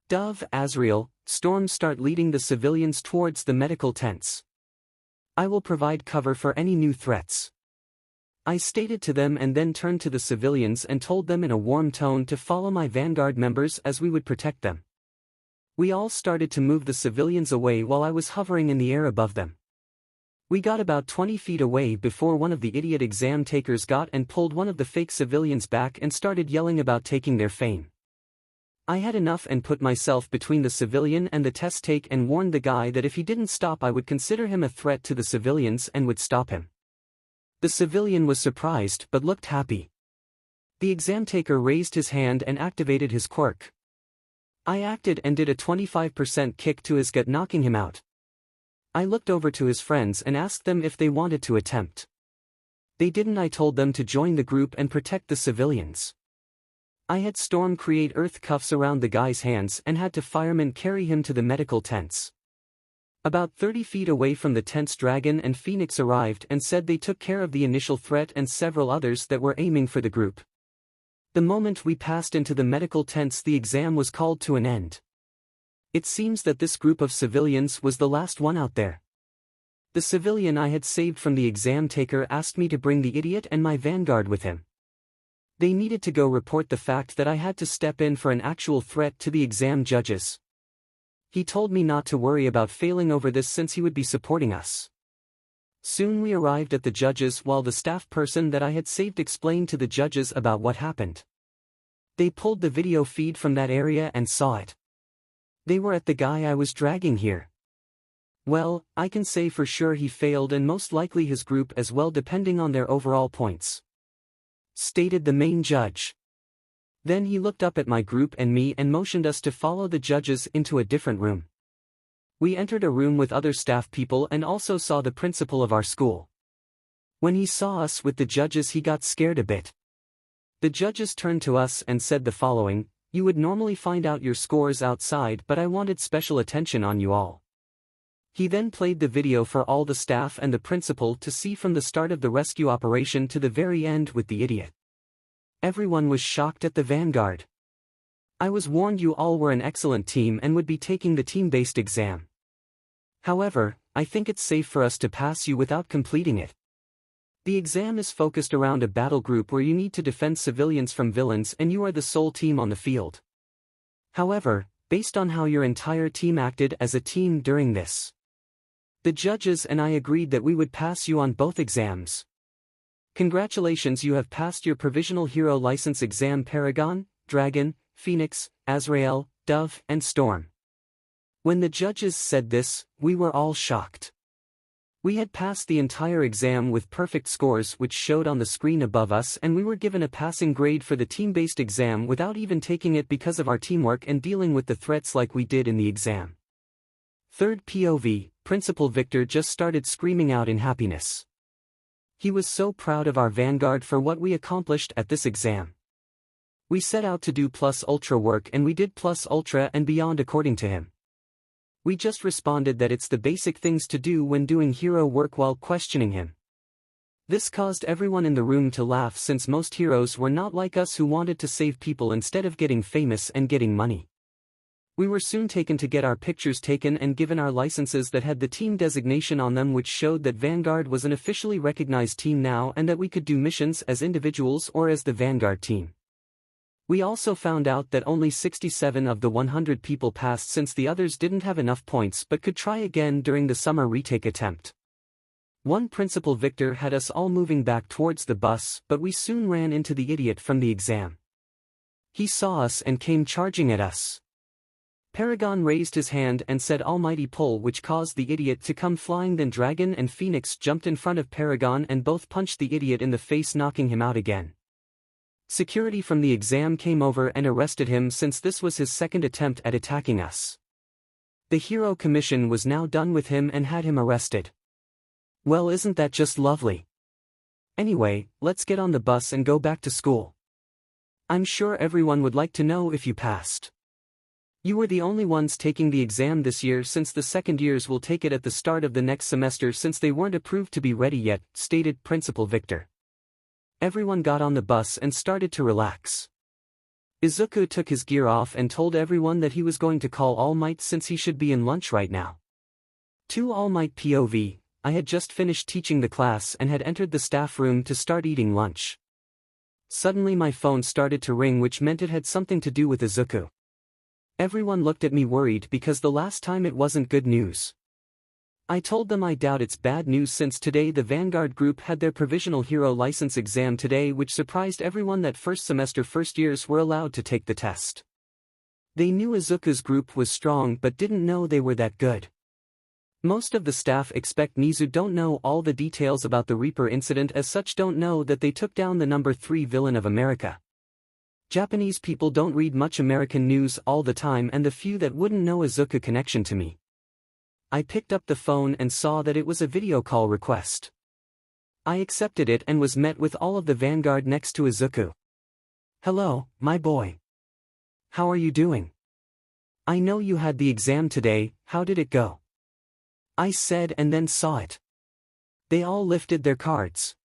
A: 𝗬𝗏𝗏, Azrael, Storm, start leading the civilians towards the medical tents. I will provide cover for any new threats. I stated to them and then turned to the civilians and told them in a warm tone to follow my vanguard members as we would protect them. We all started to move the civilians away while I was hovering in the air above them. We got about 20 feet away before one of the idiot exam takers got and pulled one of the fake civilians back and started yelling about taking their fame. I had enough and put myself between the civilian and the test take and warned the guy that if he didn't stop I would consider him a threat to the civilians and would stop him. The civilian was surprised but looked happy. The exam taker raised his hand and activated his quirk. I acted and did a 25% kick to his gut, knocking him out. I looked over to his friends and asked them if they wanted to attempt. They didn't. I told them to join the group and protect the civilians. I had Storm create earth cuffs around the guy's hands and had to firemen carry him to the medical tents. About 30 feet away from the tents, Dragon and Phoenix arrived and said they took care of the initial threat and several others that were aiming for the group. The moment we passed into the medical tents, the exam was called to an end. It seems that this group of civilians was the last one out there. The civilian I had saved from the exam taker asked me to bring the idiot and my vanguard with him. They needed to go report the fact that I had to step in for an actual threat to the exam judges. He told me not to worry about failing over this since he would be supporting us. Soon we arrived at the judges while the staff person that I had saved explained to the judges about what happened. They pulled the video feed from that area and saw it. They were at the guy I was dragging here. Well, I can say for sure he failed and most likely his group as well, depending on their overall points, stated the main judge. Then he looked up at my group and me and motioned us to follow the judges into a different room. We entered a room with other staff people and also saw the principal of our school. When he saw us with the judges, he got scared a bit. The judges turned to us and said the following: You would normally find out your scores outside, but I wanted special attention on you all. He then played the video for all the staff and the principal to see from the start of the rescue operation to the very end with the idiot. Everyone was shocked at the vanguard. I was warned you all were an excellent team and would be taking the team-based exam. However, I think it's safe for us to pass you without completing it. The exam is focused around a battle group where you need to defend civilians from villains and you are the sole team on the field. However, based on how your entire team acted as a team during this, the judges and I agreed that we would pass you on both exams. Congratulations, you have passed your provisional hero license exam. Paragon, Dragon, Phoenix, Azrael, Dove, and Storm. When the judges said this, we were all shocked. We had passed the entire exam with perfect scores which showed on the screen above us, and we were given a passing grade for the team-based exam without even taking it because of our teamwork and dealing with the threats like we did in the exam. Third POV, Principal Victor just started screaming out in happiness. He was so proud of our vanguard for what we accomplished at this exam. We set out to do plus ultra work and we did plus ultra and beyond according to him. We just responded that it's the basic things to do when doing hero work while questioning him. This caused everyone in the room to laugh since most heroes were not like us who wanted to save people instead of getting famous and getting money. We were soon taken to get our pictures taken and given our licenses that had the team designation on them, which showed that Vanguard was an officially recognized team now and that we could do missions as individuals or as the Vanguard team. We also found out that only 67 of the 100 people passed since the others didn't have enough points but could try again during the summer retake attempt. One Principal Victor had us all moving back towards the bus, but we soon ran into the idiot from the exam. He saw us and came charging at us. Paragon raised his hand and said almighty pull, which caused the idiot to come flying. Then Dragon and Phoenix jumped in front of Paragon and both punched the idiot in the face, knocking him out again. Security from the exam came over and arrested him since this was his second attempt at attacking us. The Hero Commission was now done with him and had him arrested. Well, isn't that just lovely? Anyway, let's get on the bus and go back to school. I'm sure everyone would like to know if you passed. You were the only ones taking the exam this year, since the second years will take it at the start of the next semester since they weren't approved to be ready yet, stated Principal Victor. Everyone got on the bus and started to relax. Izuku took his gear off and told everyone that he was going to call All Might since he should be in lunch right now. To All Might POV, I had just finished teaching the class and had entered the staff room to start eating lunch. Suddenly my phone started to ring, which meant it had something to do with Izuku. Everyone looked at me worried because the last time it wasn't good news. I told them I doubt it's bad news since today the Vanguard group had their provisional hero license exam today, which surprised everyone that first semester first years were allowed to take the test. They knew Izuku's group was strong but didn't know they were that good. Most of the staff expect Nizu don't know all the details about the Reaper incident, as such don't know that they took down the number 3 villain of America. Japanese people don't read much American news all the time, and the few that wouldn't know Izuku connection to me. I picked up the phone and saw that it was a video call request. I accepted it and was met with all of the Vanguard next to Izuku. Hello, my boy. How are you doing? I know you had the exam today, how did it go? I said and then saw it. They all lifted their cards.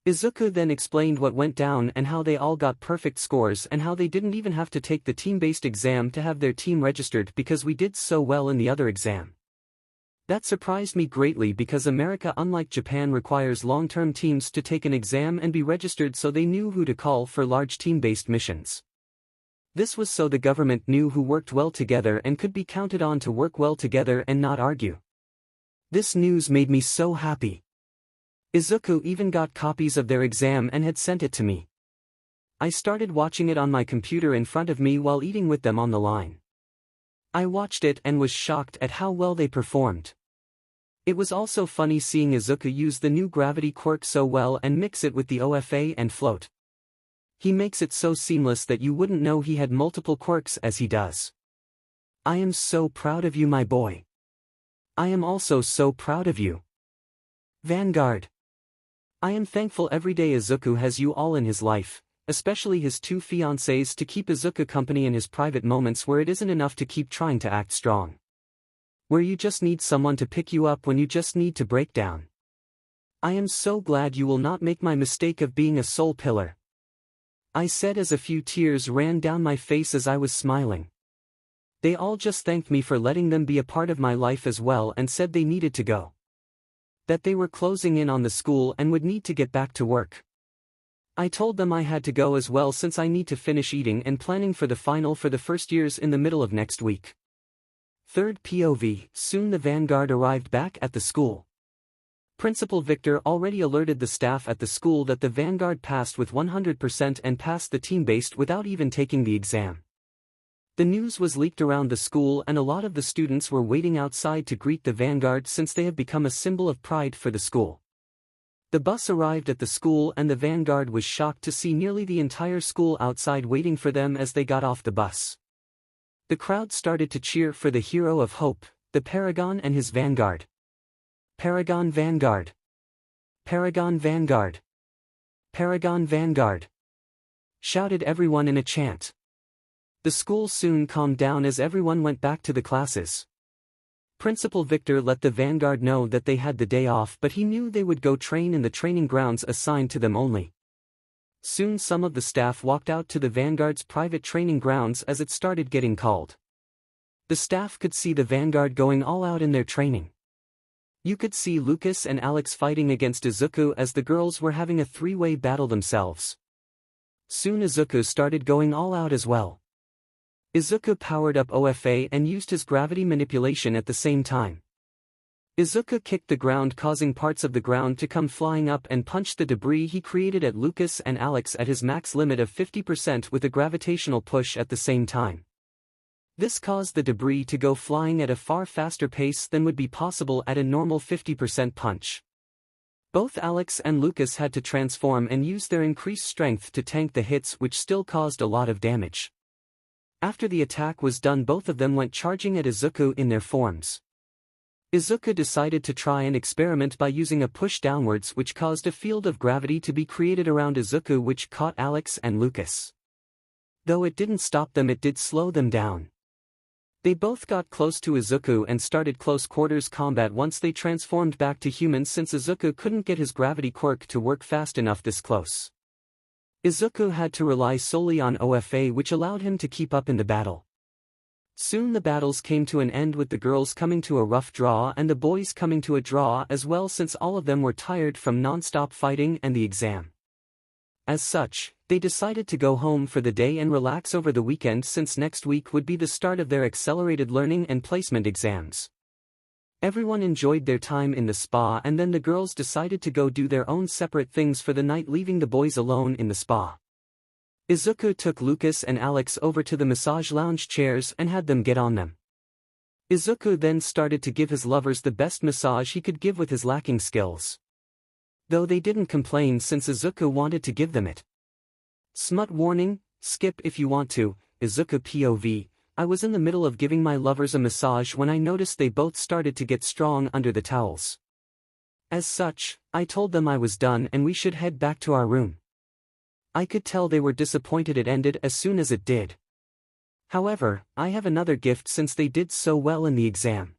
A: Izuku then explained what went down and how they all got perfect scores and how they didn't even have to take the team-based exam to have their team registered because we did so well in the other exam. That surprised me greatly because America, unlike Japan, requires long-term teams to take an exam and be registered, so they knew who to call for large team-based missions. This was so the government knew who worked well together and could be counted on to work well together and not argue. This news made me so happy. Izuku even got copies of their exam and had sent it to me. I started watching it on my computer in front of me while eating with them on the line. I watched it and was shocked at how well they performed. It was also funny seeing Izuku use the new gravity quirk so well and mix it with the OFA and float. He makes it so seamless that you wouldn't know he had multiple quirks as he does. I am so proud of you, my boy. I am also so proud of you. Vanguard. I am thankful every day Izuku has you all in his life, especially his two fiancées, to keep Izuku company in his private moments where it isn't enough to keep trying to act strong. Where you just need someone to pick you up when you just need to break down. I am so glad you will not make my mistake of being a soul pillar, I said as a few tears ran down my face as I was smiling. They all just thanked me for letting them be a part of my life as well and said they needed to go. That they were closing in on the school and would need to get back to work. I told them I had to go as well since I need to finish eating and planning for the final for the first years in the middle of next week. Third POV, soon the vanguard arrived back at the school. Principal Victor already alerted the staff at the school that the vanguard passed with 100% and passed the team-based without even taking the exam. The news was leaked around the school and a lot of the students were waiting outside to greet the vanguard since they have become a symbol of pride for the school. The bus arrived at the school and the vanguard was shocked to see nearly the entire school outside waiting for them as they got off the bus. The crowd started to cheer for the hero of hope, the Paragon and his vanguard. Paragon Vanguard. Paragon Vanguard. Paragon Vanguard. Shouted everyone in a chant. The school soon calmed down as everyone went back to the classes. Principal Victor let the vanguard know that they had the day off, but he knew they would go train in the training grounds assigned to them only. Soon some of the staff walked out to the vanguard's private training grounds as it started getting called. The staff could see the vanguard going all out in their training. You could see Lucas and Alex fighting against Izuku as the girls were having a three-way battle themselves. Soon Izuku started going all out as well. Izuku powered up OFA and used his gravity manipulation at the same time. Izuku kicked the ground, causing parts of the ground to come flying up, and punched the debris he created at Lucas and Alex at his max limit of 50% with a gravitational push at the same time. This caused the debris to go flying at a far faster pace than would be possible at a normal 50% punch. Both Alex and Lucas had to transform and use their increased strength to tank the hits, which still caused a lot of damage. After the attack was done, both of them went charging at Izuku in their forms. Izuku decided to try an experiment by using a push downwards, which caused a field of gravity to be created around Izuku, which caught Alex and Lucas. Though it didn't stop them, it did slow them down. They both got close to Izuku and started close quarters combat once they transformed back to humans, since Izuku couldn't get his gravity quirk to work fast enough this close. Izuku had to rely solely on OFA, which allowed him to keep up in the battle. Soon the battles came to an end, with the girls coming to a rough draw and the boys coming to a draw as well, since all of them were tired from non-stop fighting and the exam. As such, they decided to go home for the day and relax over the weekend, since next week would be the start of their accelerated learning and placement exams. Everyone enjoyed their time in the spa, and then the girls decided to go do their own separate things for the night, leaving the boys alone in the spa. Izuku took Lucas and Alex over to the massage lounge chairs and had them get on them. Izuku then started to give his lovers the best massage he could give with his lacking skills. Though they didn't complain, since Izuku wanted to give them it. Smut warning, skip if you want to. Izuku POV. I was in the middle of giving my lovers a massage when I noticed they both started to get strong under the towels. As such, I told them I was done and we should head back to our room. I could tell they were disappointed it ended as soon as it did. However, I have another gift since they did so well in the exam.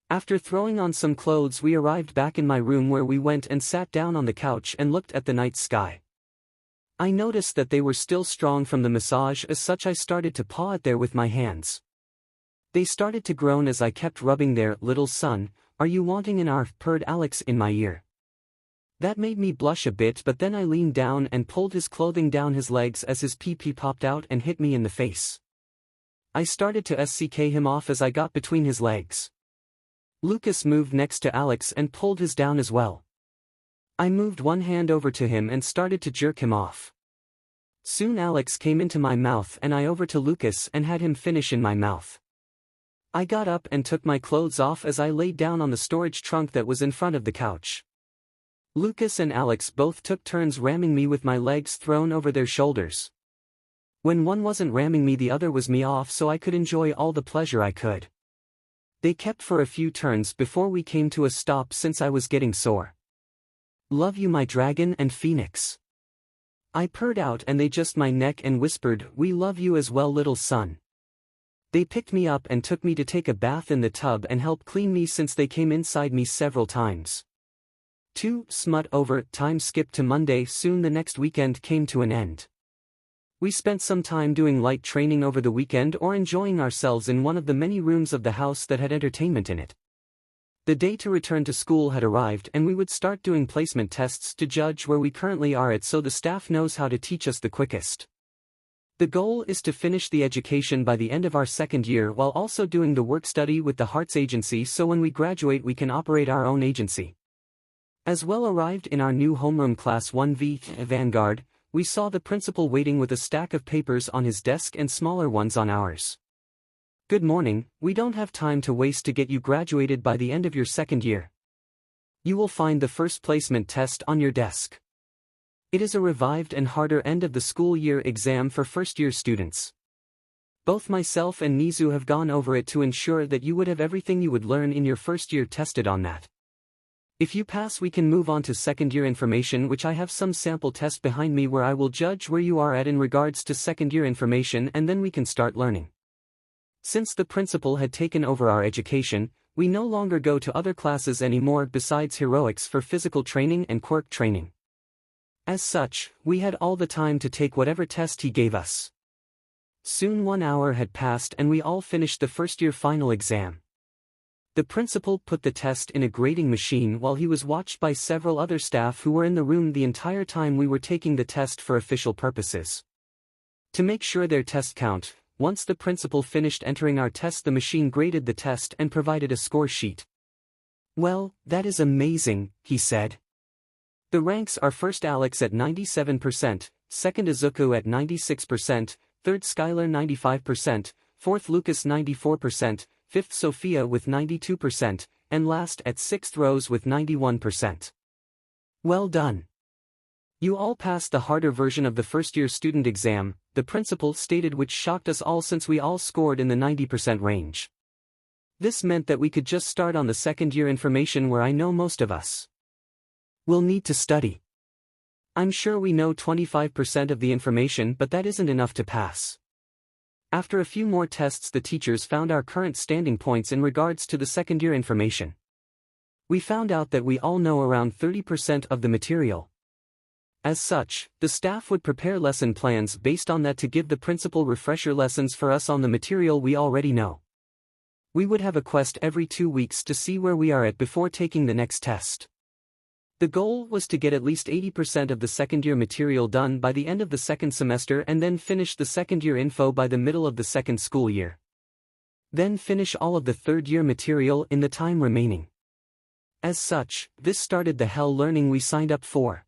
A: After throwing on some clothes, we arrived back in my room, where we went and sat down on the couch and looked at the night sky. I noticed that they were still strong from the massage, as such I started to paw at there with my hands. They started to groan as I kept rubbing their little son, "Are you wanting an arf?" purred Alex in my ear. That made me blush a bit, but then I leaned down and pulled his clothing down his legs as his pee-pee popped out and hit me in the face. I started to 𝗧𝗵𝗲 him off as I got between his legs. Lucas moved next to Alex and pulled his down as well. I moved one hand over to him and started to jerk him off. Soon Alex came into my mouth and I over to Lucas and had him finish in my mouth. I got up and took my clothes off as I laid down on the storage trunk that was in front of the couch. Lucas and Alex both took turns ramming me with my legs thrown over their shoulders. When one wasn't ramming me, the other was me off, so I could enjoy all the pleasure I could. They kept for a few turns before we came to a stop, since I was getting sore. Love you, my dragon and phoenix. I purred out and they just my neck and whispered, "We love you as well, little son." They picked me up and took me to take a bath in the tub and help clean me since they came inside me several times. 𝗬𝗵𝗲 time skipped to Monday. Soon the next weekend came to an end. We spent some time doing light training over the weekend or enjoying ourselves in one of the many rooms of the house that had entertainment in it. The day to return to school had arrived and we would start doing placement tests to judge where we currently are at so the staff knows how to teach us the quickest. The goal is to finish the education by the end of our second year while also doing the work study with the Hearts Agency so when we graduate we can operate our own agency. As well arrived in our new homeroom class 1V vanguard, we saw the principal waiting with a stack of papers on his desk and smaller ones on ours. "Good morning, we don't have time to waste to get you graduated by the end of your second year. You will find the first placement test on your desk. It is a revived and harder end of the school year exam for first-year students. Both myself and 𝗍𝗍 have gone over it to ensure that you would have everything you would learn in your first year tested on that. If you pass we can move on to second-year information, which I have some sample test behind me where I will judge where you are at in regards to second-year information and then we can start learning." Since the principal had taken over our education, we no longer go to other classes anymore besides heroics for physical training and quirk training. As such, we had all the time to take whatever test he gave us. Soon 1 hour had passed and we all finished the first-year final exam. The principal put the test in a grading machine while he was watched by several other staff who were in the room the entire time we were taking the test for official purposes. To make sure their test count, once the principal finished entering our test the machine graded the test and provided a score sheet. "Well, that is amazing," he said. "The ranks are first Alex at 97%, second 𝗧𝗑𝗧 at 96%, third 𝗧𝗠𝗱 95%, fourth Lucas 94%, fifth Sophia with 92%, and last at sixth Rose with 91%. Well done. You all passed the harder version of the first-year student exam," the principal stated, which shocked us all since we all scored in the 90% range. This meant that we could just start on the second-year information where I know most of us will need to study. I'm sure we know 25% of the information, but that isn't enough to pass. After a few more tests the teachers found our current standing points in regards to the second-year information. We found out that we all know around 30% of the material. As such, the staff would prepare lesson plans based on that to give the principal refresher lessons for us on the material we already know. We would have a quest every 2 weeks to see where we are at before taking the next test. The goal was to get at least 80% of the second-year material done by the end of the second semester and then finish the second-year info by the middle of the second school year. Then finish all of the third-year material in the time remaining. As such, this started the hell learning we signed up for.